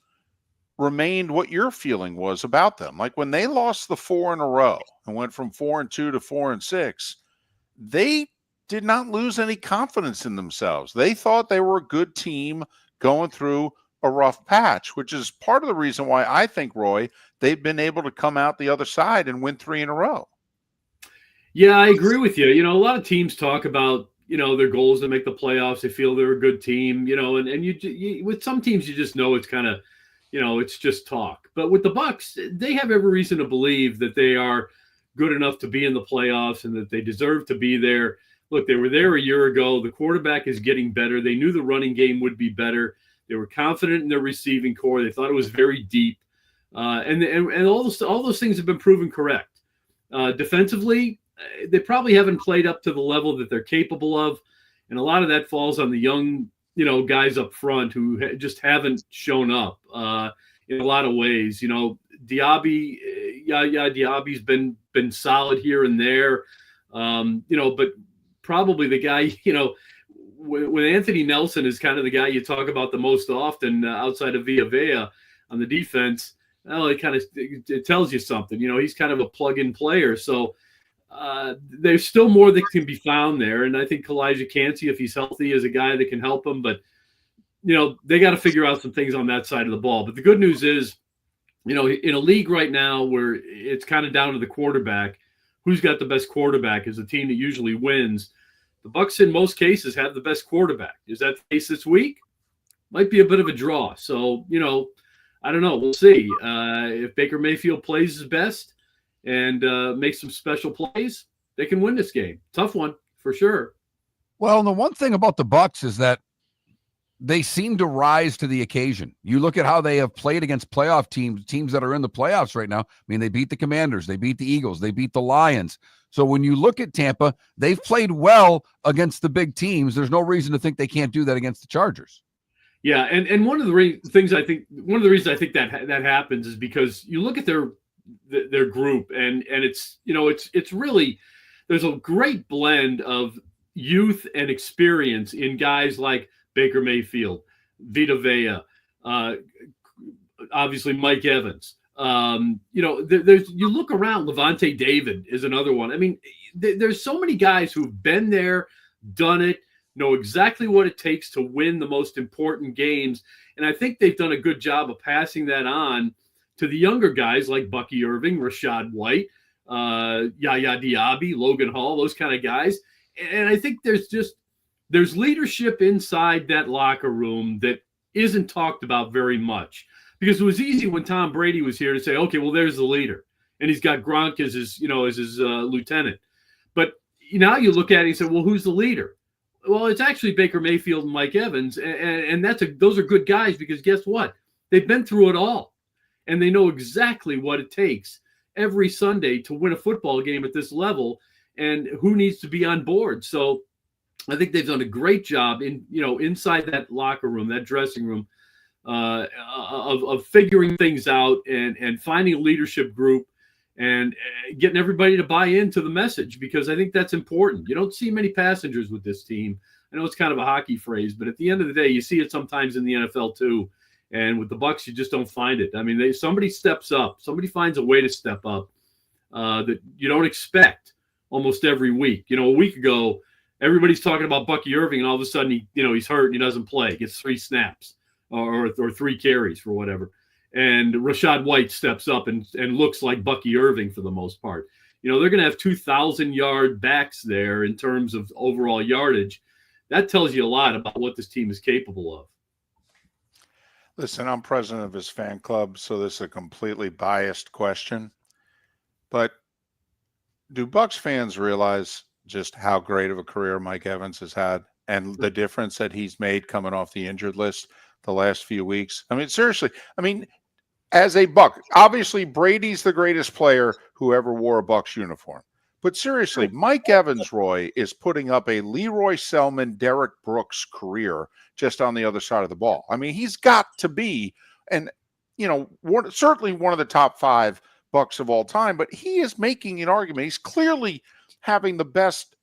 remained what your feeling was about them. Like when they lost the 4 in a row and went from 4-2 to 4-6, they did not lose any confidence in themselves. They thought they were a good team going through a rough patch, which is part of the reason why I think, Roy, they've been able to come out the other side and win 3 in a row. Yeah, I agree with you. A lot of teams talk about, their goals to make the playoffs. They feel they're a good team, and you with some teams, you just know it's kind of, it's just talk. But with the Bucs, they have every reason to believe that they are good enough to be in the playoffs and that they deserve to be there. Look, they were there a year ago. The quarterback is getting better. They knew the running game would be better. They were confident in their receiving core. They thought it was very deep. And all those things have been proven correct. Defensively, they probably haven't played up to the level that they're capable of. And a lot of that falls on the young, guys up front who just haven't shown up in a lot of ways. Diaby's been solid here and there, but probably the guy, when Anthony Nelson is kind of the guy you talk about the most often outside of Villa on the defense. Well, it tells you something. He's kind of a plug-in player. So there's still more that can be found there. And I think Kalijah Cansey, if he's healthy, is a guy that can help him. But, they got to figure out some things on that side of the ball. But the good news is, in a league right now where it's kind of down to the quarterback, who's got the best quarterback is the team that usually wins. The Bucs, in most cases, have the best quarterback. Is that the case this week? Might be a bit of a draw. So, I don't know. We'll see. If Baker Mayfield plays his best and makes some special plays, they can win this game. Tough one, for sure. Well, and the one thing about the Bucs is that they seem to rise to the occasion. You look at how they have played against playoff teams that are in the playoffs right now. I mean, they beat the Commanders, they beat the Eagles, they beat the Lions. So when you look at Tampa, they've played well against the big teams. There's no reason to think they can't do that against the Chargers. Yeah, and one of the reasons I think that happens is because you look at their group and it's really, there's a great blend of youth and experience in guys like Baker Mayfield, Vita Vea, obviously Mike Evans. There's you look around, Levante David is another one. I mean, there's so many guys who've been there, done it, know exactly what it takes to win the most important games. And I think they've done a good job of passing that on to the younger guys like Bucky Irving, Rashad White, Yaya Diaby, Logan Hall, those kind of guys. And I think there's leadership inside that locker room that isn't talked about very much, because it was easy when Tom Brady was here to say, okay, well, there's the leader and he's got Gronk as his lieutenant. But now you look at it and say, well, who's the leader? Well, it's actually Baker Mayfield and Mike Evans. And those are good guys, because guess what? They've been through it all and they know exactly what it takes every Sunday to win a football game at this level and who needs to be on board. So I think they've done a great job inside that locker room, that dressing room, of figuring things out and finding a leadership group and getting everybody to buy into the message, because I think that's important. You don't see many passengers with this team. I know it's kind of a hockey phrase, but at the end of the day, you see it sometimes in the NFL too. And with the Bucs, you just don't find it. I mean, somebody steps up, somebody finds a way to step up that you don't expect almost every week. A week ago, everybody's talking about Bucky Irving, and all of a sudden he's hurt and he doesn't play. Gets 3 snaps or 3 carries for whatever. And Rashad White steps up and looks like Bucky Irving for the most part. They're going to have 2,000-yard backs there in terms of overall yardage. That tells you a lot about what this team is capable of. Listen, I'm president of his fan club, so this is a completely biased question. But do Bucs fans realize just how great of a career Mike Evans has had and the difference that he's made coming off the injured list the last few weeks? I mean, seriously, as a Buc, obviously Brady's the greatest player who ever wore a Bucs uniform. But seriously, Mike Evans, Roy, is putting up a Leroy Selman, Derek Brooks career just on the other side of the ball. I mean, he's got to be, certainly one of the top 5 Bucs of all time, but he is making an argument. He's clearly having the best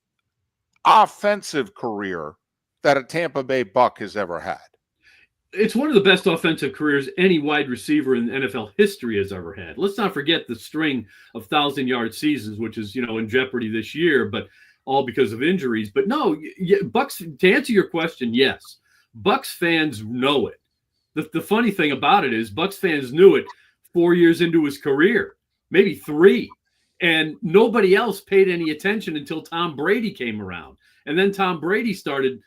offensive career that a Tampa Bay Buc has ever had. It's one of the best offensive careers any wide receiver in NFL history has ever had. Let's not forget the string of 1,000-yard seasons, which is, in jeopardy this year, but all because of injuries. But no, Bucs, to answer your question, yes, Bucs fans know it. The funny thing about it is Bucs fans knew it 4 years into his career, maybe 3. And nobody else paid any attention until Tom Brady came around. And then Tom Brady started,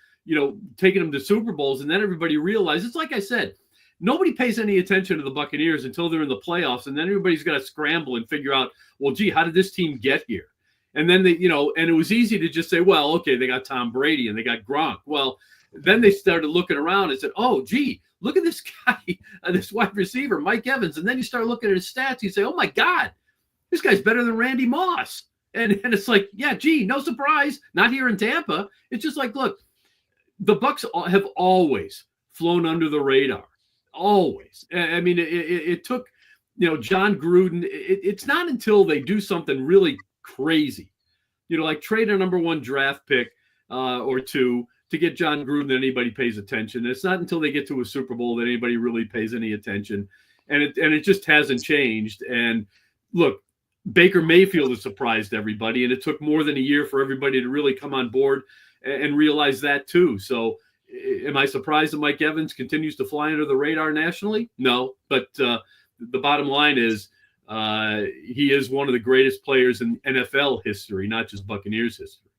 taking him to Super Bowls. And then everybody realized, it's like I said, nobody pays any attention to the Buccaneers until they're in the playoffs, and then everybody's got to scramble and figure out, well, gee, how did this team get here? And then they, and it was easy to just say, well, okay, they got Tom Brady and they got Gronk. Well, then they started looking around and said, oh, gee, look at this guy, this wide receiver, Mike Evans. And then you start looking at his stats. You say, oh, my God, this guy's better than Randy Moss. And it's like, yeah, gee, no surprise. Not here in Tampa. It's just like, look, the Bucs have always flown under the radar. Always. I mean, it took, John Gruden. It's not until they do something really crazy, like trade a number 1 draft pick or 2 to get John Gruden that anybody pays attention. It's not until they get to a Super Bowl that anybody really pays any attention. And it just hasn't changed. And look, Baker Mayfield has surprised everybody, and it took more than a year for everybody to really come on board and realize that too. So am I surprised that Mike Evans continues to fly under the radar nationally? No, but the bottom line is he is one of the greatest players in NFL history, not just Buccaneers history.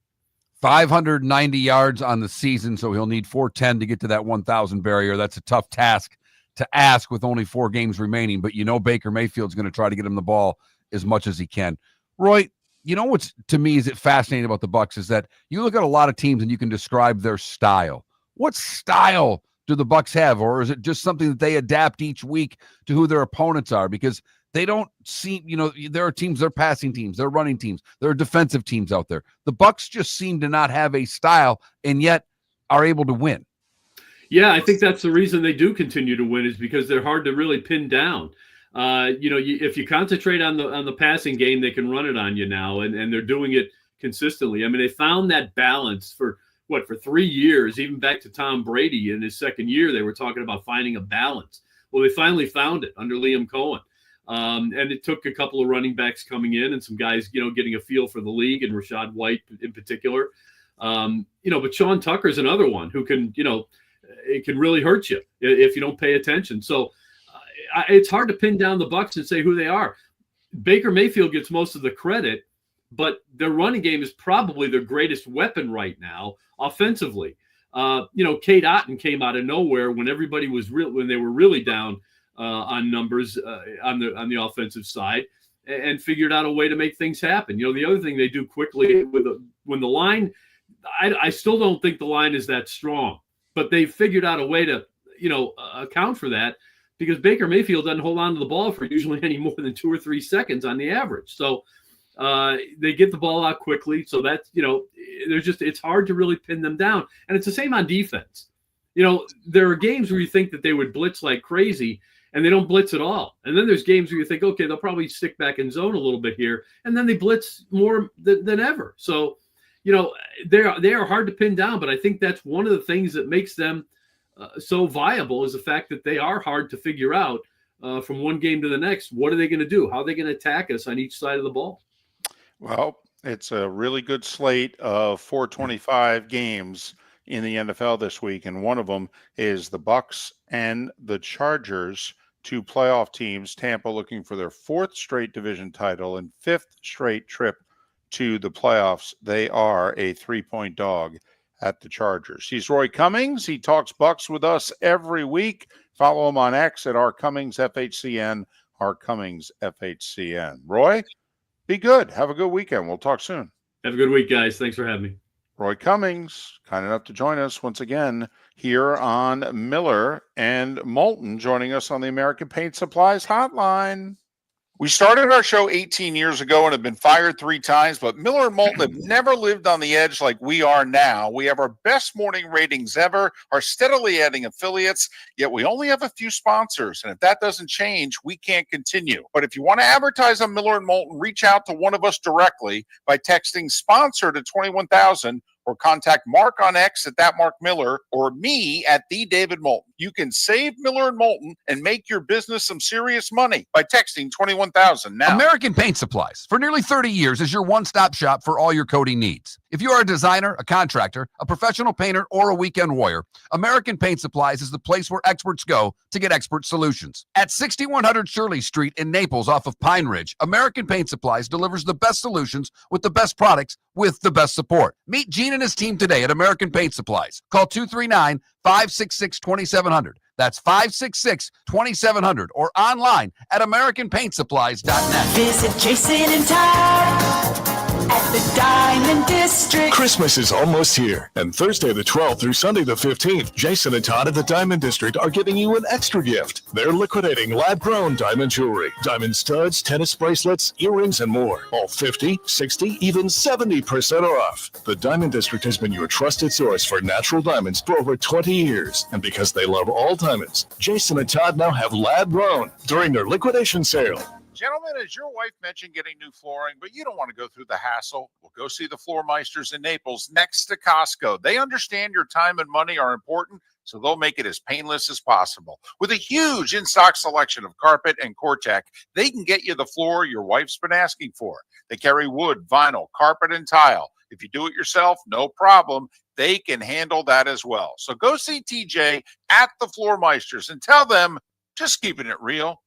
590 yards on the season, so he'll need 410 to get to that 1,000 barrier. That's a tough task to ask with only 4 games remaining, but Baker Mayfield's going to try to get him the ball as much as he can. Roy, what's to me is fascinating about the Bucs is that you look at a lot of teams and you can describe their style. What style do the Bucs have, or is it just something that they adapt each week to who their opponents are? Because they don't seem, there are teams, they're passing teams, they're running teams, there are defensive teams out there. The Bucs just seem to not have a style and yet are able to win. Yeah, I think that's the reason they do continue to win is because they're hard to really pin down. If you concentrate on the passing game, they can run it on you now, and they're doing it consistently. I mean, they found that balance for 3 years, even back to Tom Brady in his second year. They were talking about finding a balance. Well, they finally found it under Liam Cohen. And it took a couple of running backs coming in and some guys, getting a feel for the league, and Rashad White in particular. But Sean Tucker's another one who can, it can really hurt you if you don't pay attention. So it's hard to pin down the Bucs and say who they are. Baker Mayfield gets most of the credit, but their running game is probably their greatest weapon right now offensively. Kate Otten came out of nowhere when everybody was when they were really down on numbers on the offensive side, and figured out a way to make things happen. The other thing they do quickly when the line, I still don't think the line is that strong, but they figured out a way to account for that, because Baker Mayfield doesn't hold on to the ball for usually any more than 2 or 3 seconds on the average. So they get the ball out quickly. So that's, it's hard to really pin them down. And it's the same on defense. There are games where you think that they would blitz like crazy, and they don't blitz at all. And then there's games where you think, okay, they'll probably stick back in zone a little bit here, and then they blitz more than ever. So, they are hard to pin down, but I think that's one of the things that makes them so viable, is the fact that they are hard to figure out from one game to the next. What are they going to do? How are they going to attack us on each side of the ball? Well, it's a really good slate of 425 games in the NFL this week, and one of them is the Bucs and the Chargers, 2 playoff teams. Tampa looking for their 4th straight division title and 5th straight trip to the playoffs. They are a 3-point dog at the Chargers. He's Roy Cummings. He talks Bucs with us every week. Follow him on X at @RCummingsFHCN, @RCummingsFHCN. Roy, be good. Have a good weekend. We'll talk soon. Have a good week, guys. Thanks for having me. Roy Cummings, kind enough to join us once again here on Miller and Moulton, joining us on the American Paint Supplies Hotline. We started our show 18 years ago and have been fired 3 times, but Miller and Moulton have never lived on the edge like we are now. We have our best morning ratings ever, are steadily adding affiliates, yet we only have a few sponsors. And if that doesn't change, we can't continue. But if you want to advertise on Miller and Moulton, reach out to one of us directly by texting sponsor to 21,000, or contact Mark on X at @MarkMiller, or me at @TheDavidMoulton. You can save Miller and Moulton and make your business some serious money by texting 21,000 now. American Paint Supplies, for nearly 30 years, is your one-stop shop for all your coating needs. If you are a designer, a contractor, a professional painter, or a weekend warrior, American Paint Supplies is the place where experts go to get expert solutions. At 6100 Shirley Street in Naples off of Pine Ridge, American Paint Supplies delivers the best solutions with the best products with the best support. Meet Gene and his team today at American Paint Supplies. Call 239-566-2700 566-2700. That's 566-2700 or online at AmericanPaintSupplies.net. Visit Jason and Todd at the Diamond District. Christmas is almost here, and Thursday the 12th through Sunday the 15th, Jason and Todd at the Diamond District are giving you an extra gift. They're liquidating lab-grown diamond jewelry, diamond studs, tennis bracelets, earrings, and more. All 50, 60, even 70% off. The Diamond District has been your trusted source for natural diamonds for over 20 years, and because they love all diamonds, Jason and Todd now have lab-grown during their liquidation sale. Gentlemen, as your wife mentioned getting new flooring, but you don't want to go through the hassle, well, go see the Floor Meisters in Naples next to Costco. They understand your time and money are important, so they'll make it as painless as possible. With a huge in-stock selection of carpet and Core-Tech, they can get you the floor your wife's been asking for. They carry wood, vinyl, carpet, and tile. If you do it yourself, no problem. They can handle that as well. So go see TJ at the Floor Meisters and tell them, just keeping it real.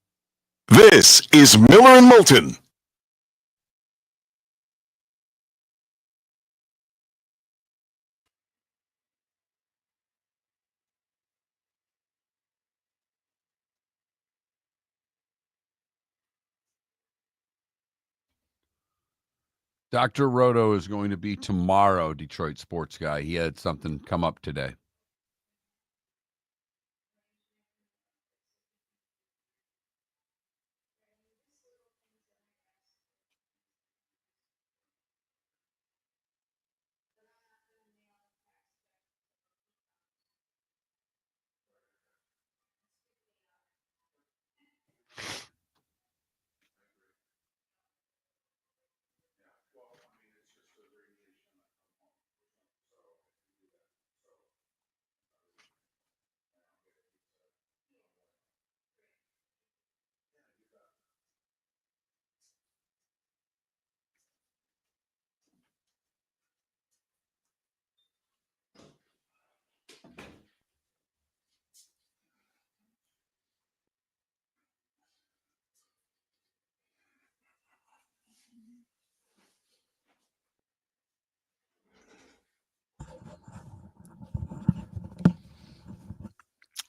This is Miller and Moulton. Dr. Roto is going to be tomorrow, Detroit sports guy. He had something come up today.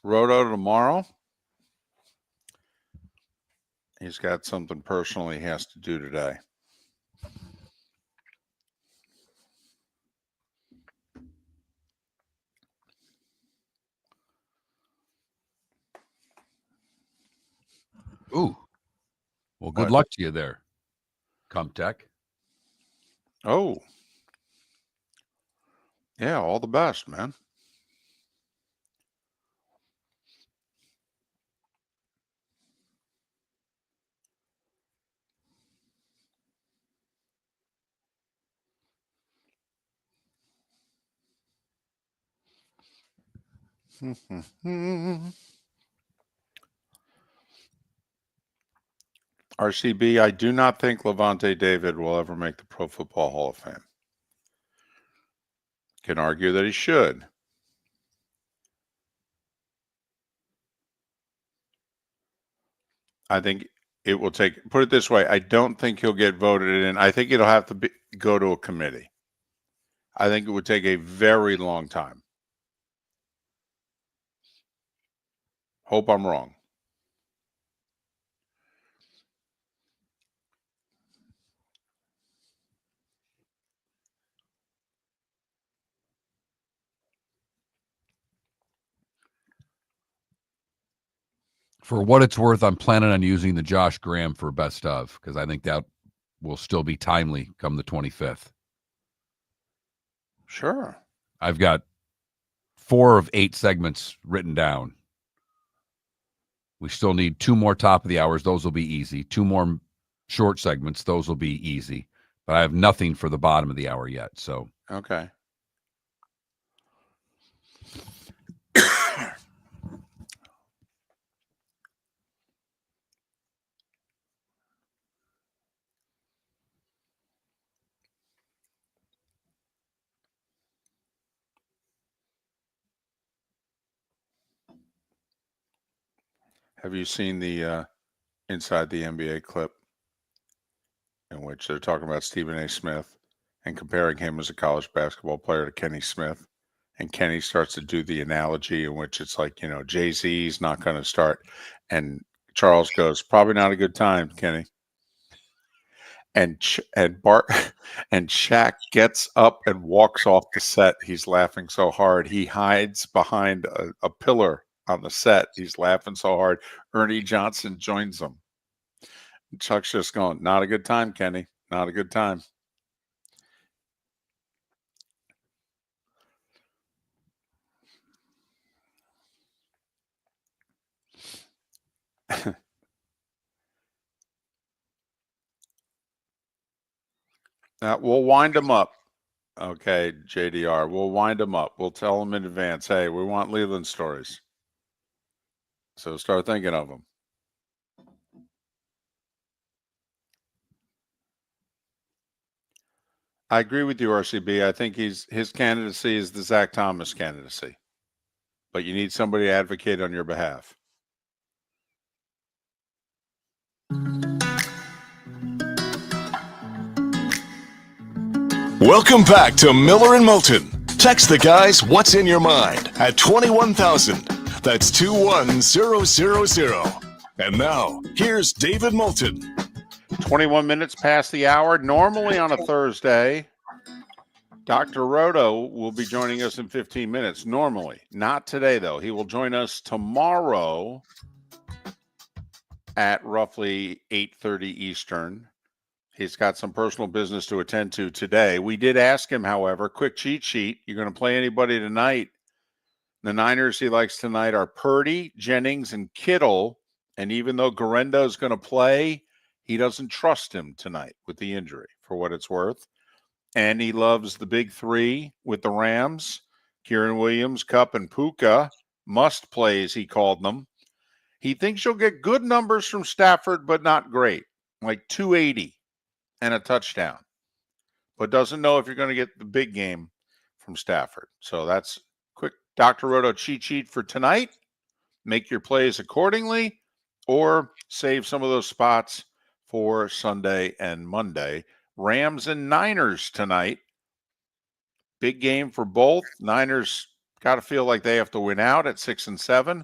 Roto tomorrow. He's got something personal he has to do today. Ooh. Well, good What? luck to you there, Comtech. Oh. Yeah, all the best, man. RCB, I do not think Levante David will ever make the Pro Football Hall of Fame. Can argue that he should. I think it will take, put it this way, I don't think he'll get voted in. I think it'll have to go to a committee. I think it would take a very long time. Hope I'm wrong. For what it's worth, I'm planning on using the Josh Graham for best of because I think that will still be timely come the 25th. Sure. I've got 4 of 8 segments written down. We still need 2 more top of the hours. Those will be easy. 2 more short segments. Those will be easy. But I have nothing for the bottom of the hour yet. So Okay. Have you seen the Inside the NBA clip in which they're talking about Stephen A. Smith and comparing him as a college basketball player to Kenny Smith And Kenny starts to do the analogy in which it's like, Jay-Z's not going to start. And Charles goes, probably not a good time, Kenny. And Bart and Shaq gets up and walks off the set. He's laughing so hard. He hides behind a pillar on the set. He's laughing so hard. Ernie Johnson joins them. And Chuck's just going, not a good time, Kenny. Not a good time. We'll wind them up. Okay, JDR. We'll wind them up. We'll tell them in advance, hey, we want Leland stories. So start thinking of them. I agree with you, RCB. I think his candidacy is the Zach Thomas candidacy. But you need somebody to advocate on your behalf. Welcome back to Miller and Moulton. Text the guys what's in your mind at 21,000. That's 21000. And now, here's David Moulton. 21 minutes past the hour. Normally on a Thursday, Dr. Roto will be joining us in 15 minutes. Normally. Not today, though. He will join us tomorrow at roughly 8:30 Eastern. He's got some personal business to attend to today. We did ask him, however, quick cheat sheet. You're going to play anybody tonight? The Niners he likes tonight are Purdy, Jennings, and Kittle. And even though Garendo is going to play, he doesn't trust him tonight with the injury, for what it's worth. And he loves the big three with the Rams, Kieran Williams, Kupp, and Puka. Must plays, he called them. He thinks you'll get good numbers from Stafford, but not great, like 280. And a touchdown, but doesn't know if you're going to get the big game from Stafford. So that's quick Dr. Roto cheat sheet for tonight. Make your plays accordingly or save some of those spots for Sunday and Monday. Rams and Niners tonight. Big game for both. Niners got to feel like they have to win out at 6-7.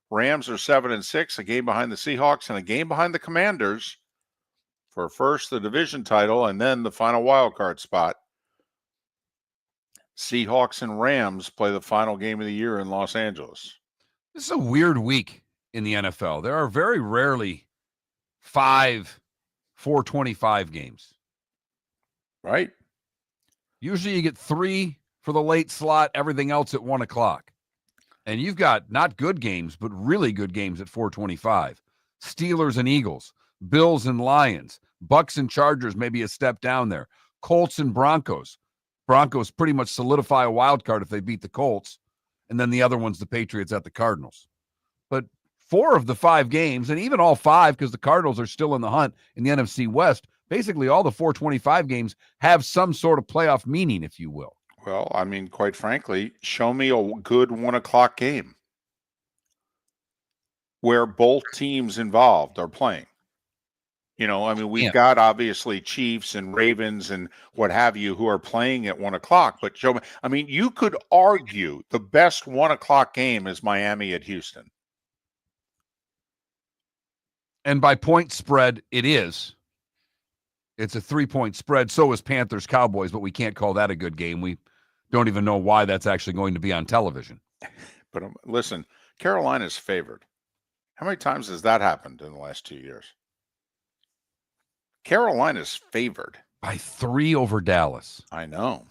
Rams are 7-6, a game behind the Seahawks and a game behind the Commanders for first the division title and then the final wild card spot. Seahawks and Rams play the final game of the year in Los Angeles. This is a weird week in the NFL. There are very rarely 5 4:25 games. Right. Usually you get 3 for the late slot, everything else at 1 o'clock. And you've got not good games, but really good games at 4:25. Steelers and Eagles, Bills and Lions, Bucs and Chargers, maybe a step down there. Colts and Broncos. Broncos pretty much solidify a wild card if they beat the Colts. And then the other one's the Patriots at the Cardinals. But 4 of the 5 games, and even all 5, because the Cardinals are still in the hunt in the NFC West, basically all the 4:25 games have some sort of playoff meaning, if you will. Well, I mean, quite frankly, show me a good 1 o'clock game where both teams involved are playing. We've got obviously Chiefs and Ravens and what have you who are playing at 1 o'clock, but show me, you could argue the best 1 o'clock game is Miami at Houston. And by point spread, it is. It's a 3-point spread. So is Panthers Cowboys, but we can't call that a good game. We don't even know why that's actually going to be on television. But listen, Carolina's favored. How many times has that happened in the last 2 years? Carolina's favored. By 3 over Dallas. I know.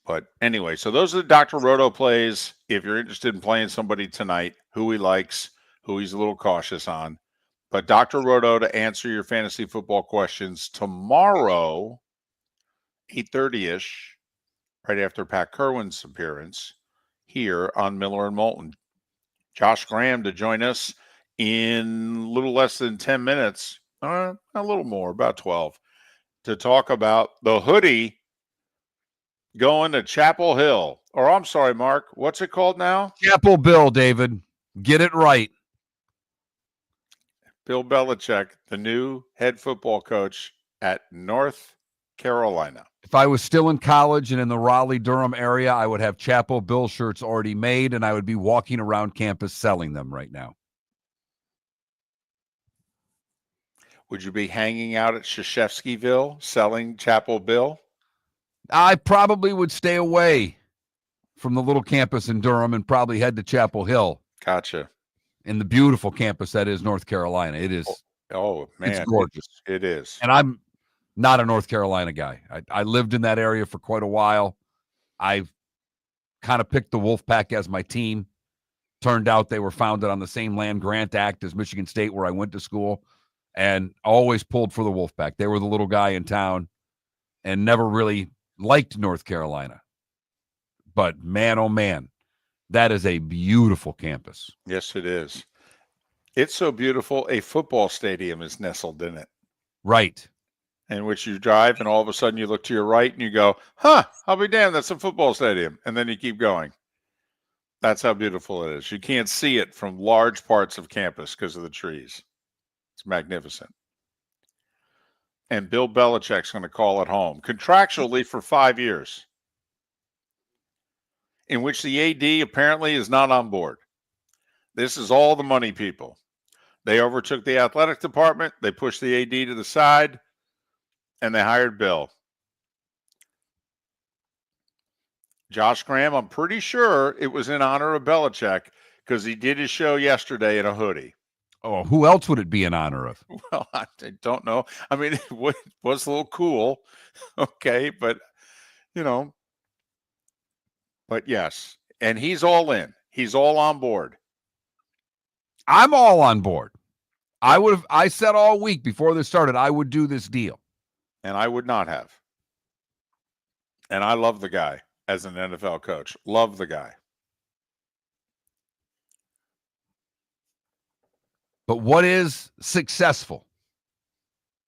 But anyway, so those are the Dr. Roto plays. If you're interested in playing somebody tonight, who he likes, who he's a little cautious on. But Dr. Roto to answer your fantasy football questions tomorrow, 8:30-ish, right after Pat Kerwin's appearance here on Miller and Moulton. Josh Graham to join us in a little less than 10 minutes, a little more, about 12, to talk about the hoodie going to Chapel Hill. Or I'm sorry, Mark, what's it called now? Chapel Bill, David. Get it right. Bill Belichick, the new head football coach at North Carolina. If I was still in college and in the Raleigh-Durham area, I would have Chapel Bill shirts already made, and I would be walking around campus selling them right now. Would you be hanging out at Krzyzewskiville selling Chapel Bill? I probably would stay away from the little campus in Durham and probably head to Chapel Hill. Gotcha. In the beautiful campus that is North Carolina. It is. Oh man, it's gorgeous. It is. And I'm not a North Carolina guy. I lived in that area for quite a while. I've kind of picked the Wolfpack as my team. Turned out they were founded on the same land grant act as Michigan State, where I went to school, and always pulled for the Wolfpack. They were the little guy in town and never really liked North Carolina. But man, oh man, that is a beautiful campus. Yes, it is. It's so beautiful, a football stadium is nestled in it. Right. In which you drive, and all of a sudden you look to your right and you go, huh, I'll be damned, that's a football stadium. And then you keep going. That's how beautiful it is. You can't see it from large parts of campus because of the trees. It's magnificent. And Bill Belichick's going to call it home contractually for 5 years, in which the AD apparently is not on board. This is all the money people. They overtook the athletic department. They pushed the AD to the side, and they hired Bill. Josh Graham, I'm pretty sure it was in honor of Belichick because he did his show yesterday in a hoodie. Oh, who else would it be in honor of? Well, I don't know. I mean, it was a little cool. Okay, but, but yes. And he's all in. He's all on board. I'm all on board. I said all week before this started, I would do this deal. And I would not have. And I love the guy as an NFL coach. Love the guy. But what is successful?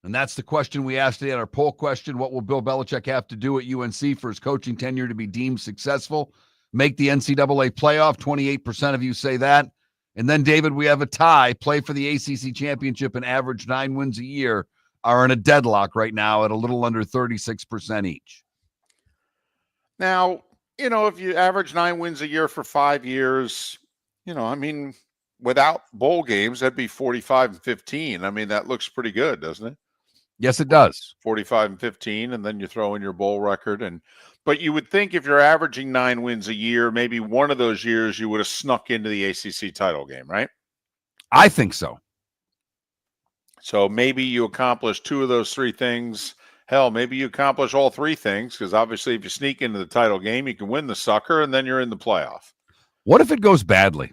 And that's the question we asked today at our poll question. What will Bill Belichick have to do at UNC for his coaching tenure to be deemed successful? Make the NCAA playoff. 28% of you say that. And then, David, we have a tie. Play for the ACC championship and average 9 wins a year are in a deadlock right now at a little under 36% each. Now, if you average 9 wins a year for 5 years, without bowl games, that'd be 45-15. I mean, that looks pretty good, doesn't it? Yes, it does. 45-15, and then you throw in your bowl record. But you would think if you're averaging 9 wins a year, maybe one of those years you would have snuck into the ACC title game, right? I think so. So maybe you accomplish 2 of those 3 things. Hell, maybe you accomplish all 3 things, because obviously if you sneak into the title game, you can win the sucker, and then you're in the playoff. What if it goes badly?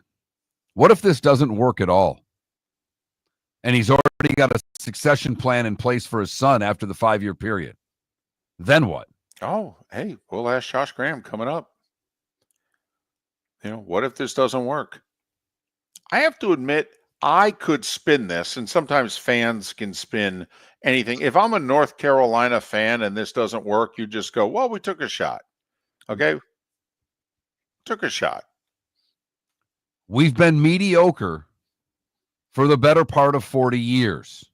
What if this doesn't work at all? And he's already got a succession plan in place for his son after the 5-year period. Then what? Oh, hey, we'll ask Josh Graham coming up. What if this doesn't work? I have to admit, I could spin this, and sometimes fans can spin anything. If I'm a North Carolina fan and this doesn't work, you just go, well, we took a shot. Okay? Took a shot. We've been mediocre for the better part of 40 years.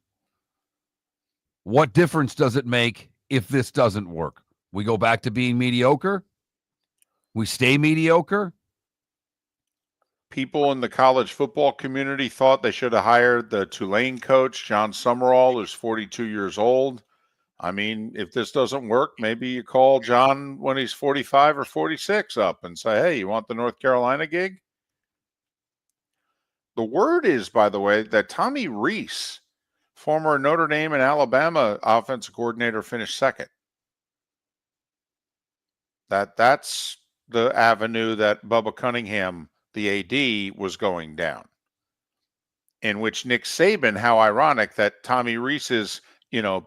What difference does it make if this doesn't work? We go back to being mediocre? We stay mediocre? People in the college football community thought they should have hired the Tulane coach, John Summerall, who's 42 years old. I mean, if this doesn't work, maybe you call John when he's 45 or 46 up and say, hey, you want the North Carolina gig? The word is, by the way, that Tommy Rees, former Notre Dame and Alabama offensive coordinator, finished second. That's the avenue that Bubba Cunningham, the AD, was going down. In which Nick Saban, how ironic that Tommy Rees's,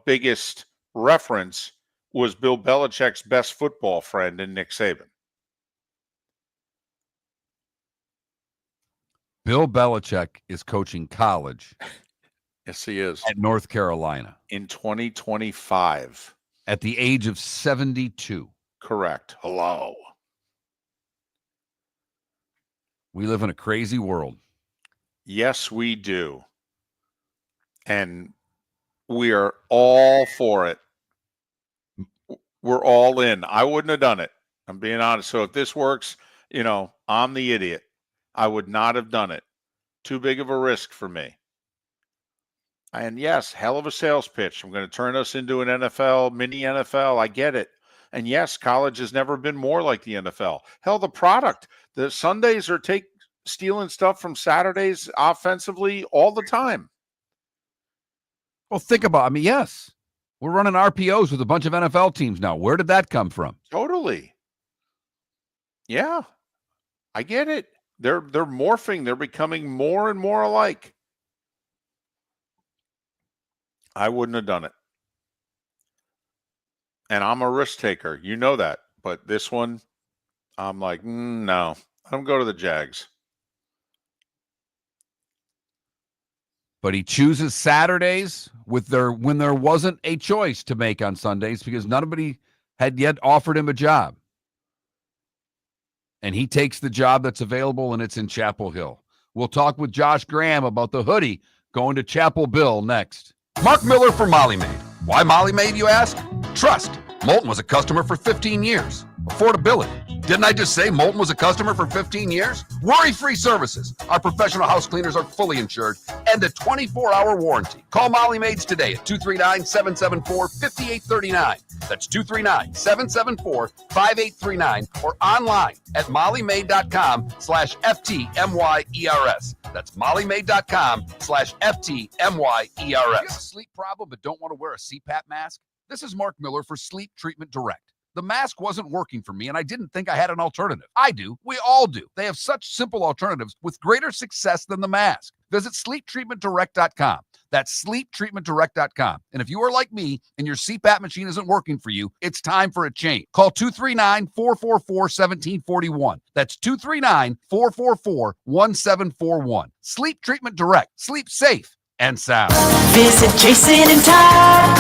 biggest reference was Bill Belichick's best football friend in Nick Saban. Bill Belichick is coaching college. Yes, he is. At North Carolina. In 2025. At the age of 72. Correct. Hello. We live in a crazy world. Yes, we do. And we are all for it. we're all in. I wouldn't have done it. I'm being honest. So if this works, I'm the idiot. I would not have done it. Too big of a risk for me. And yes, hell of a sales pitch. I'm going to turn us into an NFL, mini NFL. I get it. And yes, college has never been more like the NFL. Hell, the product. The Sundays are stealing stuff from Saturdays offensively all the time. Well, think about, yes, we're running RPOs with a bunch of NFL teams now. Where did that come from? Totally. Yeah, I get it. They're morphing. They're becoming more and more alike. I wouldn't have done it. And I'm a risk taker. You know that. But this one, I'm like, no. Let them go to the Jags. But he chooses Saturdays when there wasn't a choice to make on Sundays because nobody had yet offered him a job. And he takes the job that's available, and it's in Chapel Hill. We'll talk with Josh Graham about the hoodie going to Chapel Bill next. Mark Miller for Molly Maid. Why Molly Maid, you ask? Trust. Moulton was a customer for 15 years. Affordability. Didn't I just say Moulton was a customer for 15 years? Worry-free services. Our professional house cleaners are fully insured and a 24-hour warranty. Call Molly Maids today at 239-774-5839. That's 239-774-5839 or online at mollymaid.com/FTMYERS. That's mollymaid.com/FTMYERS. You have a sleep problem but don't want to wear a CPAP mask? This is Mark Miller for Sleep Treatment Direct. The mask wasn't working for me, and I didn't think I had an alternative. I do. We all do. They have such simple alternatives with greater success than the mask. Visit sleeptreatmentdirect.com. That's sleeptreatmentdirect.com. And if you are like me and your CPAP machine isn't working for you, it's time for a change. Call 239-444-1741. That's 239-444-1741. Sleep Treatment Direct. Sleep safe and sound. Visit Jason and Todd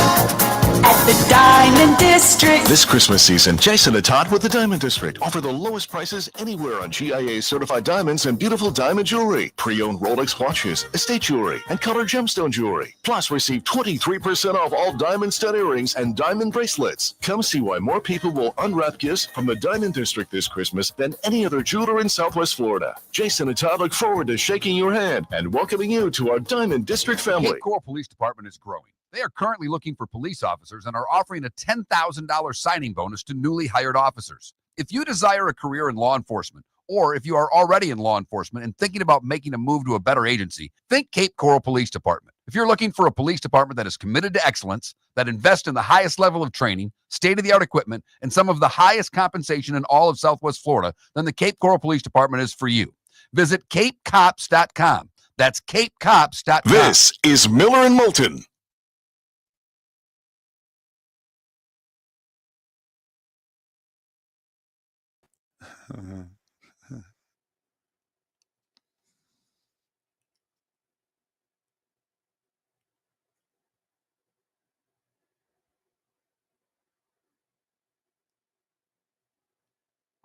at the Diamond District. This Christmas season, Jason and Todd with the Diamond District offer the lowest prices anywhere on GIA certified diamonds and beautiful diamond jewelry, pre-owned Rolex watches, estate jewelry, and colored gemstone jewelry. Plus, receive 23% off all diamond stud earrings and diamond bracelets. Come see why more people will unwrap gifts from the Diamond District this Christmas than any other jeweler in Southwest Florida. Jason and Todd look forward to shaking your hand and welcoming you to our Diamond District family. Cape Coral Police Department is growing. They are currently looking for police officers and are offering a $10,000 signing bonus to newly hired officers. If you desire a career in law enforcement, or if you are already in law enforcement and thinking about making a move to a better agency, think Cape Coral Police Department. If you're looking for a police department that is committed to excellence, that invests in the highest level of training, state-of-the-art equipment, and some of the highest compensation in all of Southwest Florida, then the Cape Coral Police Department is for you. Visit capecops.com. That's capecops.com. This is Miller and Moulton.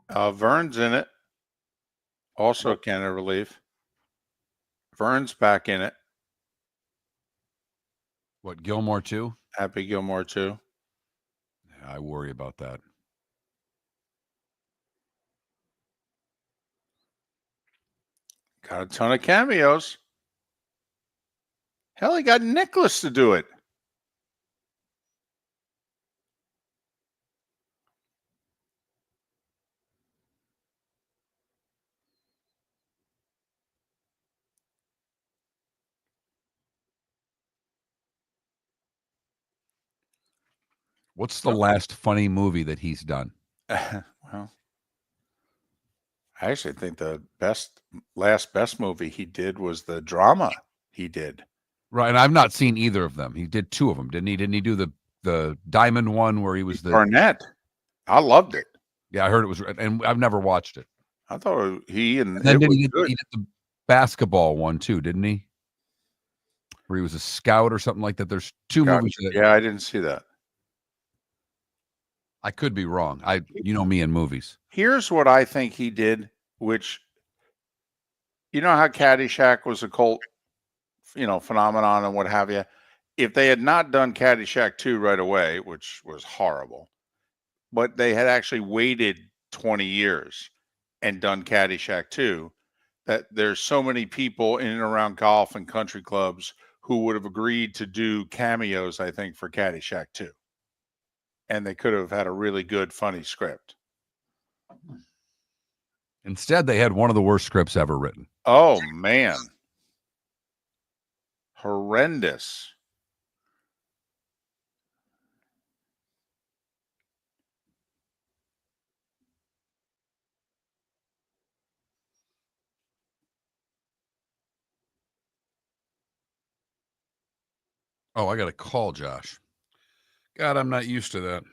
Vern's in it. Also Canada Relief. Vern's back in it. What, Gilmore too? Happy Gilmore too. Yeah, I worry about that. Got a ton of cameos. Hell, he got Nicholas to do it. What's the last funny movie that he's done? Well, I actually think the last best movie he did was the drama he did. Right, and I've not seen either of them. He did two of them, didn't he? Didn't he do the Diamond one where he was the Barnett? I loved it. Yeah, I heard it was, and I've never watched it. I thought he and then it was he did good. the basketball one too, didn't he? Where he was a scout or something like that. There's two movies. Yeah, I didn't see that. I could be wrong. You know me in movies. Here's what I think he did, which, you know how Caddyshack was a cult, phenomenon and what have you. If they had not done Caddyshack 2 right away, which was horrible, but they had actually waited 20 years and done Caddyshack 2, that there's so many people in and around golf and country clubs who would have agreed to do cameos, I think, for Caddyshack 2. And they could have had a really good, funny script. Instead, they had one of the worst scripts ever written. Oh, man. Horrendous. Oh, I got to call Josh. God, I'm not used to that.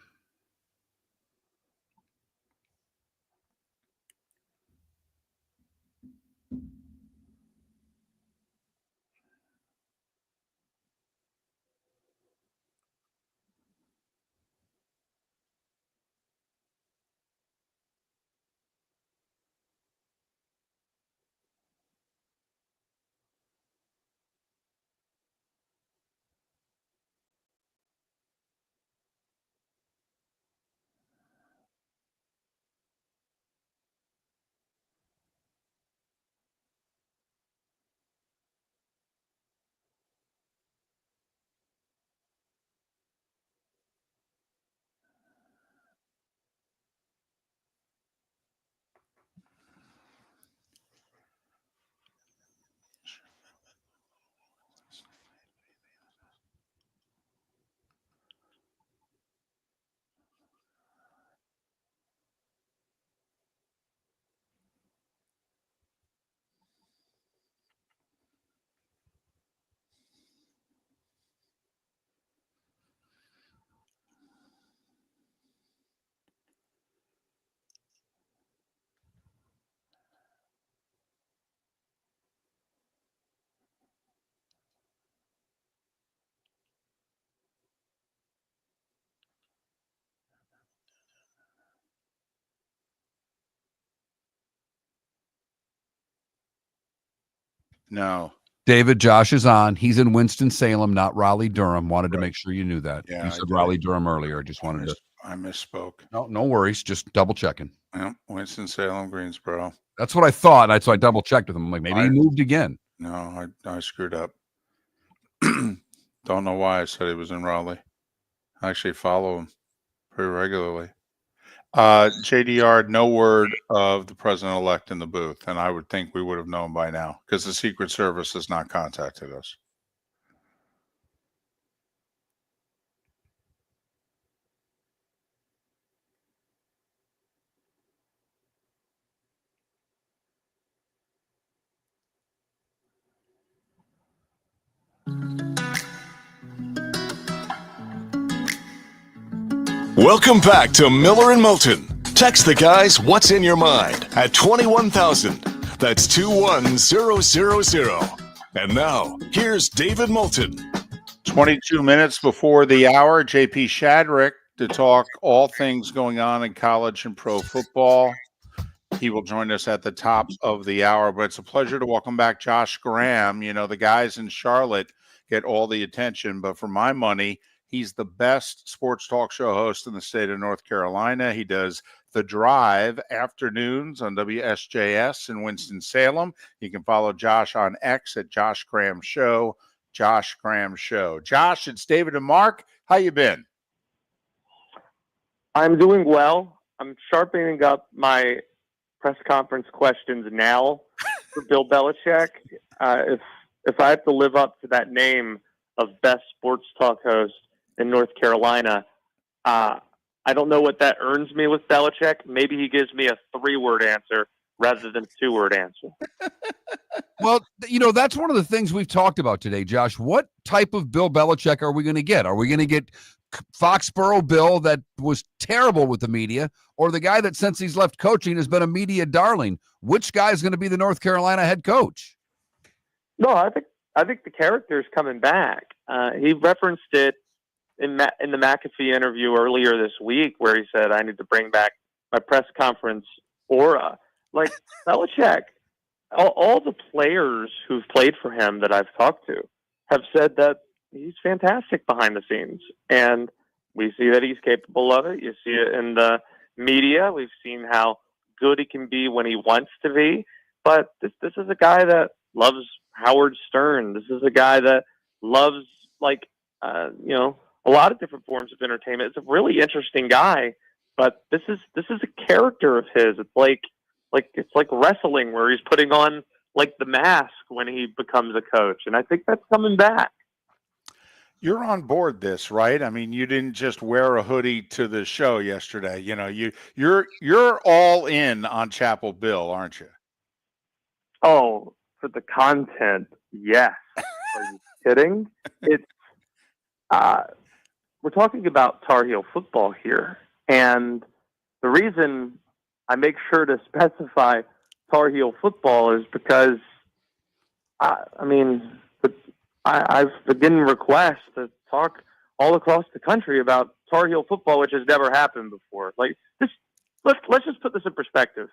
No. David, Josh is on. He's in Winston-Salem, not Raleigh-Durham. Wanted to Right. make sure you knew that. Yeah, You I said did. Raleigh-Durham earlier. I just wanted to. I misspoke. No worries. Just double checking. Yeah, Winston-Salem, Greensboro. That's what I thought. So I double checked with him. I'm like, maybe he moved again. No, I screwed up. Don't know why I said he was in Raleigh. I actually follow him pretty regularly. JDR, no word of the president-elect in the booth, and I would think we would have known by now because the Secret Service has not contacted us. Welcome back to Miller and Moulton. Text the guys what's in your mind at 21,000. That's 21000. And now, here's David Moulton. 22 minutes before the hour, JP Shadrick to talk all things going on in college and pro football. He will join us at the top of the hour, but it's a pleasure to welcome back Josh Graham. You know, the guys in Charlotte get all the attention, but for my money, he's the best sports talk show host in the state of North Carolina. He does The Drive afternoons on WSJS in Winston-Salem. You can follow Josh on X at Josh Graham Show. Josh Graham Show. Josh, it's David and Mark. How you been? I'm doing well. I'm sharpening up my press conference questions now for Bill Belichick. If I have to live up to that name of best sports talk host in North Carolina, I don't know what that earns me with Belichick. Maybe he gives me a 3-word answer rather than 2-word answer. Well, you know, that's one of the things we've talked about today, Josh. What type of Bill Belichick are we going to get? Are we going to get Foxborough Bill that was terrible with the media, or the guy that since he's left coaching has been a media darling? Which guy is going to be the North Carolina head coach? No, I think the character is coming back. He referenced it in the McAfee interview earlier this week, where he said, "I need to bring back my press conference aura." Like Belichick, all the players who've played for him that I've talked to have said that he's fantastic behind the scenes. And we see that he's capable of it. You see it in the media. We've seen how good he can be when he wants to be. But this is a guy that loves Howard Stern. This is a guy that loves, a lot of different forms of entertainment. It's a really interesting guy. But this is a character of his. It's like wrestling, where he's putting on like the mask when he becomes a coach, and I think that's coming back. You're on board this, right? I mean, you didn't just wear a hoodie to the show yesterday. You know, you're all in on Chapel Bill, aren't you? Oh, for the content, yes. Are you kidding? It's we're talking about Tar Heel football here, and the reason I make sure to specify Tar Heel football is because I've been getting requests to talk all across the country about Tar Heel football, which has never happened before. Like this, let's just put this in perspective.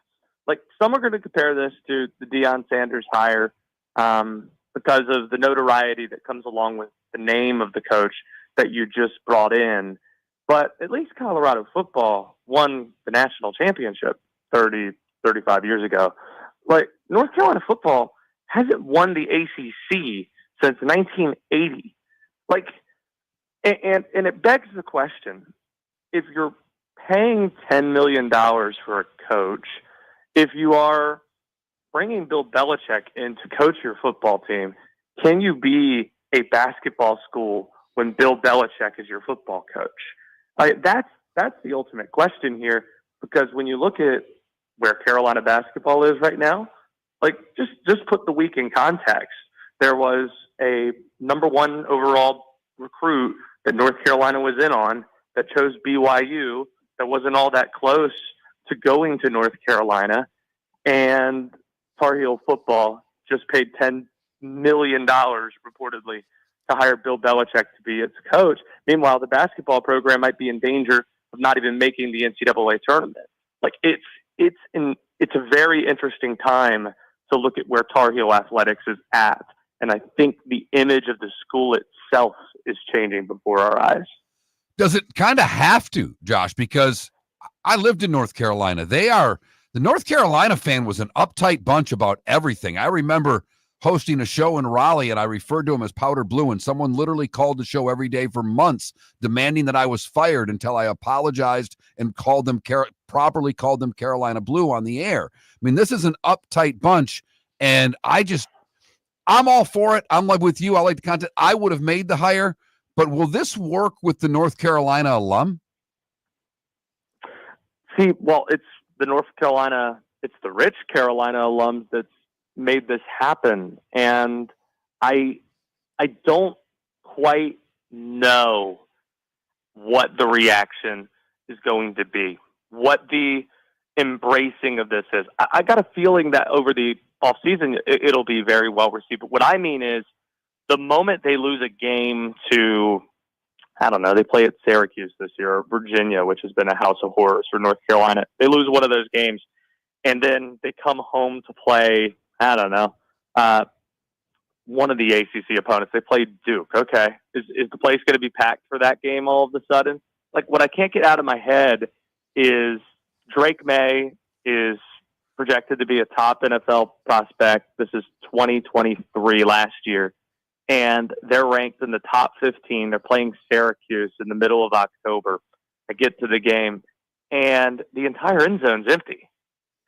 Like, some are going to compare this to the Deion Sanders hire because of the notoriety that comes along with the name of the coach that you just brought in. But at least Colorado football won the national championship 35 years ago. Like, North Carolina football hasn't won the ACC since 1980. Like, and it begs the question, if you're paying $10 million for a coach, if you are bringing Bill Belichick in to coach your football team, can you be a basketball school when Bill Belichick is your football coach? That's the ultimate question here, because when you look at where Carolina basketball is right now, like, just put the week in context. There was a number 1 overall recruit that North Carolina was in on that chose BYU that wasn't all that close to going to North Carolina, and Tar Heel football just paid $10 million reportedly to hire Bill Belichick to be its coach. Meanwhile, the basketball program might be in danger of not even making the NCAA tournament. Like, it's a very interesting time to look at where Tar Heel athletics is at, and I think the image of the school itself is changing before our eyes. Does it kind of have to, Josh? Because I lived in North Carolina. The North Carolina fan was an uptight bunch about everything. I remember hosting a show in Raleigh, and I referred to him as Powder Blue, and someone literally called the show every day for months, demanding that I was fired, until I apologized and properly called them Carolina Blue on the air. I mean, this is an uptight bunch, and I'm all for it. I'm like with you. I like the content. I would have made the hire, but will this work with the North Carolina alum? See, well, it's the rich Carolina alums that's made this happen. And I don't quite know what the reaction is going to be, what the embracing of this is. I got a feeling that over the offseason, it'll be very well received. But what I mean is, the moment they lose a game to, I don't know, they play at Syracuse this year, or Virginia, which has been a house of horrors for North Carolina. They lose one of those games, and then they come home to play, I don't know, one of the ACC opponents. They played Duke. Okay. Is the place going to be packed for that game all of a sudden? Like, what I can't get out of my head is Drake May is projected to be a top NFL prospect. This is 2023 last year. And they're ranked in the top 15. They're playing Syracuse in the middle of October. I get to the game, and the entire end zone's empty.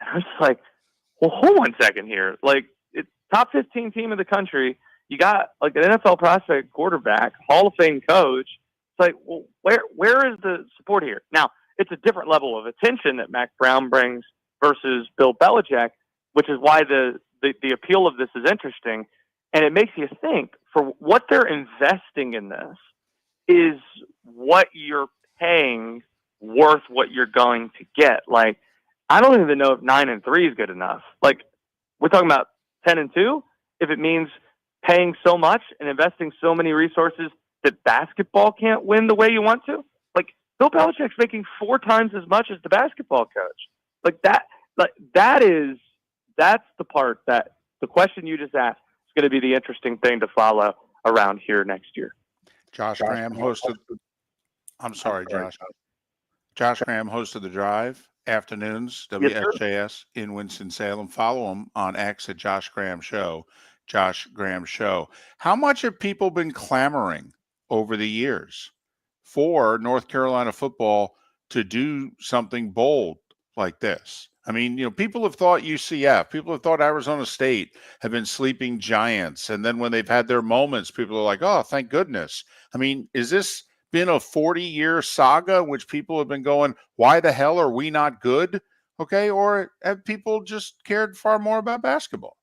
And I was like, well, hold one second here. Like, it's top 15 team in the country. You got, like, an NFL prospect quarterback, Hall of Fame coach. It's like, well, where is the support here? Now, it's a different level of attention that Mac Brown brings versus Bill Belichick, which is why the appeal of this is interesting. And it makes you think, for what they're investing in this, is what you're paying worth what you're going to get? Like, I don't even know if 9-3 is good enough. Like, we're talking about 10-2. If it means paying so much and investing so many resources that basketball can't win the way you want to, like, Bill Belichick's making 4 times as much as the basketball coach. That's the part that the question you just asked is going to be the interesting thing to follow around here next year. Josh Graham hosted. I'm sorry, Josh. Josh Graham, host of The Drive, afternoons, Yes, sir. WSJS in Winston-Salem. Follow him on X at Josh Graham Show. Josh Graham Show. How much have people been clamoring over the years for North Carolina football to do something bold like this? I mean, people have thought UCF, people have thought Arizona State have been sleeping giants. And then when they've had their moments, people are like, oh, thank goodness. I mean, is this been a 40-year saga in which people have been going, why the hell are we not good? Okay. Or have people just cared far more about basketball?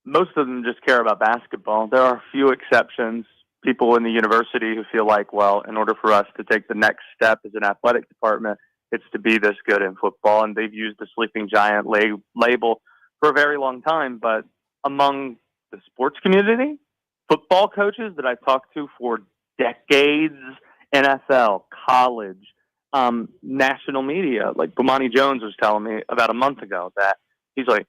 Most of them just care about basketball. There are a few exceptions. People in the university who feel like, well, in order for us to take the next step as an athletic department, it's to be this good in football. And they've used the sleeping giant label for a very long time. But among the sports community, football coaches that I've talked to for decades, NFL, college, national media, like Bomani Jones was telling me about a month ago that he's like,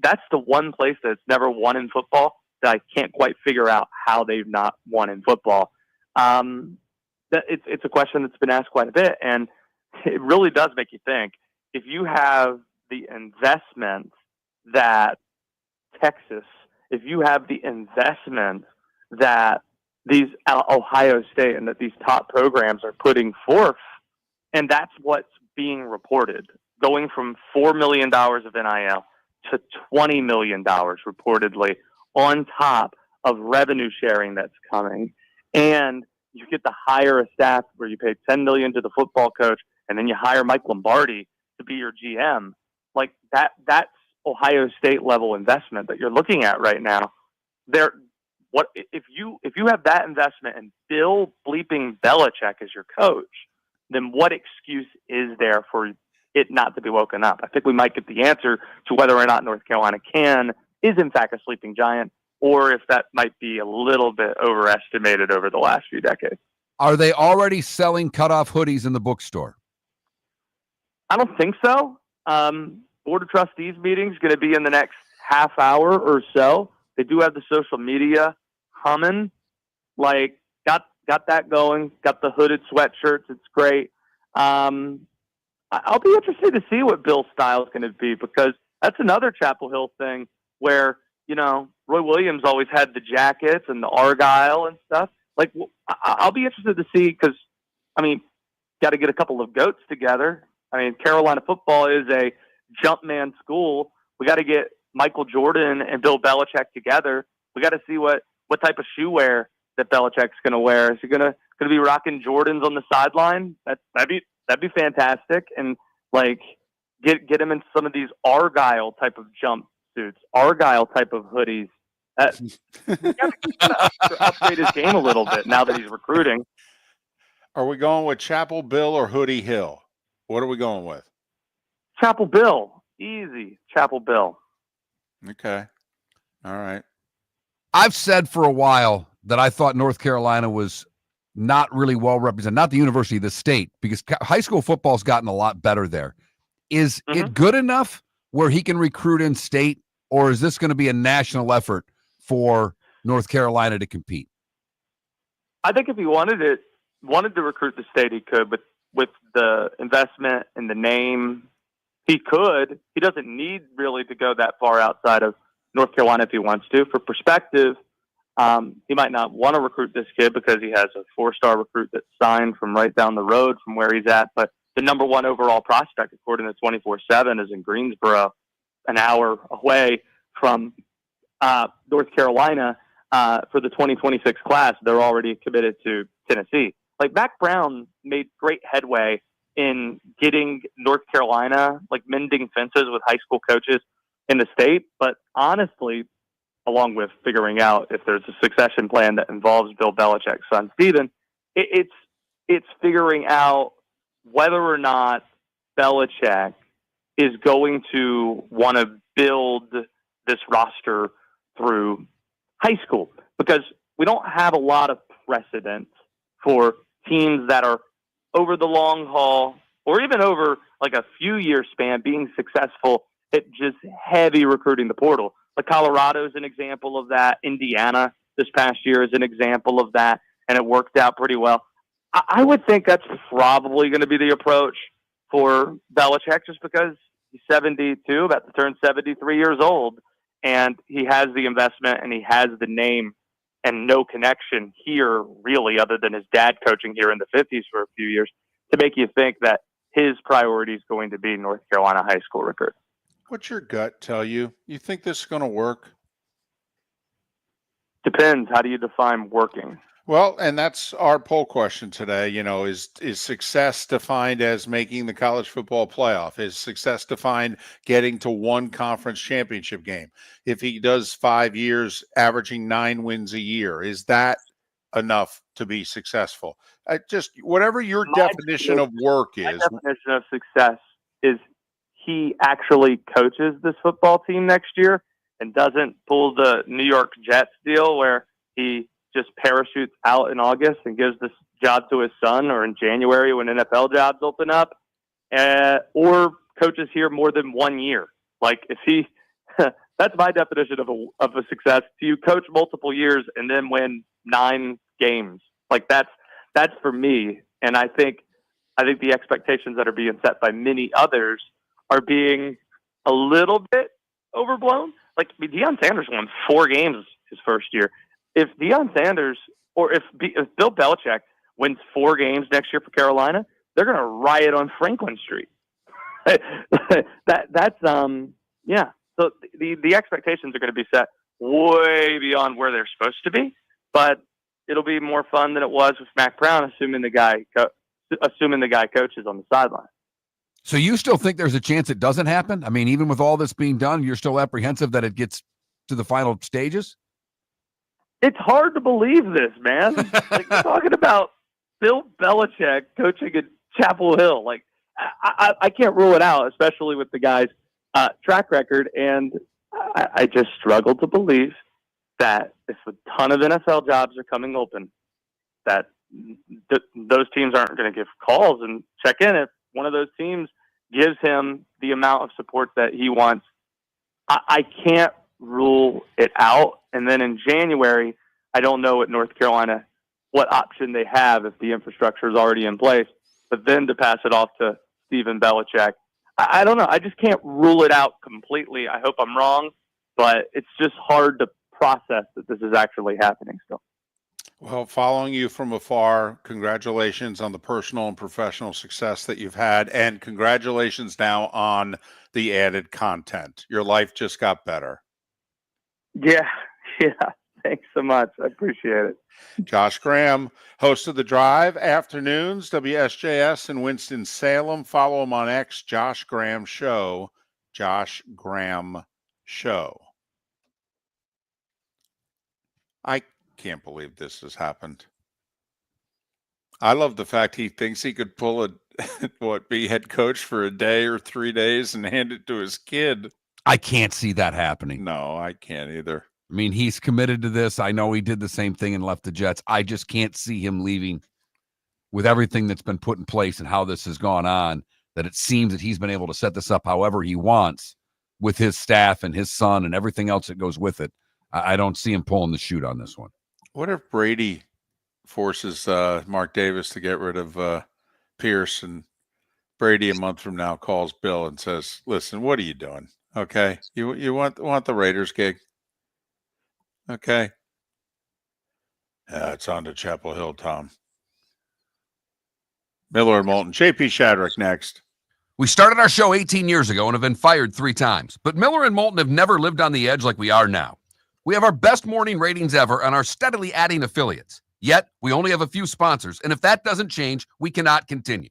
that's the one place that's never won in football that I can't quite figure out how they've not won in football. That it's a question that's been asked quite a bit, and it really does make you think. If you have the investment that Texas, if you have the investment that these Ohio State and that these top programs are putting forth, and that's what's being reported, going from $4 million of NIL to $20 million reportedly on top of revenue sharing that's coming. And you get to hire a staff where you pay $10 million to the football coach, and then you hire Mike Lombardi to be your GM. Like that's Ohio State level investment that you're looking at right now. What if you have that investment and Bill bleeping Belichick as your coach, then what excuse is there for it not to be woken up? I think we might get the answer to whether or not North Carolina is in fact a sleeping giant, or if that might be a little bit overestimated over the last few decades. Are they already selling cutoff hoodies in the bookstore? I don't think so. Board of Trustees meeting is going to be in the next half hour or so. They do have the social media humming. Like, got that going. Got the hooded sweatshirts. It's great. I'll be interested to see what Bill's style is going to be, because that's another Chapel Hill thing where, Roy Williams always had the jackets and the Argyle and stuff. Like, I'll be interested to see, because, got to get a couple of goats together. Carolina football is a jump man school. We got to get Michael Jordan and Bill Belichick together. We got to see what type of shoe wear that Belichick's going to wear. Is he going to be rocking Jordans on the sideline? That'd be fantastic. And like get him in some of these Argyle type of jumpsuits, Argyle type of hoodies. He's got to upgrade his game a little bit now that he's recruiting. Are we going with Chapel Bill or Hoodie Hill? What are we going with? Chapel Bill. Easy. Chapel Bill. Okay. All right. I've said for a while that I thought North Carolina was not really well represented, not the university, the state, because high school football's gotten a lot better there. Is it good enough where he can recruit in state, or is this going to be a national effort for North Carolina to compete? I think if he wanted to recruit the state, he could, but with the investment and the name, he could. He doesn't need really to go that far outside of North Carolina if he wants to. For perspective, he might not want to recruit this kid because he has a 4-star recruit that's signed from right down the road from where he's at. But the number one overall prospect, according to 24/7, is in Greensboro, an hour away from North Carolina. For the 2026 class, they're already committed to Tennessee. Like, Mac Brown made great headway in getting North Carolina, like, mending fences with high school coaches in the state. But honestly, along with figuring out if there's a succession plan that involves Bill Belichick's son, Steven, it's figuring out whether or not Belichick is going to want to build this roster through high school, because we don't have a lot of precedent for teams that are over the long haul or even over like a few year span being successful at just heavy recruiting the portal. Like Colorado is an example of that. Indiana this past year is an example of that. and it worked out pretty well. I would think that's probably going to be the approach for Belichick, just because he's 72, about to turn 73 years old, and he has the investment and he has the name and no connection here, really, other than his dad coaching here in the 50s for a few years, to make you think that his priority is going to be North Carolina high school recruit. What's your gut tell you? You think this is going to work? Depends. How do you define working? Well, and that's our poll question today. Is success defined as making the college football playoff? Is success defined getting to one conference championship game? If he does 5 years, averaging 9 wins a year, is that enough to be successful? Just whatever your definition of work is. My definition of success is he actually coaches this football team next year and doesn't pull the New York Jets deal where he just parachutes out in August and gives this job to his son, or in January when NFL jobs open up, or coaches here more than 1 year. Like, if he, that's my definition of a success. Do you coach multiple years and then win 9 games? Like, that's for me. And I think the expectations that are being set by many others are being a little bit overblown. Like, Deion Sanders won 4 games his first year. If Deion Sanders, or if Bill Belichick wins 4 games next year for Carolina, they're going to riot on Franklin Street. That's yeah. So the expectations are going to be set way beyond where they're supposed to be, but it'll be more fun than it was with Mac Brown, assuming the guy coaches on the sideline. So you still think there's a chance it doesn't happen? I mean, even with all this being done, you're still apprehensive that it gets to the final stages? It's hard to believe this, man. Like, we're talking about Bill Belichick coaching at Chapel Hill. Like, I can't rule it out, especially with the guy's track record. And I just struggle to believe that if a ton of NFL jobs are coming open, that those teams aren't going to give calls and check in. If one of those teams gives him the amount of support that he wants, I can't rule it out. And then in January, I don't know at North Carolina what option they have if the infrastructure is already in place, but then to pass it off to Stephen Belichick, I don't know. I just can't rule it out completely. I hope I'm wrong, but it's just hard to process that this is actually happening still. Well, following you from afar, congratulations on the personal and professional success that you've had, and congratulations now on the added content. Your life just got better. Yeah. Thanks so much. I appreciate it. Josh Graham, host of The Drive, afternoons, WSJS in Winston-Salem. Follow him on X, Josh Graham Show. Josh Graham Show. I can't believe this has happened. I love the fact he thinks he could pull be head coach for a day or 3 days and hand it to his kid. I can't see that happening. No, I can't either. I mean, he's committed to this. I know he did the same thing and left the Jets. I just can't see him leaving with everything that's been put in place and how this has gone on, that it seems that he's been able to set this up however he wants with his staff and his son and everything else that goes with it. I don't see him pulling the chute on this one. What if Brady forces Mark Davis to get rid of Pierce, and Brady a month from now calls Bill and says, listen, what are you doing? Okay. You want the Raiders gig? Okay. It's on to Chapel Hill, Tom. Miller and Moulton. JP Shadrick next. We started our show 18 years ago and have been fired 3 times. But Miller and Moulton have never lived on the edge like we are now. We have our best morning ratings ever and are steadily adding affiliates. Yet, we only have a few sponsors, and if that doesn't change, we cannot continue.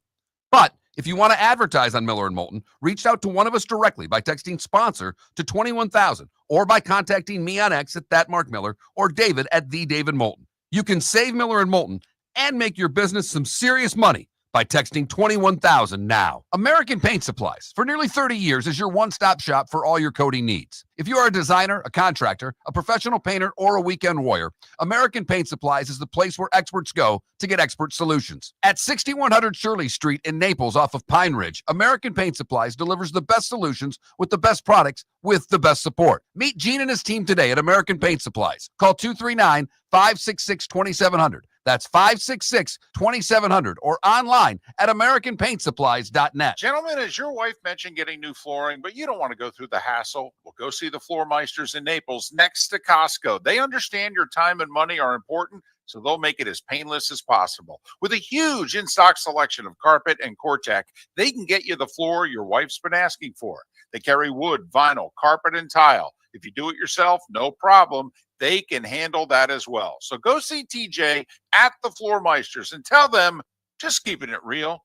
But if you want to advertise on Miller and Moulton, reach out to one of us directly by texting sponsor to 21,000 or by contacting me on X at @MarkMiller or David at @TheDavidMoulton. You can save Miller and Moulton and make your business some serious money by texting 21,000 now. American Paint Supplies, for nearly 30 years, is your one-stop shop for all your coating needs. If you are a designer, a contractor, a professional painter, or a weekend warrior, American Paint Supplies is the place where experts go to get expert solutions. At 6100 Shirley Street in Naples off of Pine Ridge, American Paint Supplies delivers the best solutions with the best products with the best support. Meet Gene and his team today at American Paint Supplies. Call 239-566-2700. That's 566-2700 or online at AmericanPaintSupplies.net. Gentlemen, has your wife mentioned getting new flooring, but you don't want to go through the hassle? Well, go see the Floor Meisters in Naples next to Costco. They understand your time and money are important, so they'll make it as painless as possible. With a huge in-stock selection of carpet and Cortec, they can get you the floor your wife's been asking for. They carry wood, vinyl, carpet, and tile. If you do it yourself, no problem. They can handle that as well. So go see TJ at the Floor Meisters and tell them, just keeping it real.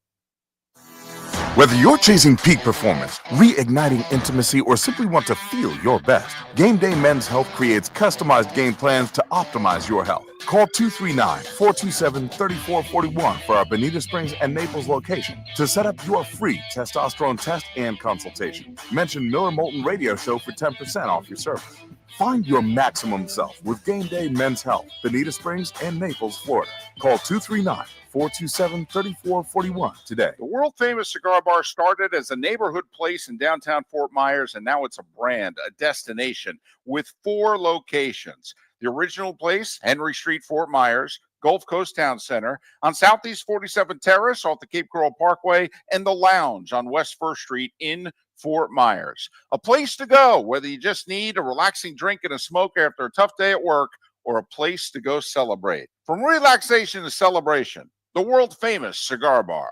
Whether you're chasing peak performance, reigniting intimacy, or simply want to feel your best, Game Day Men's Health creates customized game plans to optimize your health. Call 239-427-3441 for our Bonita Springs and Naples location to set up your free testosterone test and consultation. Mention Miller Moulton Radio Show for 10% off your service. Find your maximum self with Game Day Men's Health, Bonita Springs and Naples, Florida. Call 239-427-3441 today. The world-famous cigar bar started as a neighborhood place in downtown Fort Myers, and now it's a brand, a destination, with 4 locations. The original place, Henry Street, Fort Myers, Gulf Coast Town Center, on Southeast 47th Terrace off the Cape Coral Parkway, and the Lounge on West 1st Street in Fort Myers. A place to go, whether you just need a relaxing drink and a smoke after a tough day at work, or a place to go celebrate. From relaxation to celebration, the world-famous cigar bar.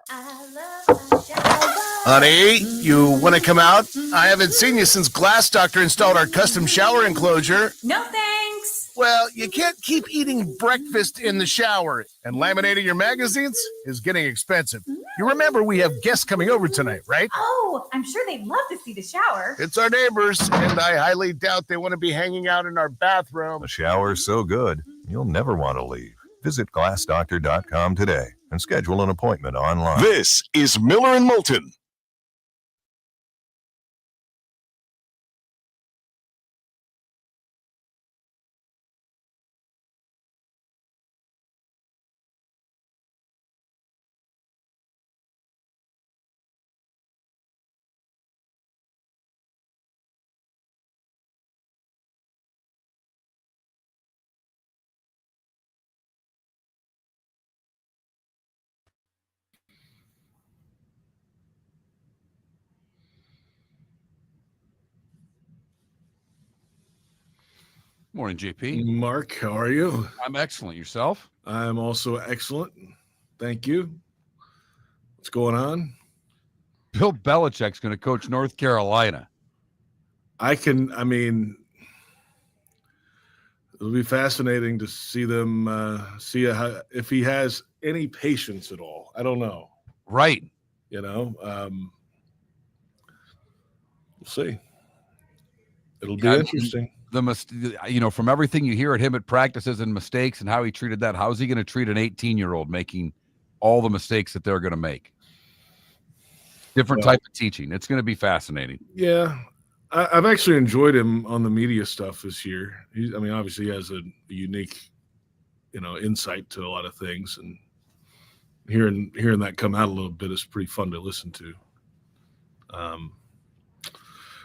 Honey, you want to come out? I haven't seen you since Glass Doctor installed our custom shower enclosure. No thanks. Well, you can't keep eating breakfast in the shower, and laminating your magazines is getting expensive. You remember we have guests coming over tonight, right? Oh, I'm sure they'd love to see the shower. It's our neighbors, and I highly doubt they want to be hanging out in our bathroom. The shower's so good, you'll never want to leave. Visit glassdoctor.com today and schedule an appointment online. This is Miller and Moulton. Morning, JP. Mark, how are you? I'm excellent. Yourself? I'm also excellent. Thank you. What's going on? Bill Belichick's going to coach North Carolina. I mean, it'll be fascinating to see them, if he has any patience at all. I don't know. Right. We'll see. It'll be interesting. From everything you hear at him at practices and mistakes and how he treated that, how's he going to treat an 18-year-old making all the mistakes that they're going to make? Different type of teaching. It's going to be fascinating. Yeah. I've actually enjoyed him on the media stuff this year. Obviously he has a unique, insight to a lot of things, and hearing that come out a little bit is pretty fun to listen to.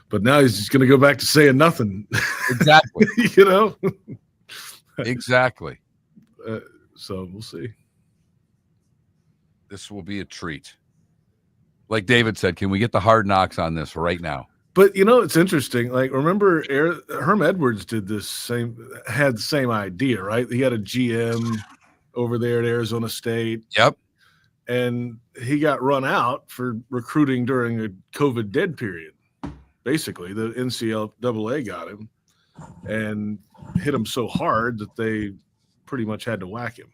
But now he's just going to go back to saying nothing. Exactly. Exactly. So we'll see. This will be a treat. Like David said, can we get the hard knocks on this right now? But it's interesting. Like, remember, Herm Edwards had the same idea, right? He had a GM over there at Arizona State. Yep. And he got run out for recruiting during a COVID dead period. Basically, the NCAA got him and hit him so hard that they pretty much had to whack him.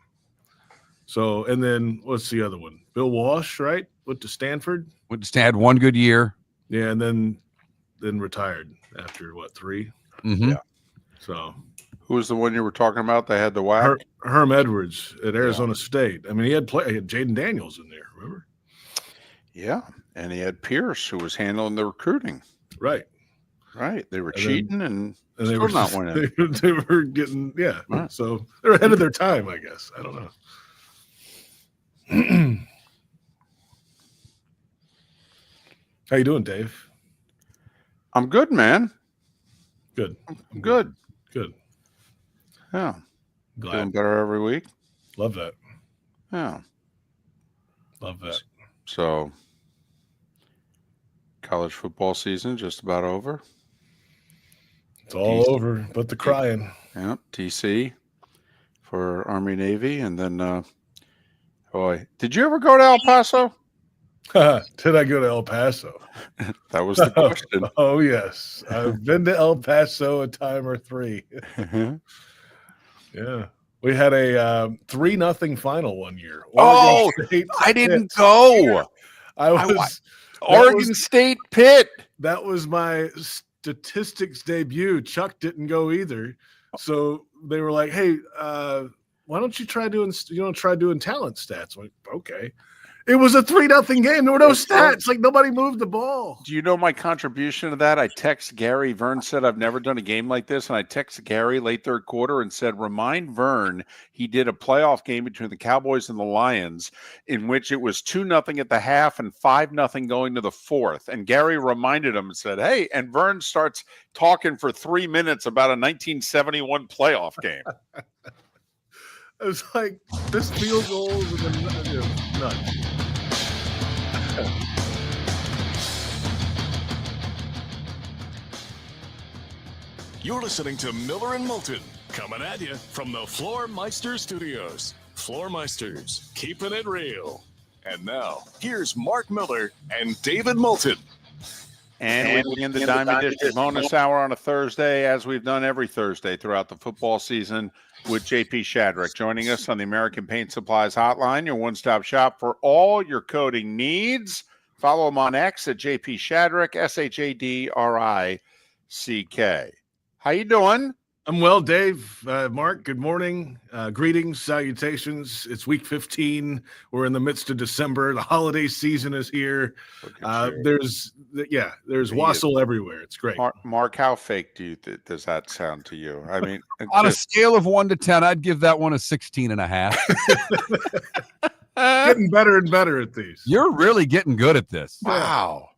So, and then what's the other one? Bill Walsh, right? Went to Stanford. Had one good year. Yeah, and then retired after 3? Mm-hmm. Yeah. So, who was the one you were talking about? They had the whack. Herm Edwards at Arizona State. He had Jaden Daniels in there. Remember? Yeah, and he had Pierce, who was handling the recruiting. Right. They were cheating and they still were not winning. They were getting Right. So they're ahead of their time, I guess. I don't know. How you doing, Dave? I'm good, man. Good. I'm good. Good. Yeah. Glad. Doing better every week. Love that. Yeah. Love that. So, college football season just about over. It's all over, but the crying. Yeah, TC for Army Navy, and then, boy, did you ever go to El Paso? Did I go to El Paso? That was the question. Oh, yes. I've been to El Paso a time or three. Yeah. We had a 3-0 final one year. Oregon State I didn't Pitt. go. Oregon State Pitt. That was my statistics debut. Chuck didn't go either. So they were like, hey, why don't you try doing talent stats? I'm like, okay. It was a 3-0 game. There were no stats. Like, nobody moved the ball. Do you know my contribution to that? I text Gary. Vern said, I've never done a game like this. And I text Gary late third quarter and said, remind Vern he did a playoff game between the Cowboys and the Lions in which it was 2-0 at the half and 5-0 going to the fourth. And Gary reminded him and said, hey, and Vern starts talking for 3 minutes about a 1971 playoff game. It was like, this field goal was nuts. You're listening to Miller and Moulton, coming at you from the Floor Meister Studios. Floor Meisters, keeping it real. And now, here's Mark Miller and David Moulton. And we begin the Diamond District bonus hour on a Thursday, as we've done every Thursday throughout the football season, with JP Shadrick joining us on the American Paint Supplies Hotline, your one-stop shop for all your coating needs. Follow him on X at JP Shadrick, SHADRICK. How you doing? I'm well, Dave. Mark, good morning. Greetings, salutations. It's week 15. We're in the midst of December. The holiday season is here. There's wassail everywhere. It's great. Mark, how fake does that sound to you? I mean, on a scale of 1 to 10, I'd give that one a 16.5. Getting better and better at these. You're really getting good at this. Wow.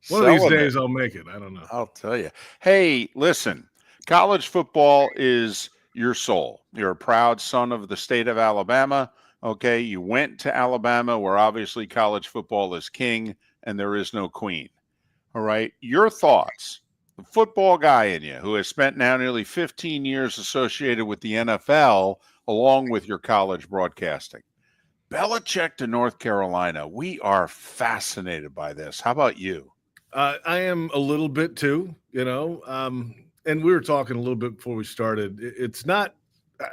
One of these days I'll make it. I don't know. I'll tell you. Hey, listen. College football is your soul. You're a proud son of the state of Alabama. Okay, you went to Alabama, where obviously college football is king and there is no queen. All right, your thoughts. The football guy in you, who has spent now nearly 15 years associated with the NFL, along with your college broadcasting. Belichick to North Carolina. We are fascinated by this. How about you? I am a little bit too, and we were talking a little bit before we started. It's not,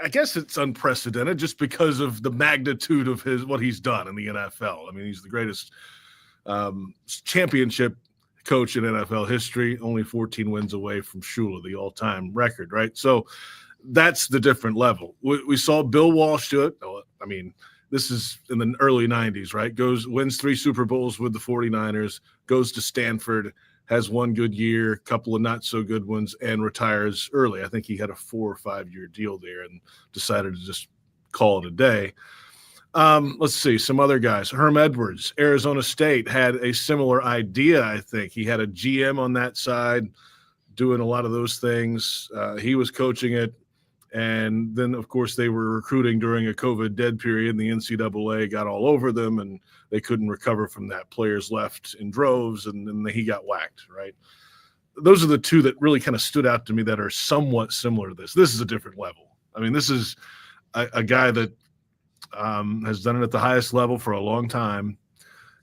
I guess it's unprecedented just because of the magnitude of what he's done in the NFL. I mean, he's the greatest championship coach in NFL history, only 14 wins away from Shula, the all-time record, right? So that's the different level. We saw Bill Walsh do it. I mean, this is in the early 90s, right? Wins 3 Super Bowls with the 49ers, goes to Stanford, has one good year, a couple of not so good ones, and retires early. I think he had a 4 or 5 year deal there and decided to just call it a day. Let's see, some other guys. Herm Edwards, Arizona State, had a similar idea, I think. He had a GM on that side doing a lot of those things. He was coaching it. And then, of course, they were recruiting during a COVID dead period, and the NCAA got all over them, and they couldn't recover from that. Players left in droves, and then he got whacked, right? Those are the two that really kind of stood out to me that are somewhat similar to this. This is a different level. I mean, this is a guy that has done it at the highest level for a long time.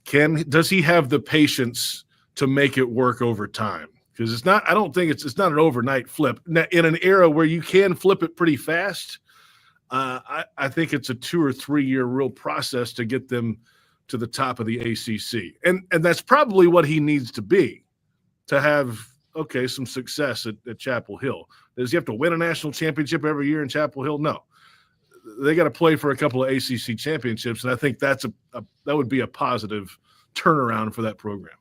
Does he have the patience to make it work over time? Because I don't think it's not an overnight flip. In an era where you can flip it pretty fast, I think it's a 2 or 3 year real process to get them to the top of the ACC. And that's probably what he needs to be to have, some success at Chapel Hill. Does he have to win a national championship every year in Chapel Hill? No. They got to play for a couple of ACC championships, and I think that would be a positive turnaround for that program.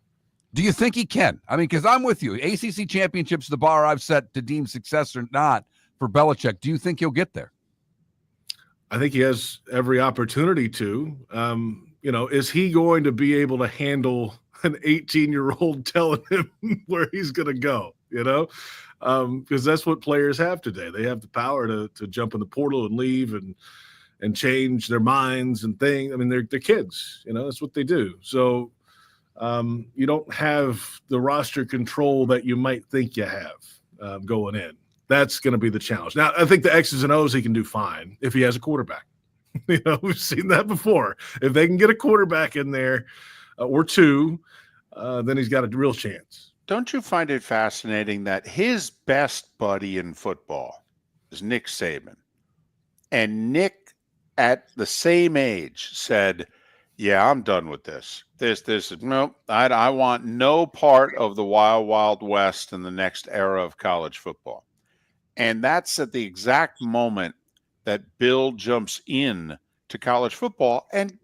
Do you think he can? I mean, because I'm with you. ACC championships, the bar I've set to deem success or not for Belichick. Do you think he'll get there? I think he has every opportunity to. Is he going to be able to handle an 18-year-old telling him where he's going to go? Because that's what players have today. They have the power to jump in the portal and leave, and and change their minds and things. I mean, they're kids, that's what they do. So you don't have the roster control that you might think you have going in. That's going to be the challenge. Now, I think the X's and O's he can do fine if he has a quarterback. We've seen that before. If they can get a quarterback in there or two, then he's got a real chance. Don't you find it fascinating that his best buddy in football is Nick Saban? And Nick, at the same age, said, yeah, I'm done with this. Nope, I want no part of the wild, wild west in the next era of college football. And that's at the exact moment that Bill jumps in to college football. And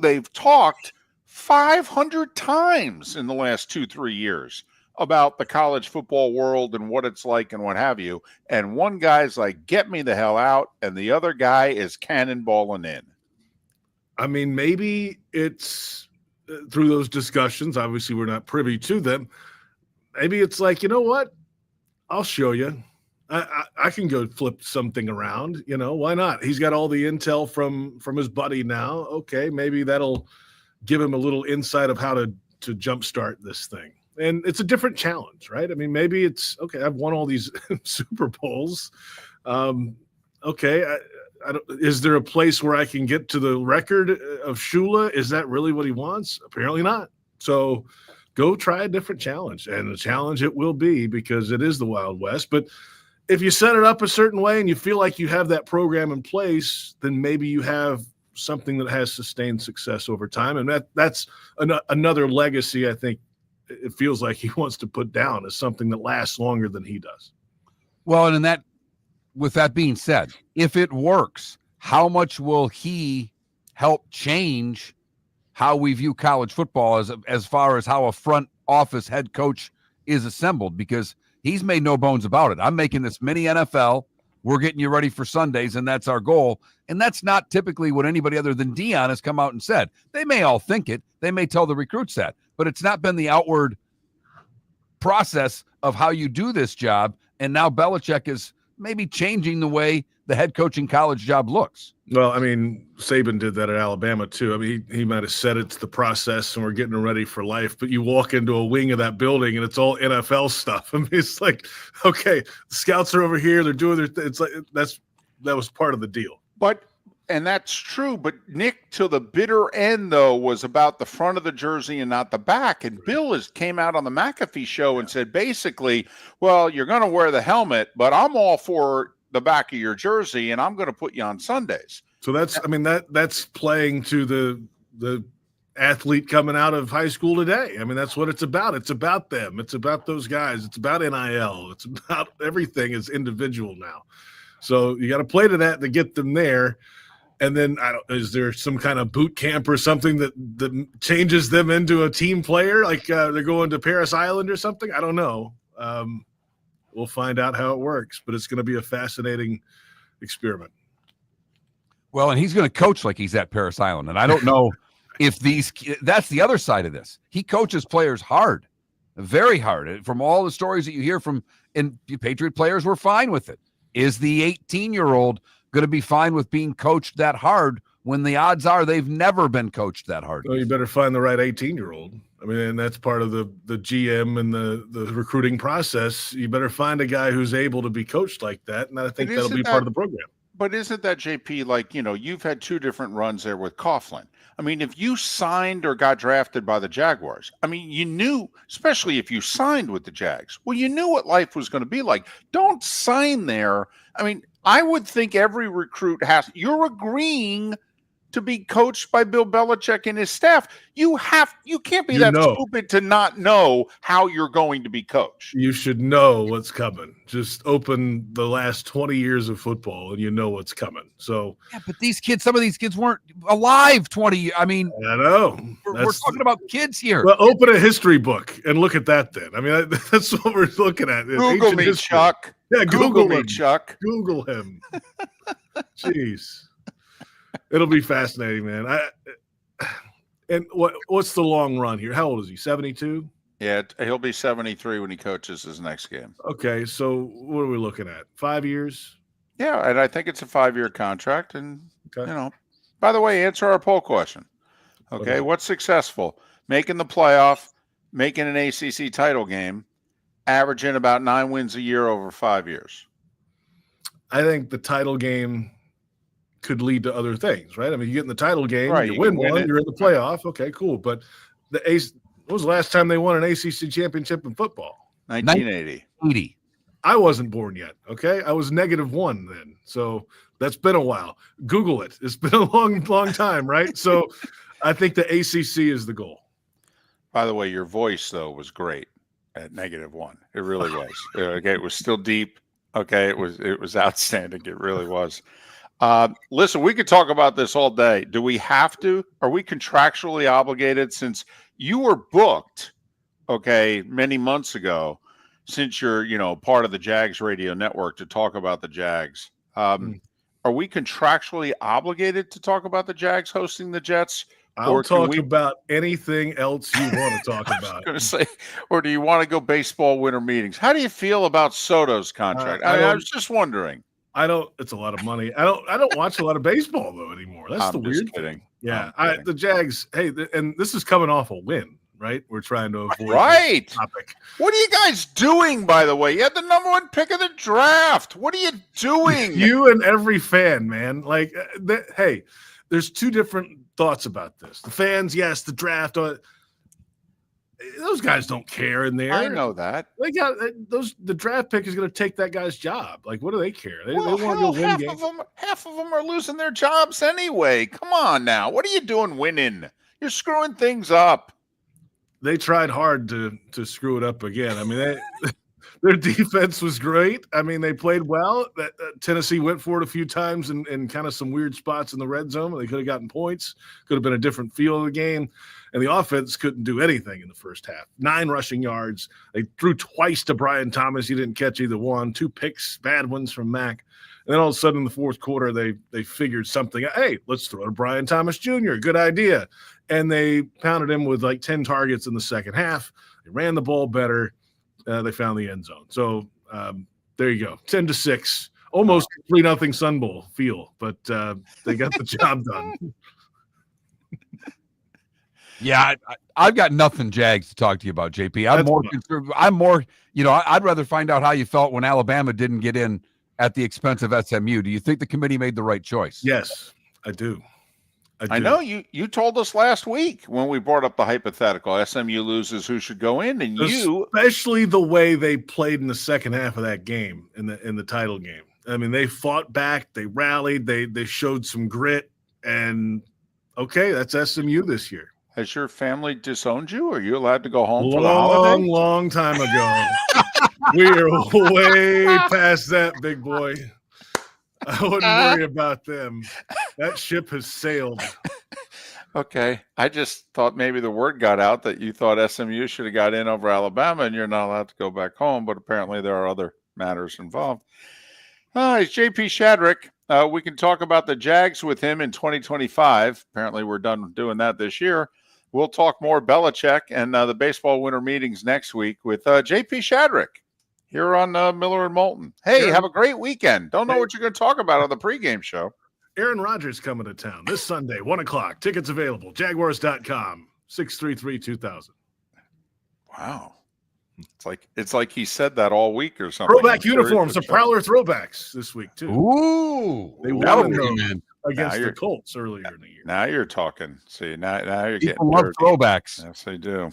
they've talked 500 times in the last 2-3 years about the college football world and what it's like and what have you. And one guy's like, get me the hell out. And the other guy is cannonballing in. I mean, maybe it's through those discussions. Obviously, we're not privy to them. Maybe it's like, you know what? I'll show you. I can go flip something around. Why not? He's got all the intel from his buddy now. Okay, maybe that'll give him a little insight of how to jumpstart this thing. And it's a different challenge, right? I mean, maybe it's, okay, I've won all these Super Bowls. Okay, is there a place where I can get to the record of Shula? Is that really what he wants? Apparently not. So go try a different challenge. And the challenge it will be, because it is the Wild West. But if you set it up a certain way and you feel like you have that program in place, then maybe you have something that has sustained success over time. And that's another legacy I think it feels like he wants to put down, as something that lasts longer than he does. Well, and with that being said, if it works, how much will he help change how we view college football as far as how a front office head coach is assembled? Because he's made no bones about it. I'm making this mini NFL. We're getting you ready for Sundays, and that's our goal. And that's not typically what anybody other than Dion has come out and said. They may all think it. They may tell the recruits that. But it's not been the outward process of how you do this job. And now Belichick is maybe changing the way the head coaching college job looks. Well, I mean, Saban did that at Alabama too. I mean, he might have said it's the process and we're getting ready for life, but you walk into a wing of that building and it's all NFL stuff. I mean, it's like, okay, the scouts are over here, they're doing their it's like that was part of the deal. And that's true, but Nick, to the bitter end, though, was about the front of the jersey and not the back. And Bill came out on the McAfee show and said, basically, well, you're going to wear the helmet, but I'm all for the back of your jersey, and I'm going to put you on Sundays. So that's playing to the athlete coming out of high school today. I mean, that's what it's about. It's about them. It's about those guys. It's about NIL. It's about everything is individual now. So you got to play to that to get them there. And then is there some kind of boot camp or something that changes them into a team player? Like they're going to Paris Island or something? I don't know. We'll find out how it works, but it's going to be a fascinating experiment. Well, and he's going to coach like he's at Paris Island. And I don't know if that's the other side of this. He coaches players hard, very hard. From all the stories that you hear and Patriot players were fine with it. Is the 18-year-old going to be fine with being coached that hard when the odds are they've never been coached that hard? Well, you better find the right 18-year-old. I mean, and that's part of the GM and the recruiting process. You better find a guy who's able to be coached like that, and I think that'll be part of the program. But isn't that, JP, like, you've had two different runs there with Coughlin. I mean, if you signed or got drafted by the Jaguars, I mean, you knew, especially if you signed with the Jags, well, you knew what life was going to be like. Don't sign there. I mean, I would think every recruit you're agreeing to be coached by Bill Belichick and his staff. You can't be stupid to not know how you're going to be coached. You should know what's coming. Just open the last 20 years of football and you know what's coming. So yeah, but some of these kids weren't alive 20 years. I mean, I know. We're talking about kids here. Well, open a history book and look at that then. I mean, that's what we're looking at. Google me, history. Chuck. Yeah, Google me, him. Chuck. Google him. Jeez. It'll be fascinating, man. And what's the long run here? How old is he? 72? Yeah, he'll be 73 when he coaches his next game. Okay, so what are we looking at? 5 years? Yeah, and I think it's a 5-year contract. And, by the way, answer our poll question. Okay, what's successful? Making the playoff, making an ACC title game, averaging about 9 wins a year over 5 years. I think the title game could lead to other things, right? I mean, you get in the title game, Right, you you win can win one, it. you're in the playoff. Okay, cool. But when was the last time they won an ACC championship in football? 1980. I wasn't born yet. Okay, I was -1 then, so that's been a while. Google it. It's been a long time, right? So, I think the ACC is the goal. By the way, your voice though was great at -1. It really was. Okay, it was still deep. Okay, it was outstanding. It really was. Listen, we could talk about this all day. Do we have to? Are we contractually obligated since you were booked? Okay, many months ago, since you're part of the Jags radio network to talk about the Jags. Are we contractually obligated to talk about the Jags hosting the Jets? I'll talk about anything else you want to talk about. I was going to say, or do you want to go baseball winter meetings? How do you feel about Soto's contract? I was just wondering. It's a lot of money. I don't watch a lot of baseball though anymore. That's the weird thing. Yeah, the Jags. Hey, and this is coming off a win, right? We're trying to avoid right. This topic. What are you guys doing? By the way, you had the #1 pick of the draft. What are you doing? You and every fan, man. Like, hey, there's two different thoughts about this. The fans, yes, the draft. Those guys don't care in there. I know that. They got the draft pick is going to take that guy's job. Like, what do they care? They want to go win half games. Half of them are losing their jobs anyway. Come on now. What are you doing winning? You're screwing things up. They tried hard to screw it up again. I mean, their defense was great. I mean, they played well. Tennessee went for it a few times in kind of some weird spots in the red zone. They could have gotten points. Could have been a different feel of the game. And the offense couldn't do anything in the first half. 9 rushing yards. They threw twice to Brian Thomas. He didn't catch either one. 2 picks, bad ones from Mack. And then all of a sudden in the fourth quarter, they figured something out. Hey, let's throw to Brian Thomas Jr. Good idea. And they pounded him with like 10 targets in the second half. They ran the ball better. They found the end zone. So there you go. 10-6. Almost 3-0 Sun Bowl feel, but they got the job done. Yeah, I've got nothing Jags to talk to you about, JP. I'm more, I'd rather find out how you felt when Alabama didn't get in at the expense of SMU. Do you think the committee made the right choice? Yes, I do. I know you told us last week when we brought up the hypothetical SMU loses, who should go in, and especially the way they played in the second half of that game in the title game. I mean, they fought back, they rallied, they showed some grit, and okay, that's SMU this year. Has your family disowned you? Are you allowed to go home for the holiday? Long time ago. We are way past that, big boy. I wouldn't worry about them. That ship has sailed. Okay. I just thought maybe the word got out that you thought SMU should have got in over Alabama and you're not allowed to go back home, but apparently there are other matters involved. It's JP Shadrick. We can talk about the Jags with him in 2025. Apparently we're done doing that this year. We'll talk more Belichick and the baseball winter meetings next week with JP Shadrick here on Miller and Moulton. Hey, have a great weekend. Don't know what you're going to talk about on the pregame show. Aaron Rodgers coming to town this Sunday, 1:00. Tickets available. Jaguars.com, 633-2000. Wow. It's like he said that all week or something. Throwback uniforms, the Prowler throwbacks this week, too. Ooh. They won against the Colts earlier in the year. Now you're talking. See, now you're People getting love dirty. throwbacks. Yes, they do.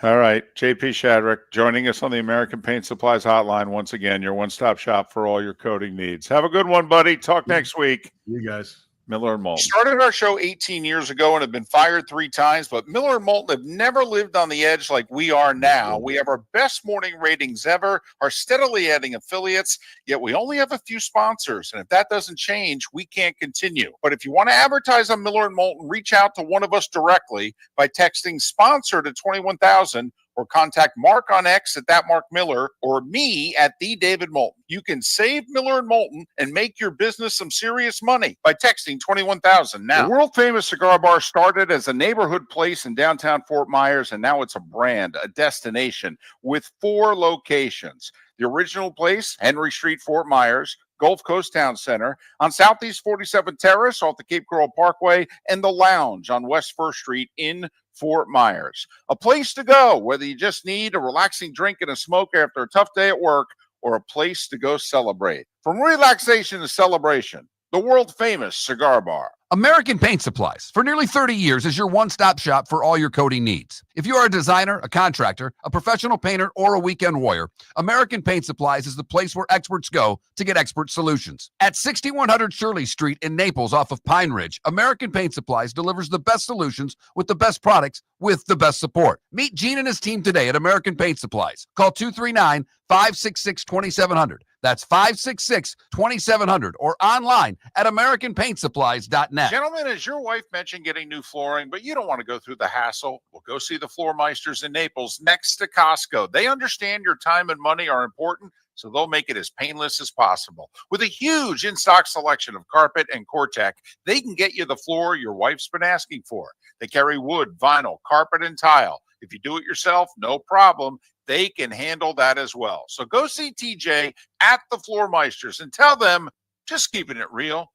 All right. JP Shadrick joining us on the American Paint Supplies Hotline once again, your one-stop shop for all your coating needs. Have a good one, buddy. Talk next week. You guys. Miller and Moulton. Started our show 18 years ago and have been fired 3 times, but Miller and Moulton have never lived on the edge like we are now. We have our best morning ratings ever, are steadily adding affiliates, yet we only have a few sponsors. And if that doesn't change, we can't continue. But if you want to advertise on Miller and Moulton, reach out to one of us directly by texting sponsor to 21,000 or contact Mark on X at that Mark Miller or me at the David Moulton. You can save Miller and Moulton and make your business some serious money by texting 21,000 now. The world famous cigar bar started as a neighborhood place in downtown Fort Myers, and now it's a brand, a destination with 4 locations. The original place, Henry Street, Fort Myers, Gulf Coast Town Center, on Southeast 47th Terrace off the Cape Coral Parkway, and the Lounge on West 1st Street in Fort Myers. A place to go, whether you just need a relaxing drink and a smoke after a tough day at work, or a place to go celebrate. From relaxation to celebration, the world-famous Cigar Bar. American Paint Supplies, for nearly 30 years, is your one-stop shop for all your coating needs. If you are a designer, a contractor, a professional painter, or a weekend warrior, American Paint Supplies is the place where experts go to get expert solutions. At 6100 Shirley Street in Naples off of Pine Ridge, American Paint Supplies delivers the best solutions with the best products with the best support. Meet Gene and his team today at American Paint Supplies. Call 239-566-2700. That's 566-2700 or online at AmericanPaintSupplies.net. Gentlemen, as your wife mentioned getting new flooring, but you don't want to go through the hassle, well, go see the Floor Meisters in Naples next to Costco. They understand your time and money are important, so they'll make it as painless as possible. With a huge in-stock selection of carpet and Cortec, they can get you the floor your wife's been asking for. They carry wood, vinyl, carpet, and tile. If you do it yourself, no problem. They can handle that as well. So go see TJ at the Floor Meisters and tell them, just keeping it real.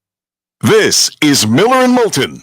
This is Miller and Moulton.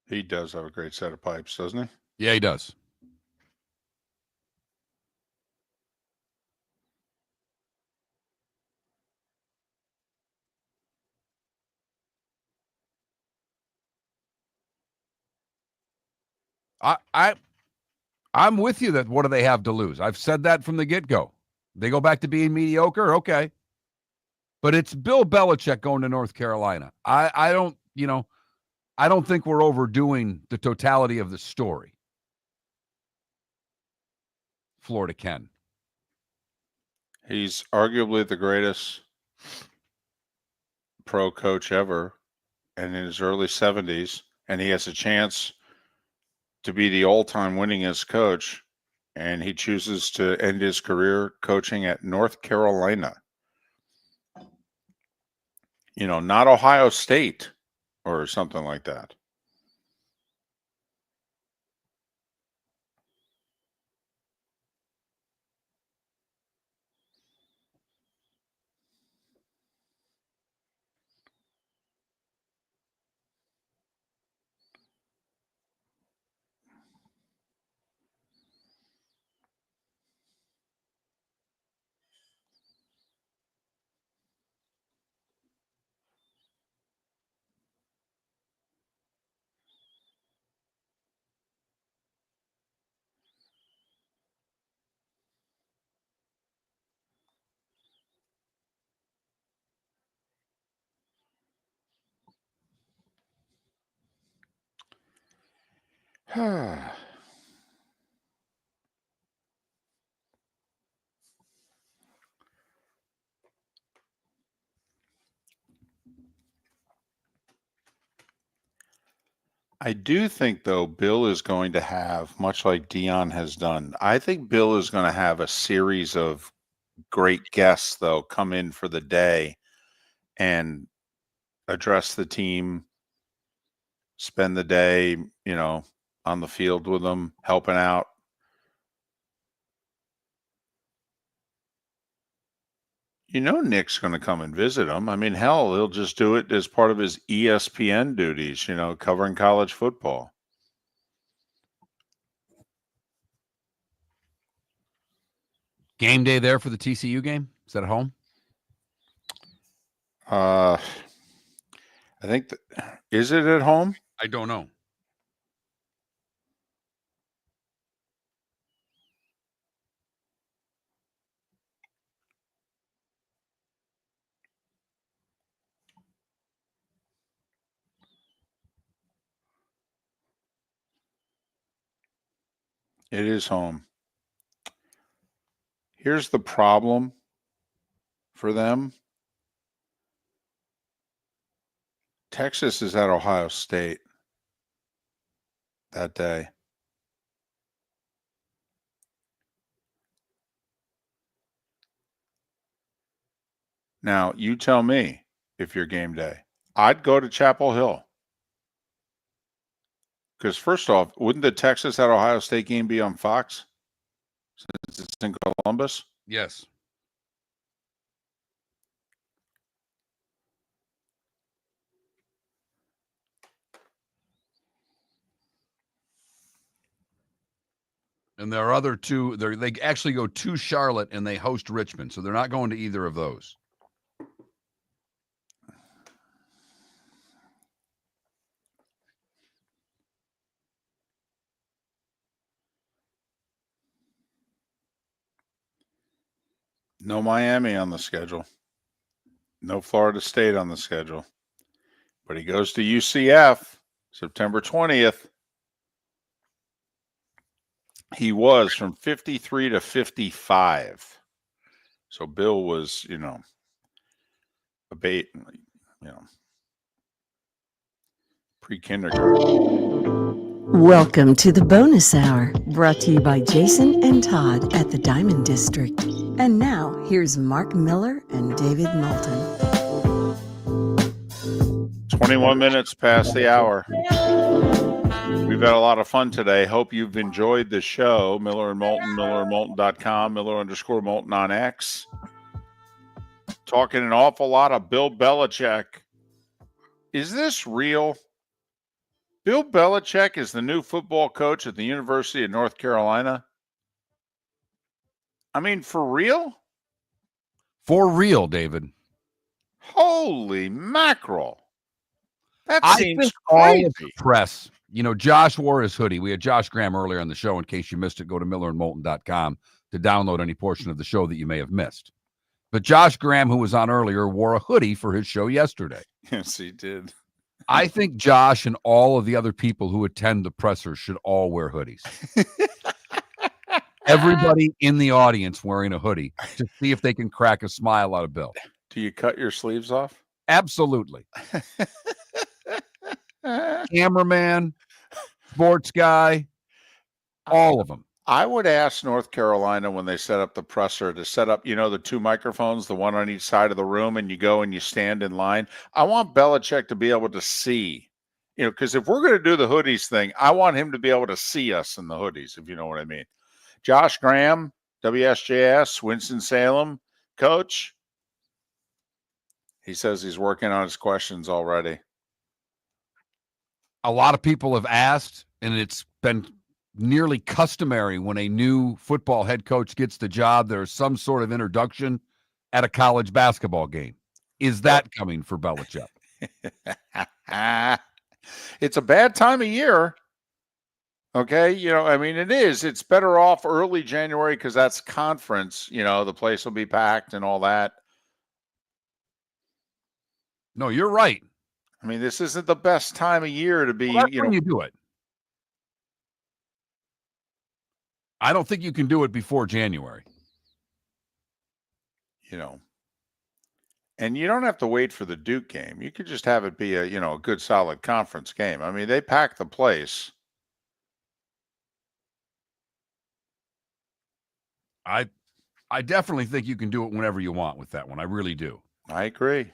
He does have a great set of pipes, doesn't he? Yeah, he does. I'm with you that what do they have to lose? I've said that from the get-go. They go back to being mediocre, okay. But it's Bill Belichick going to North Carolina. I don't think we're overdoing the totality of the story. Florida Ken. He's arguably the greatest pro coach ever, and in his early 70s, and he has a chance to be the all-time winningest coach, and he chooses to end his career coaching at North Carolina. You know, not Ohio State or something like that. I do think, though, Bill is going to have, much like Dion has done, I think Bill is going to have a series of great guests, though, come in for the day and address the team, spend the day, you know, on the field with them, helping out. You know, Nick's going to come and visit him. I mean, hell, he'll just do it as part of his ESPN duties, you know, covering college football. Game day there for the TCU game? Is that at home? I think is it at home? I don't know. It is home. Here's the problem for them. Texas is at Ohio State that day. Now, you tell me if you're game day. I'd go to Chapel Hill. Because first off, wouldn't the Texas at Ohio State game be on Fox since it's in Columbus? Yes. And there are other two. They actually go to Charlotte and they host Richmond. So they're not going to either of those. No Miami on the schedule. No Florida State on the schedule. But he goes to UCF September 20th. He was from 53 to 55. So Bill was, a bait, pre-kindergarten. Welcome to the bonus hour, brought to you by Jason and Todd at the Diamond District. And now, here's Mark Miller and David Moulton. 21 minutes past the hour. We've had a lot of fun today. Hope you've enjoyed the show. Miller and Moulton, millerandmoulton.com, Miller_Moulton on X. Talking an awful lot of Bill Belichick. Is this real? Bill Belichick is the new football coach at the University of North Carolina. I mean, for real? For real, David. Holy mackerel. That I seems think all crazy. of the press, Josh wore his hoodie. We had Josh Graham earlier on the show. In case you missed it, go to millerandmoulton.com to download any portion of the show that you may have missed. But Josh Graham, who was on earlier, wore a hoodie for his show yesterday. Yes, he did. I think Josh and all of the other people who attend the pressers should all wear hoodies. Everybody in the audience wearing a hoodie to see if they can crack a smile out of Bill. Do you cut your sleeves off? Absolutely. Cameraman, sports guy, all of them. I would ask North Carolina when they set up the presser to set up, the two microphones, the one on each side of the room, and you go and you stand in line. I want Belichick to be able to see, because if we're going to do the hoodies thing, I want him to be able to see us in the hoodies, if you know what I mean. Josh Graham, WSJS, Winston-Salem, coach. He says he's working on his questions already. A lot of people have asked, and it's been nearly customary when a new football head coach gets the job, there's some sort of introduction at a college basketball game. Is that coming for Belichick? It's a bad time of year. Okay. It is. It's better off early January because that's conference. The place will be packed and all that. No, you're right. This isn't the best time of year to be, that's when you do it. I don't think you can do it before January. And you don't have to wait for the Duke game. You could just have it be a good solid conference game. They pack the place. I definitely think you can do it whenever you want with that one. I really do. I agree.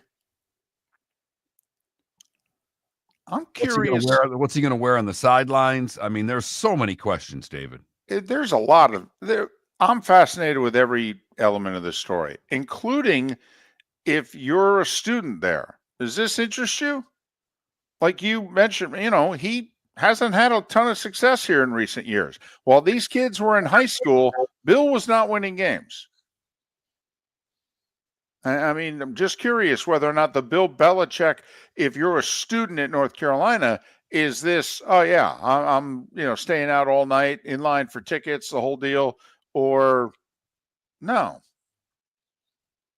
I'm curious. What's he going to wear on the sidelines? There's so many questions, David. There's a lot of there. I'm fascinated with every element of this story, including if you're a student there. Does this interest you? Like you mentioned, he hasn't had a ton of success here in recent years. While these kids were in high school, Bill was not winning games. I'm just curious whether or not the Bill Belichick, if you're a student at North Carolina, is this, I'm staying out all night in line for tickets, the whole deal, or no?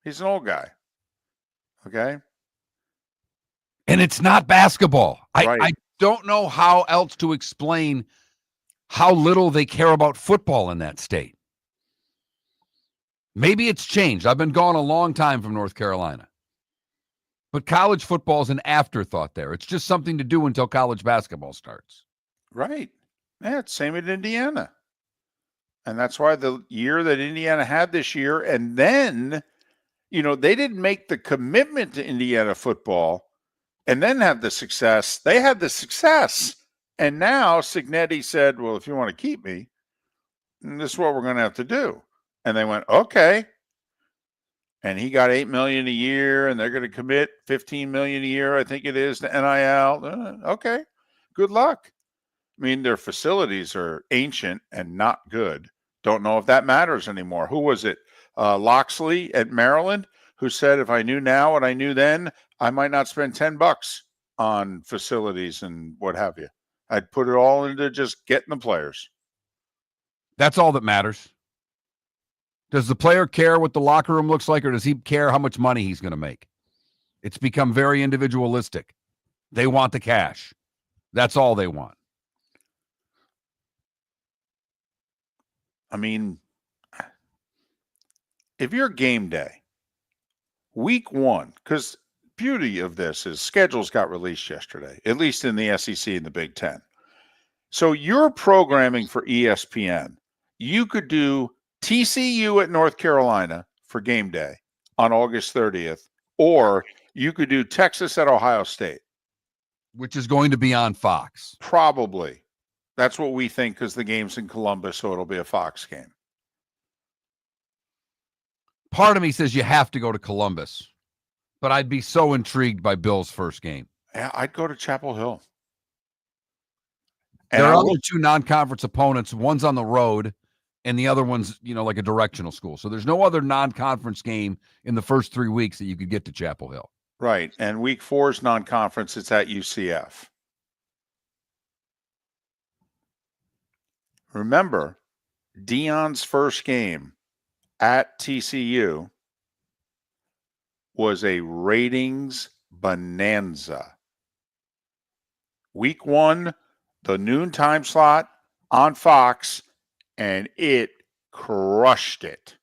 He's an old guy. Okay. And it's not basketball. Right. I don't know how else to explain how little they care about football in that state. Maybe it's changed. I've been gone a long time from North Carolina. But college football is an afterthought there. It's just something to do until college basketball starts. Right. Yeah, it's same at Indiana. And that's why the year that Indiana had this year, and then, they didn't make the commitment to Indiana football and then have the success. They had the success. And now Signetti said, well, if you want to keep me, this is what we're going to have to do. And they went, okay. And he got $8 million a year, and they're going to commit $15 million a year, I think it is, to NIL. Okay, good luck. I mean, their facilities are ancient and not good. Don't know if that matters anymore. Who was it? Loxley at Maryland, who said, if I knew now what I knew then, I might not spend $10 on facilities and what have you. I'd put it all into just getting the players. That's all that matters. Does the player care what the locker room looks like, or does he care how much money he's going to make? It's become very individualistic. They want the cash. That's all they want. I mean, if you're game day, week one, because beauty of this is schedules got released yesterday, at least in the SEC and the Big Ten. So you're programming for ESPN. You could do TCU at North Carolina for game day on August 30th, or you could do Texas at Ohio State. Which is going to be on Fox. Probably. That's what we think because the game's in Columbus, so it'll be a Fox game. Part of me says you have to go to Columbus, but I'd be so intrigued by Bill's first game. Yeah, I'd go to Chapel Hill. There are other two non-conference opponents. One's on the road, and the other one's, like a directional school. So there's no other non-conference game in the first 3 weeks that you could get to Chapel Hill. Right. And week 4 is non-conference. It's at UCF. Remember, Deion's first game at TCU was a ratings bonanza. Week 1, the noon time slot on Fox, and it crushed it.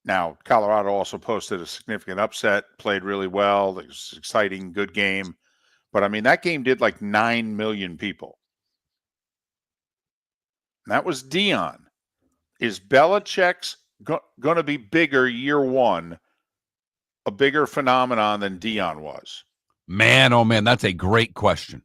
Now, Colorado also posted a significant upset, played really well. It was an exciting, good game. But, I mean, that game did like 9 million people. And that was Deion. Is Belichick's going to be bigger year one, a bigger phenomenon than Deion was? Man, oh man, that's a great question.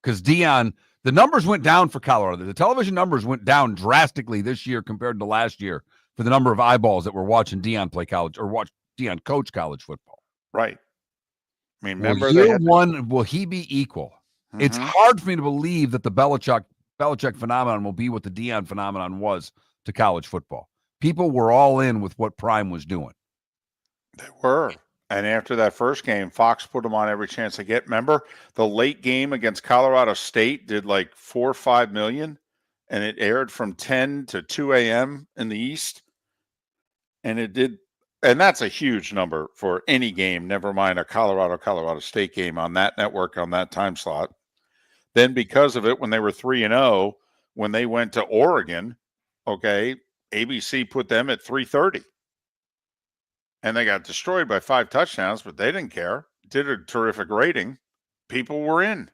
Because Deion, the numbers went down for Colorado. The television numbers went down drastically this year compared to last year for the number of eyeballs that were watching Deion play college or watch Deion coach college football. Right. I mean, remember year one, will he be equal? Mm-hmm. It's hard for me to believe that the Belichick phenomenon will be what the Deion phenomenon was to college football. People were all in with what Prime was doing. They were. And after that first game, Fox put them on every chance they get. Remember, the late game against Colorado State did like 4 or 5 million, and it aired from 10 to 2 a.m. in the East. And it did, and that's a huge number for any game, never mind a Colorado State game on that network on that time slot. Then because of it, when they were 3-0, when they went to Oregon, okay, ABC put them at 3:30. And they got destroyed by 5 touchdowns, but they didn't care. Did a terrific rating. People were in.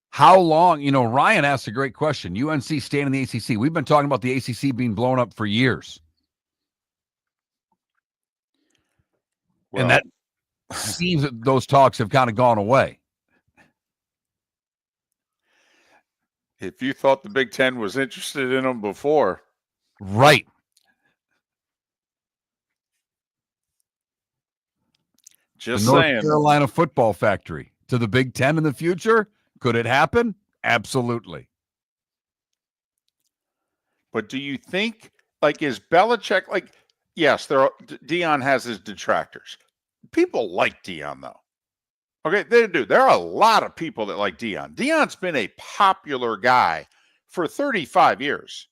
How long, Ryan asked a great question. UNC staying in the ACC. We've been talking about the ACC being blown up for years. Well, and that seems that those talks have kind of gone away. If you thought the Big Ten was interested in them before. Right. Just the North saying. Carolina football factory to the Big Ten in the future. Could it happen? Absolutely. But do you think, is Belichick, yes, Deion has his detractors. People like Deion, though. Okay, they do. There are a lot of people that like Deion. Deion's been a popular guy for 35 years.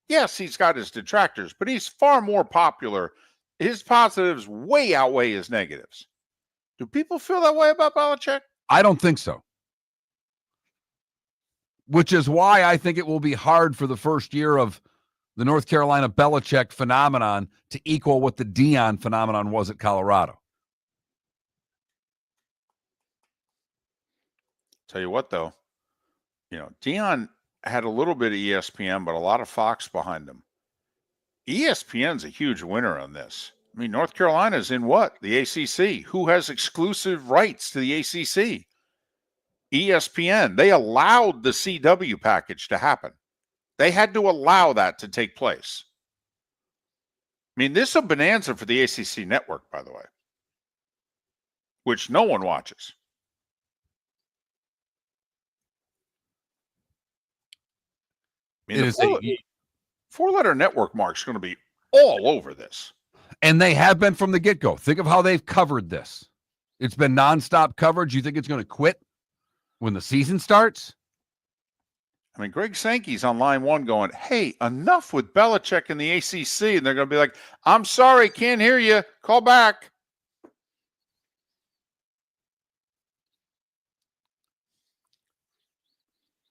Yes, he's got his detractors, but he's far more popular. His positives way outweigh his negatives. Do people feel that way about Belichick? I don't think so. Which is why I think it will be hard for the first year of the North Carolina Belichick phenomenon to equal what the Deion phenomenon was at Colorado. Tell you what, though, Dion had a little bit of ESPN, but a lot of Fox behind him. ESPN's a huge winner on this. I mean, North Carolina's in what? The ACC. Who has exclusive rights to the ACC? ESPN. They allowed the CW package to happen. They had to allow that to take place. I mean, this is a bonanza for the ACC network, by the way, which no one watches. I mean, the four-letter network mark's going to be all over this. And they have been from the get-go. Think of how they've covered this. It's been nonstop coverage. You think it's going to quit when the season starts? I mean, Greg Sankey's on line one going, hey, enough with Belichick in the ACC. And they're going to be like, I'm sorry, can't hear you. Call back.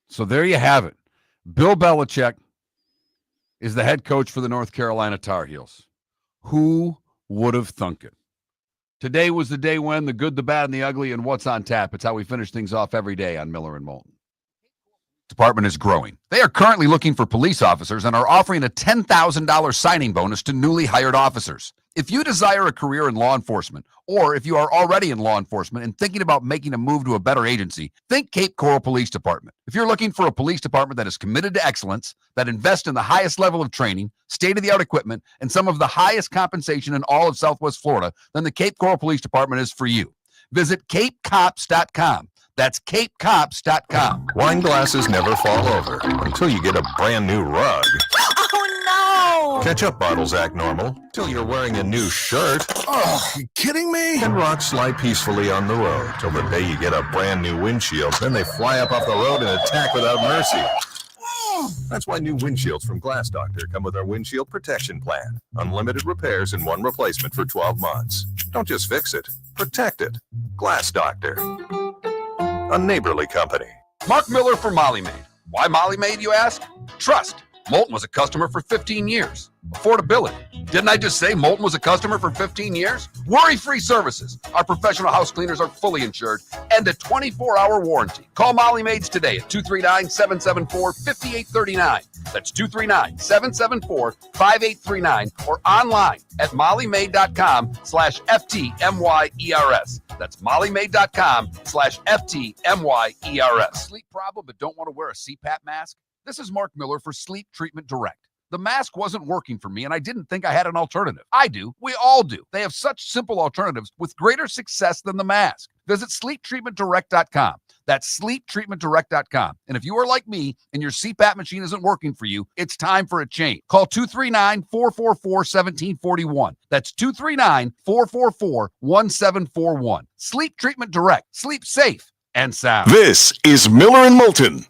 So there you have it. Bill Belichick is the head coach for the North Carolina Tar Heels. Who would have thunk it? Today was the day when the good, the bad, and the ugly, and what's on tap. It's how we finish things off every day on Miller and Moulton. Department is growing. They are currently looking for police officers and are offering a $10,000 signing bonus to newly hired officers. If you desire a career in law enforcement, or if you are already in law enforcement and thinking about making a move to a better agency, think Cape Coral Police Department. If you're looking for a police department that is committed to excellence, that invests in the highest level of training, state-of-the-art equipment, and some of the highest compensation in all of Southwest Florida, then the Cape Coral Police Department is for you. Visit capecops.com. That's capecops.com. Wine glasses never fall over until you get a brand new rug. Oh, no! Ketchup bottles act normal till you're wearing a new shirt. Oh, you kidding me? And rocks slide peacefully on the road till the day you get a brand new windshield. Then they fly up off the road and attack without mercy. That's why new windshields from Glass Doctor come with our windshield protection plan. Unlimited repairs and one replacement for 12 months. Don't just fix it, protect it. Glass Doctor. A neighborly company. Mark Miller for Molly Maid. Why Molly Maid, you ask? Trust. Moulton was a customer for 15 years. Affordability. Didn't I just say Moulton was a customer for 15 years? Worry-free services. Our professional house cleaners are fully insured and a 24-hour warranty. Call Molly Maids today at 239-774-5839. That's 239-774-5839 or online at mollymaid.com/FTMYERS. That's mollymaid.com/FTMYERS. Sleep problem but don't want to wear a CPAP mask? This is Mark Miller for Sleep Treatment Direct. The mask wasn't working for me, and I didn't think I had an alternative. I do. We all do. They have such simple alternatives with greater success than the mask. Visit sleeptreatmentdirect.com. That's sleeptreatmentdirect.com. And if you are like me and your CPAP machine isn't working for you, it's time for a change. Call 239-444-1741. That's 239-444-1741. Sleep Treatment Direct. Sleep safe and sound. This is Miller and Moulton.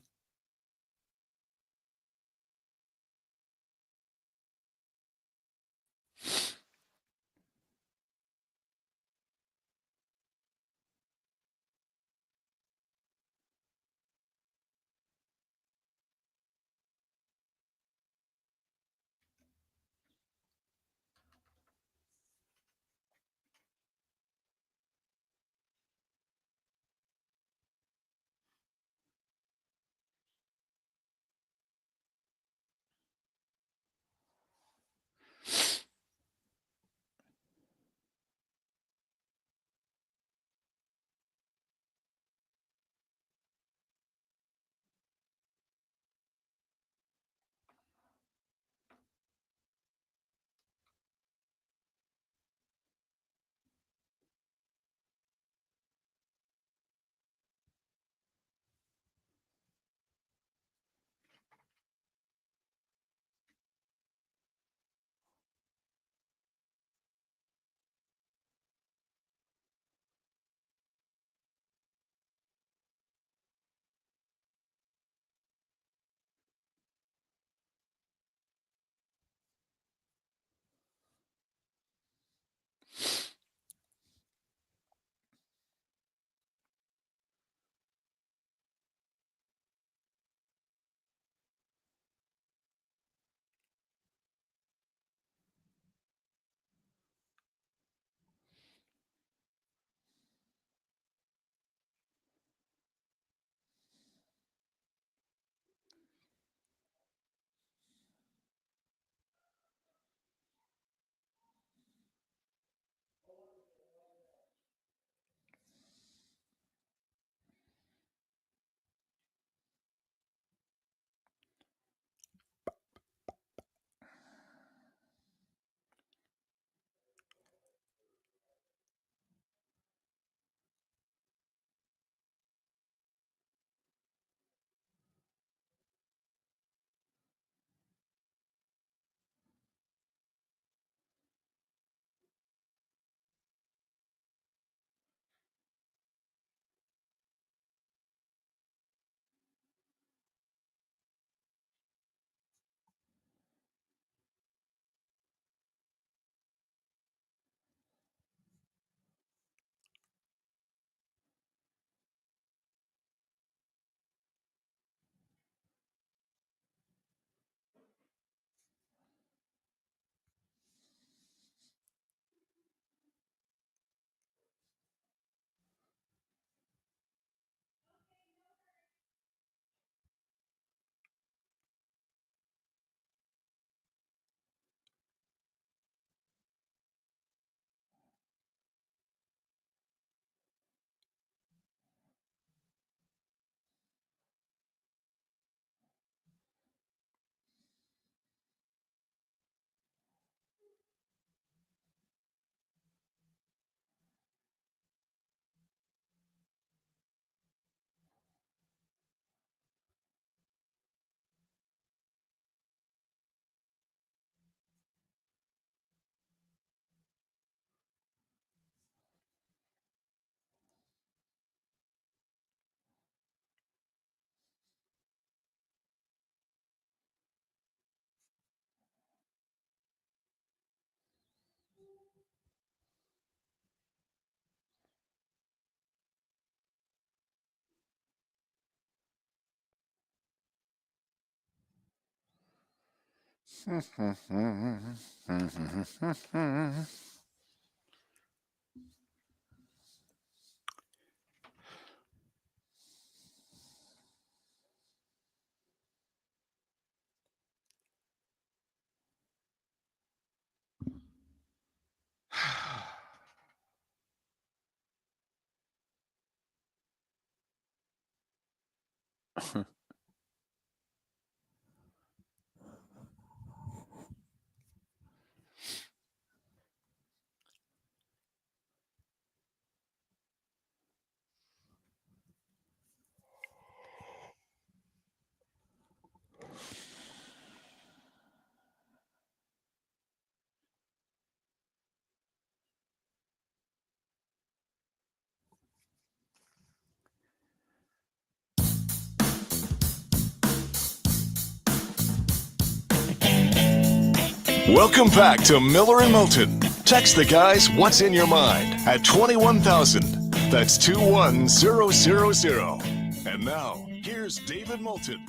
Welcome back to Miller and Moulton. Text the guys what's in your mind at 21,000. That's 21000. And now, here's David Moulton.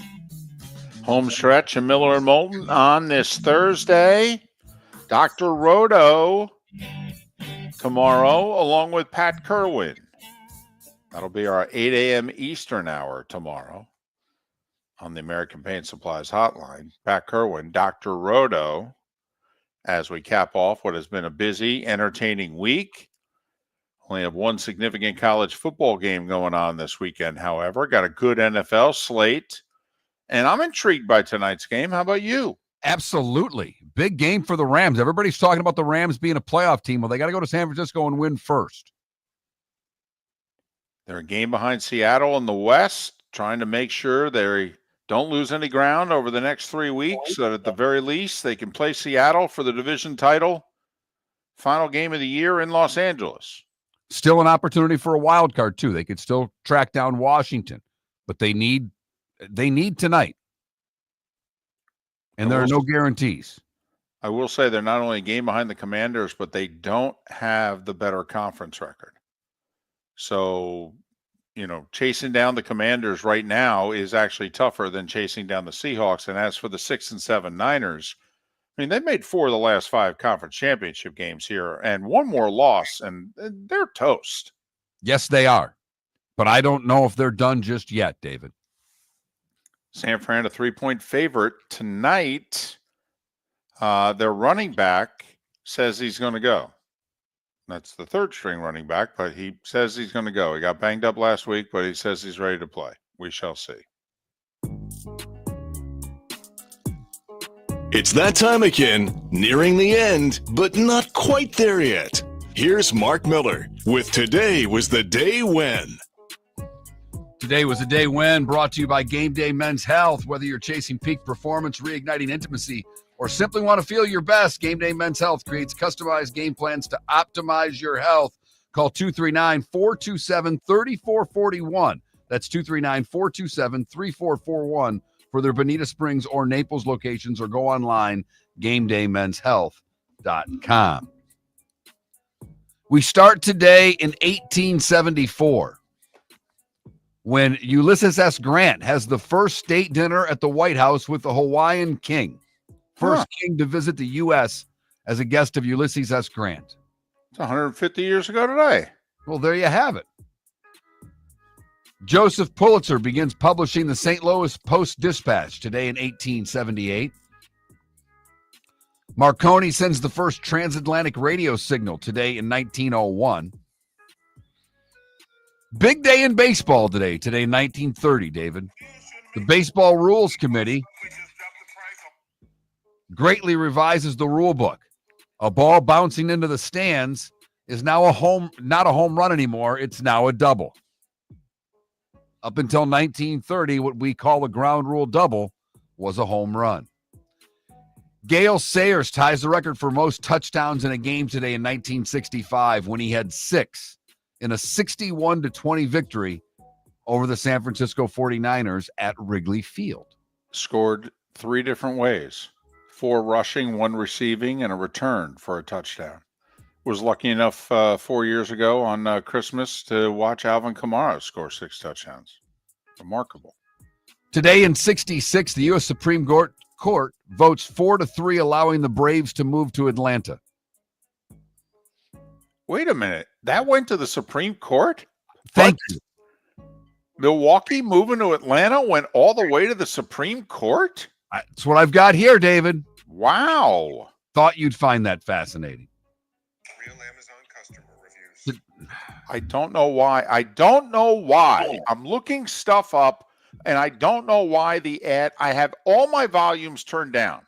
Home stretch and Miller and Moulton on this Thursday. Dr. Roto tomorrow, along with Pat Kerwin. That'll be our 8 a.m. Eastern hour tomorrow on the American Paint Supplies hotline. Pat Kerwin, Dr. Roto, as we cap off what has been a busy, entertaining week. Only have one significant college football game going on this weekend, however. Got a good NFL slate. And I'm intrigued by tonight's game. How about you? Absolutely. Big game for the Rams. Everybody's talking about the Rams being a playoff team. Well, they got to go to San Francisco and win first. They're a game behind Seattle in the West, trying to make sure they don't lose any ground over the next 3 weeks, so that at the very least they can play Seattle for the division title. Final game of the year in Los Angeles. Still an opportunity for a wild card, too. They could still track down Washington, but they need tonight. And there are no guarantees. I will say they're not only a game behind the Commanders, but they don't have the better conference record. So, chasing down the Commanders right now is actually tougher than chasing down the Seahawks. And as for the 6 and 7 Niners, I mean, they made 4 of the last 5 conference championship games here and one more loss, and they're toast. Yes, they are. But I don't know if they're done just yet, David. San Fran, a 3-point favorite tonight. Their running back says he's going to go. That's the third string running back, but he says he's going to go. He got banged up last week, but he says he's ready to play. We shall see. It's that time again, nearing the end, but not quite there yet. Here's Mark Miller with Today Was the Day When. Today was a day when, brought to you by Game Day Men's Health. Whether you're chasing peak performance, reigniting intimacy, or simply want to feel your best, Game Day Men's Health creates customized game plans to optimize your health. Call 239-427-3441. That's 239-427-3441 for their Bonita Springs or Naples locations, or go online, GameDayMen'sHealth.com. We start today in 1874. When Ulysses S. Grant has the first state dinner at the White House with the Hawaiian king. First king to visit the U.S. as a guest of Ulysses S. Grant. It's 150 years ago today. Well, there you have it. Joseph Pulitzer begins publishing the St. Louis Post-Dispatch today in 1878. Marconi sends the first transatlantic radio signal today in 1901. Big day in baseball today in 1930, David. The Baseball Rules Committee greatly revises the rule book. A ball bouncing into the stands is now not a home run anymore. It's now a double. Up until 1930, what we call a ground rule double was a home run. Gale Sayers ties the record for most touchdowns in a game today in 1965 when he had 6 in a 61-20 victory over the San Francisco 49ers at Wrigley Field. Scored 3 different ways. 4 rushing, 1 receiving, and a return for a touchdown. Was lucky enough 4 years ago on Christmas to watch Alvin Kamara score 6 touchdowns. Remarkable. Today in 66, the U.S. Supreme Court votes 4-3, allowing the Braves to move to Atlanta. Wait a minute. That went to the Supreme Court? Thank you. Milwaukee moving to Atlanta went all the way to the Supreme Court? That's what I've got here, David. Wow. Thought you'd find that fascinating. I don't know why. I'm looking stuff up, and I don't know why the ad. I have all my volumes turned down.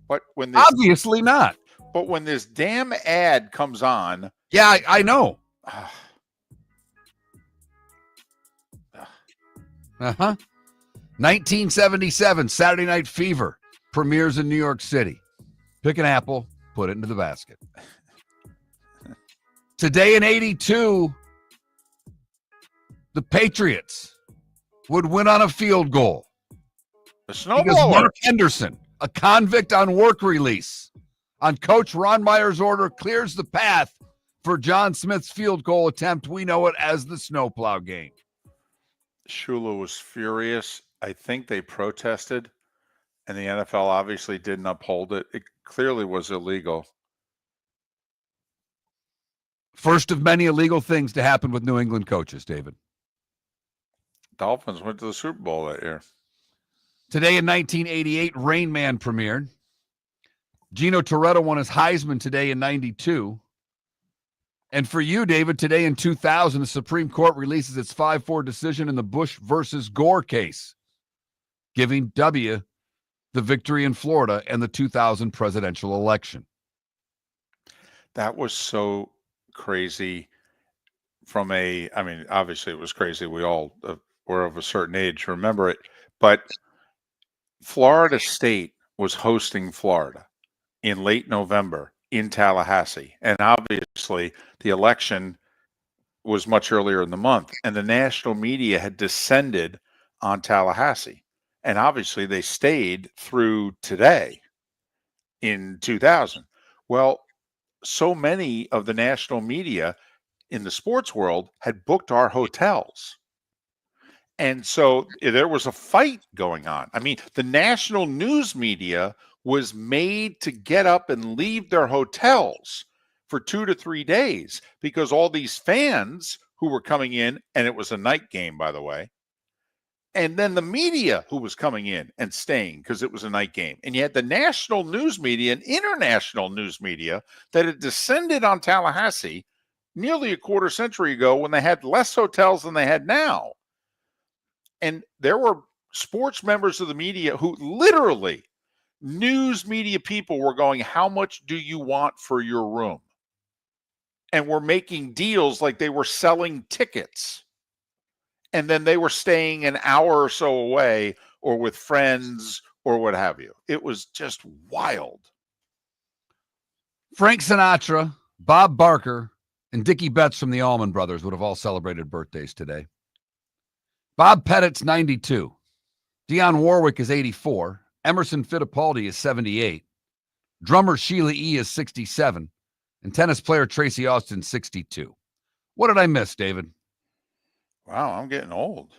But when this Obviously not. But when this damn ad comes on. Yeah, I know. Uh-huh. 1977, Saturday Night Fever premieres in New York City. Pick an apple, put it into the basket. Today in 82, the Patriots would win on a field goal. The snowblower. Because Mark Henderson, a convict on work release, on Coach Ron Meyer's order, clears the path for John Smith's field goal attempt. We know it as the snowplow game. Shula was furious. I think they protested, and the NFL obviously didn't uphold it. It clearly was illegal. First of many illegal things to happen with New England coaches, David. Dolphins went to the Super Bowl that year. Today in 1988, Rain Man premiered. Gino Toretto won his Heisman today in 92. And for you, David, today in 2000, the Supreme Court releases its 5-4 decision in the Bush versus Gore case, giving W the victory in Florida and the 2000 presidential election. That was so crazy obviously it was crazy. We all were of a certain age, remember it. But Florida State was hosting Florida in late November in Tallahassee. And obviously the election was much earlier in the month, and the national media had descended on Tallahassee. And obviously they stayed through today in 2000. Well, so many of the national media in the sports world had booked our hotels. And so there was a fight going on. I mean, the national news media was made to get up and leave their hotels for 2 to 3 days because all these fans who were coming in, and it was a night game, by the way, and then the media who was coming in and staying because it was a night game. And you had the national news media and international news media that had descended on Tallahassee nearly a quarter century ago when they had less hotels than they had now. And there were sports members of the media who literally, news media people were going, how much do you want for your room? And were making deals like they were selling tickets. And then they were staying an hour or so away or with friends or what have you. It was just wild. Frank Sinatra, Bob Barker, and Dickie Betts from the Allman Brothers would have all celebrated birthdays today. Bob Pettit's 92. Dionne Warwick is 84. Emerson Fittipaldi is 78. Drummer Sheila E. is 67. And tennis player Tracy Austin, 62. What did I miss, David? Wow, I'm getting old.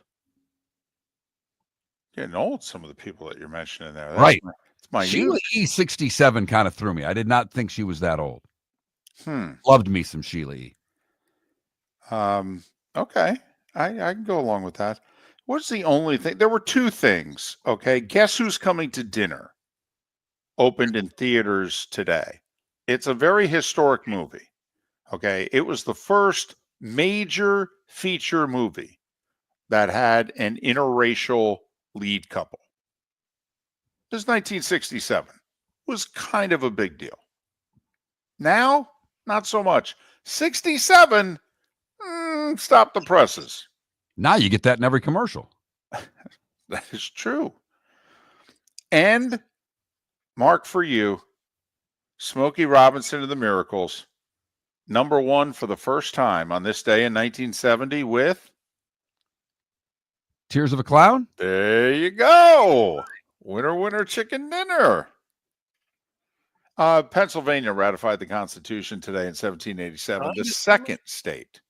Some of the people that you're mentioning there. That's right. It's my Sheila youth. E. 67 kind of threw me. I did not think she was that old. Loved me some Sheila E. Okay. I can go along with that. What's the only thing? There were two things. Okay. Guess Who's Coming to Dinner opened in theaters today. It's a very historic movie. Okay. It was the first major feature movie that had an interracial lead couple. This is 1967. It was kind of a big deal. Now, not so much. 67, stop the presses. Now you get that in every commercial. That is true. And, Mark, for you, Smokey Robinson and the Miracles, #1 for the first time on this day in 1970 with Tears of a Clown? There you go. Winner, winner, chicken dinner. Pennsylvania ratified the Constitution today in 1787. The second state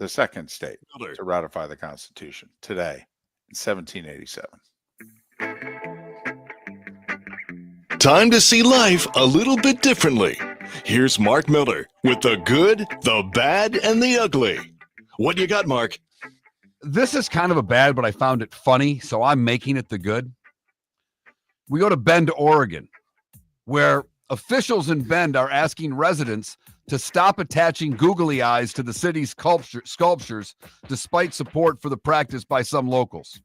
to ratify the Constitution today in 1787. Time to see life a little bit differently. Here's Mark Miller with the good, the bad, and the ugly. What you got, Mark? This is kind of a bad, but I found it funny, so I'm making it the good. We go to Bend, Oregon, where officials in Bend are asking residents to stop attaching googly eyes to the city's sculptures, despite support for the practice by some locals.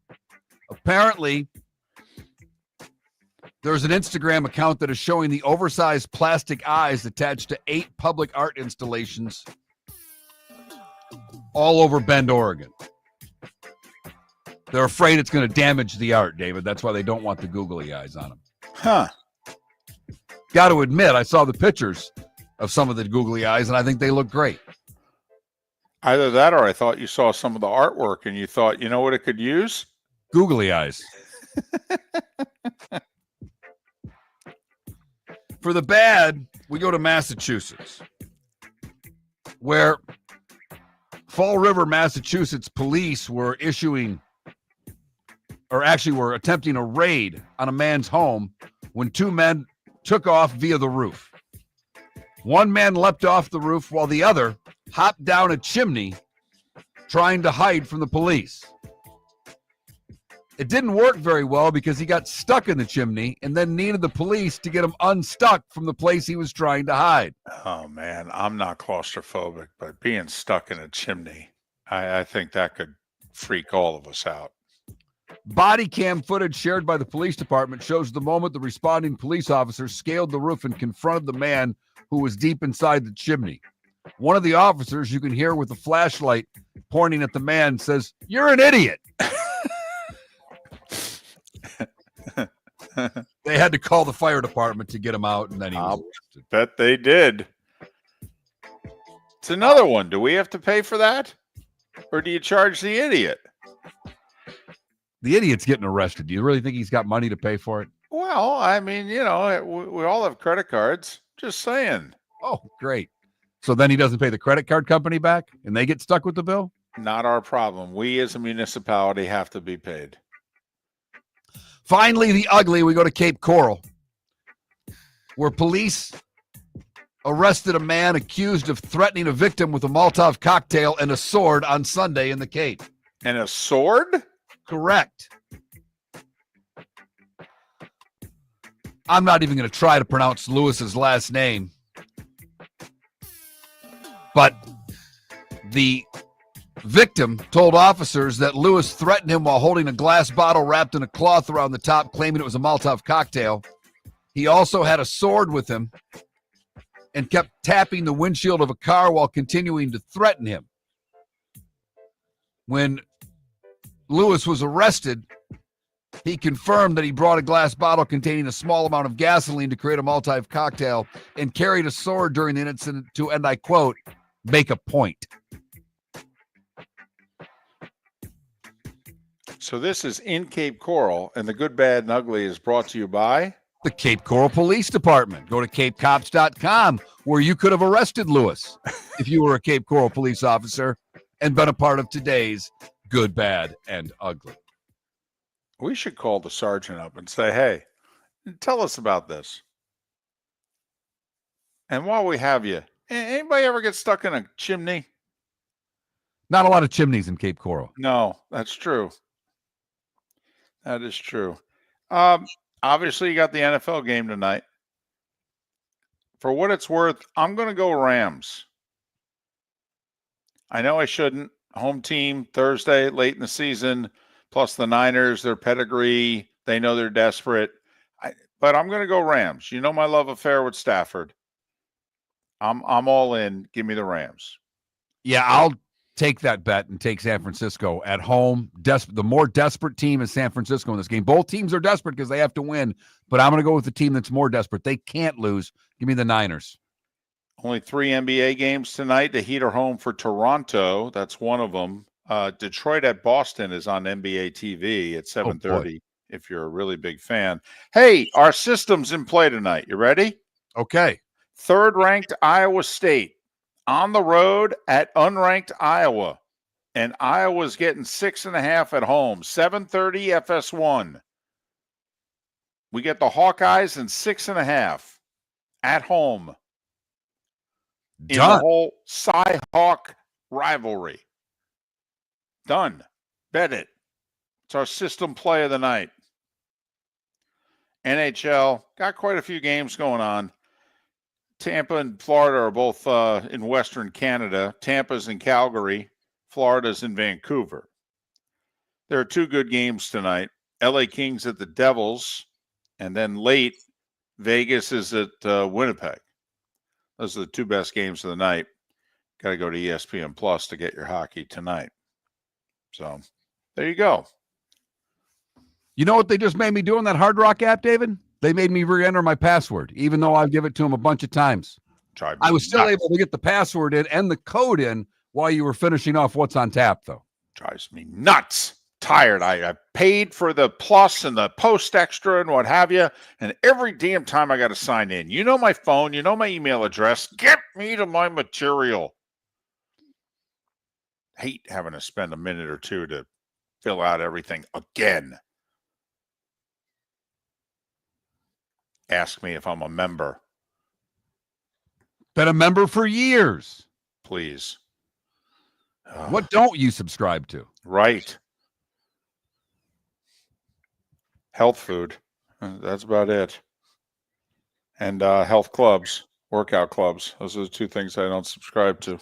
Apparently, there's an Instagram account that is showing the oversized plastic eyes attached to 8 public art installations all over Bend, Oregon. They're afraid it's going to damage the art, David. That's why they don't want the googly eyes on them. Huh. Got to admit, I saw the pictures of some of the googly eyes, and I think they look great. Either that or I thought you saw some of the artwork and you thought, you know what it could use? Googly eyes. For the bad, we go to Massachusetts, where Fall River, Massachusetts police were were attempting a raid on a man's home when 2 men took off via the roof. One man leapt off the roof while the other hopped down a chimney trying to hide from the police. It didn't work very well because he got stuck in the chimney and then needed the police to get him unstuck from the place he was trying to hide. Oh, man, I'm not claustrophobic, but being stuck in a chimney, I think that could freak all of us out. Body cam footage shared by the police department shows the moment the responding police officers scaled the roof and confronted the man who was deep inside the chimney. One of the officers, you can hear with a flashlight pointing at the man, says, "You're an idiot." They had to call the fire department to get him out, and then he was arrested. Bet they did. It's another one. Do we have to pay for that? Or do you charge the idiot? The idiot's getting arrested. Do you really think he's got money to pay for it? Well, I mean, we all have credit cards. Just saying. Oh, great. So then he doesn't pay the credit card company back, and they get stuck with the bill? Not our problem. We as a municipality have to be paid. Finally, the ugly, we go to Cape Coral, where police arrested a man accused of threatening a victim with a Molotov cocktail and a sword on Sunday in the Cape. And a sword? Correct. I'm not even going to try to pronounce Lewis's last name. But the victim told officers that Lewis threatened him while holding a glass bottle wrapped in a cloth around the top, claiming it was a Molotov cocktail. He also had a sword with him and kept tapping the windshield of a car while continuing to threaten him. When Lewis was arrested, he confirmed that he brought a glass bottle containing a small amount of gasoline to create a Molotov cocktail and carried a sword during the incident to, and I quote, make a point. So this is in Cape Coral, and the good, bad, and ugly is brought to you by the Cape Coral Police Department. Go to capecops.com, where you could have arrested Lewis if you were a Cape Coral police officer and been a part of today's good, bad, and ugly. We should call the sergeant up and say, hey, tell us about this. And while we have you, anybody ever get stuck in a chimney? Not a lot of chimneys in Cape Coral. No, that's true. That is true. Obviously, you got the NFL game tonight. For what it's worth, I'm going to go Rams. I know I shouldn't. Home team Thursday, late in the season, plus the Niners, their pedigree. They know they're desperate. But I'm going to go Rams. You know my love affair with Stafford. I'm all in. Give me the Rams. Yeah, I'll take that bet and take San Francisco at home. The more desperate team is San Francisco in this game. Both teams are desperate because they have to win, but I'm going to go with the team that's more desperate. They can't lose. Give me the Niners. Only 3 NBA games tonight. The Heat are home for Toronto. That's one of them. Detroit at Boston is on NBA TV at 7:30 if you're a really big fan. Hey, our system's in play tonight. You ready? Okay. 3rd-ranked Iowa State on the road at unranked Iowa. And Iowa's getting 6.5 at home. 7:30 FS1. We get the Hawkeyes in 6.5 at home in the whole Cy-Hawk rivalry. Done. Bet it. It's our system play of the night. NHL, got quite a few games going on. Tampa and Florida are both in Western Canada. Tampa's in Calgary. Florida's in Vancouver. There are 2 good games tonight. LA Kings at the Devils, and then late, Vegas is at Winnipeg. Those are the 2 best games of the night. Got to go to ESPN Plus to get your hockey tonight. So there you go. You know what they just made me do on that Hard Rock app, David? They made me re-enter my password, even though I've given it to them a bunch of times. I was still able to get the password in and the code in while you were finishing off what's on tap, though. Drives me nuts. Tired. I paid for the plus and the post extra and what have you, and every damn time I got to sign in. You know my phone. You know my email address. Get me to my material. Hate having to spend a minute or 2 to fill out everything again. Ask me if I'm a member. Been a member for years. Please. What don't you subscribe to? Right. Health food. That's about it. And health clubs, workout clubs. Those are the 2 things I don't subscribe to.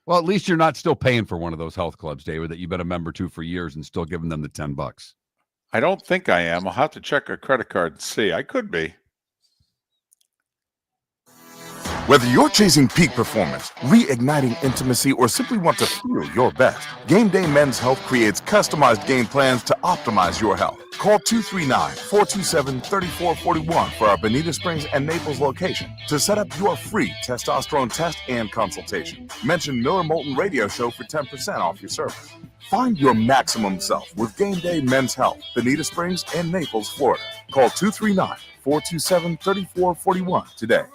Well, at least you're not still paying for one of those health clubs, David, that you've been a member to for years and still giving them the $10. I don't think I am. I'll have to check a credit card and see. I could be. Whether you're chasing peak performance, reigniting intimacy, or simply want to feel your best, Game Day Men's Health creates customized game plans to optimize your health. Call 239-427-3441 for our Bonita Springs and Naples location to set up your free testosterone test and consultation. Mention Miller Moulton Radio Show for 10% off your service. Find your maximum self with Game Day Men's Health, Bonita Springs and Naples, Florida. Call 239-427-3441 today.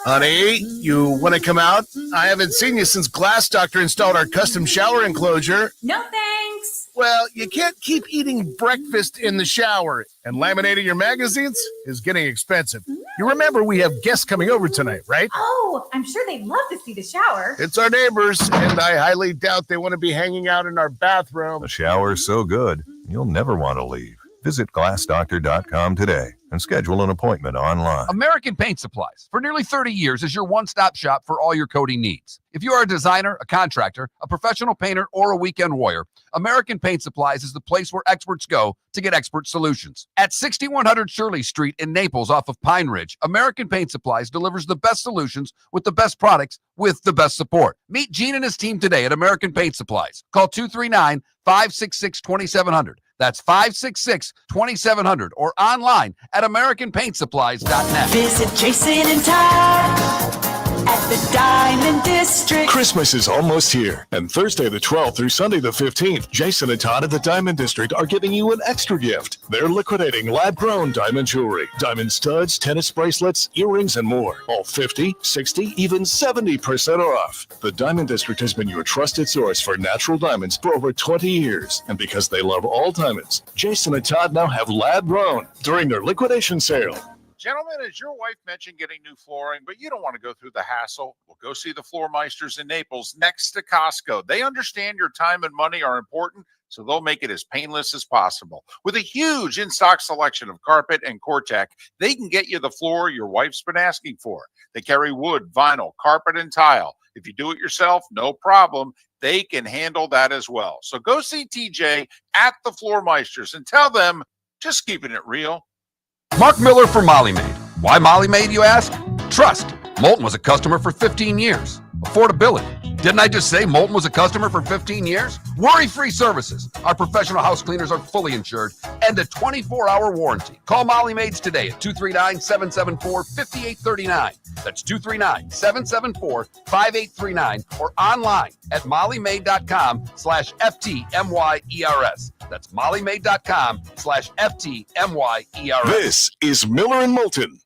Honey, you want to come out? I haven't seen you since Glass Doctor installed our custom shower enclosure. No thanks. Well, you can't keep eating breakfast in the shower, and laminating your magazines is getting expensive. You remember we have guests coming over tonight, right? Oh, I'm sure they'd love to see the shower. It's our neighbors, and I highly doubt they want to be hanging out in our bathroom. The shower's so good, you'll never want to leave. Visit glassdoctor.com today and schedule an appointment online. American Paint Supplies, for nearly 30 years, is your one-stop shop for all your coating needs. If you are a designer, a contractor, a professional painter, or a weekend warrior, American Paint Supplies is the place where experts go to get expert solutions. At 6100 Shirley Street in Naples off of Pine Ridge, American Paint Supplies delivers the best solutions with the best products with the best support. Meet Gene and his team today at American Paint Supplies. Call 239-566-2700. That's 566-2700 or online at AmericanPaintSupplies.net. Visit Jason and Todd at the Diamond District. Christmas is almost here, and Thursday the 12th through Sunday the 15th, Jason and Todd at the Diamond District are giving you an extra gift. They're liquidating lab-grown diamond jewelry, diamond studs, tennis bracelets, earrings, and more. All 50, 60, even 70% off. The Diamond District has been your trusted source for natural diamonds for over 20 years, and because they love all diamonds, Jason and Todd now have lab-grown during their liquidation sale. Gentlemen, as your wife mentioned getting new flooring, but you don't want to go through the hassle, well, go see the Floor Meisters in Naples next to Costco. They understand your time and money are important, so they'll make it as painless as possible. With a huge in-stock selection of carpet and Cortec, they can get you the floor your wife's been asking for. They carry wood, vinyl, carpet, and tile. If you do it yourself, no problem. They can handle that as well. So go see TJ at the Floor Meisters and tell them, just keeping it real. Mark Miller for Molly Maid. Why Molly Maid, you ask? Trust. Moulton was a customer for 15 years. Affordability. Didn't I just say Moulton was a customer for 15 years? Worry-free services. Our professional house cleaners are fully insured and a 24-hour warranty. Call Molly Maids today at 239-774-5839. That's 239-774-5839 or online at mollymaid.com/FTMYERS. That's mollymaid.com/FTMYERS. This is Miller and Moulton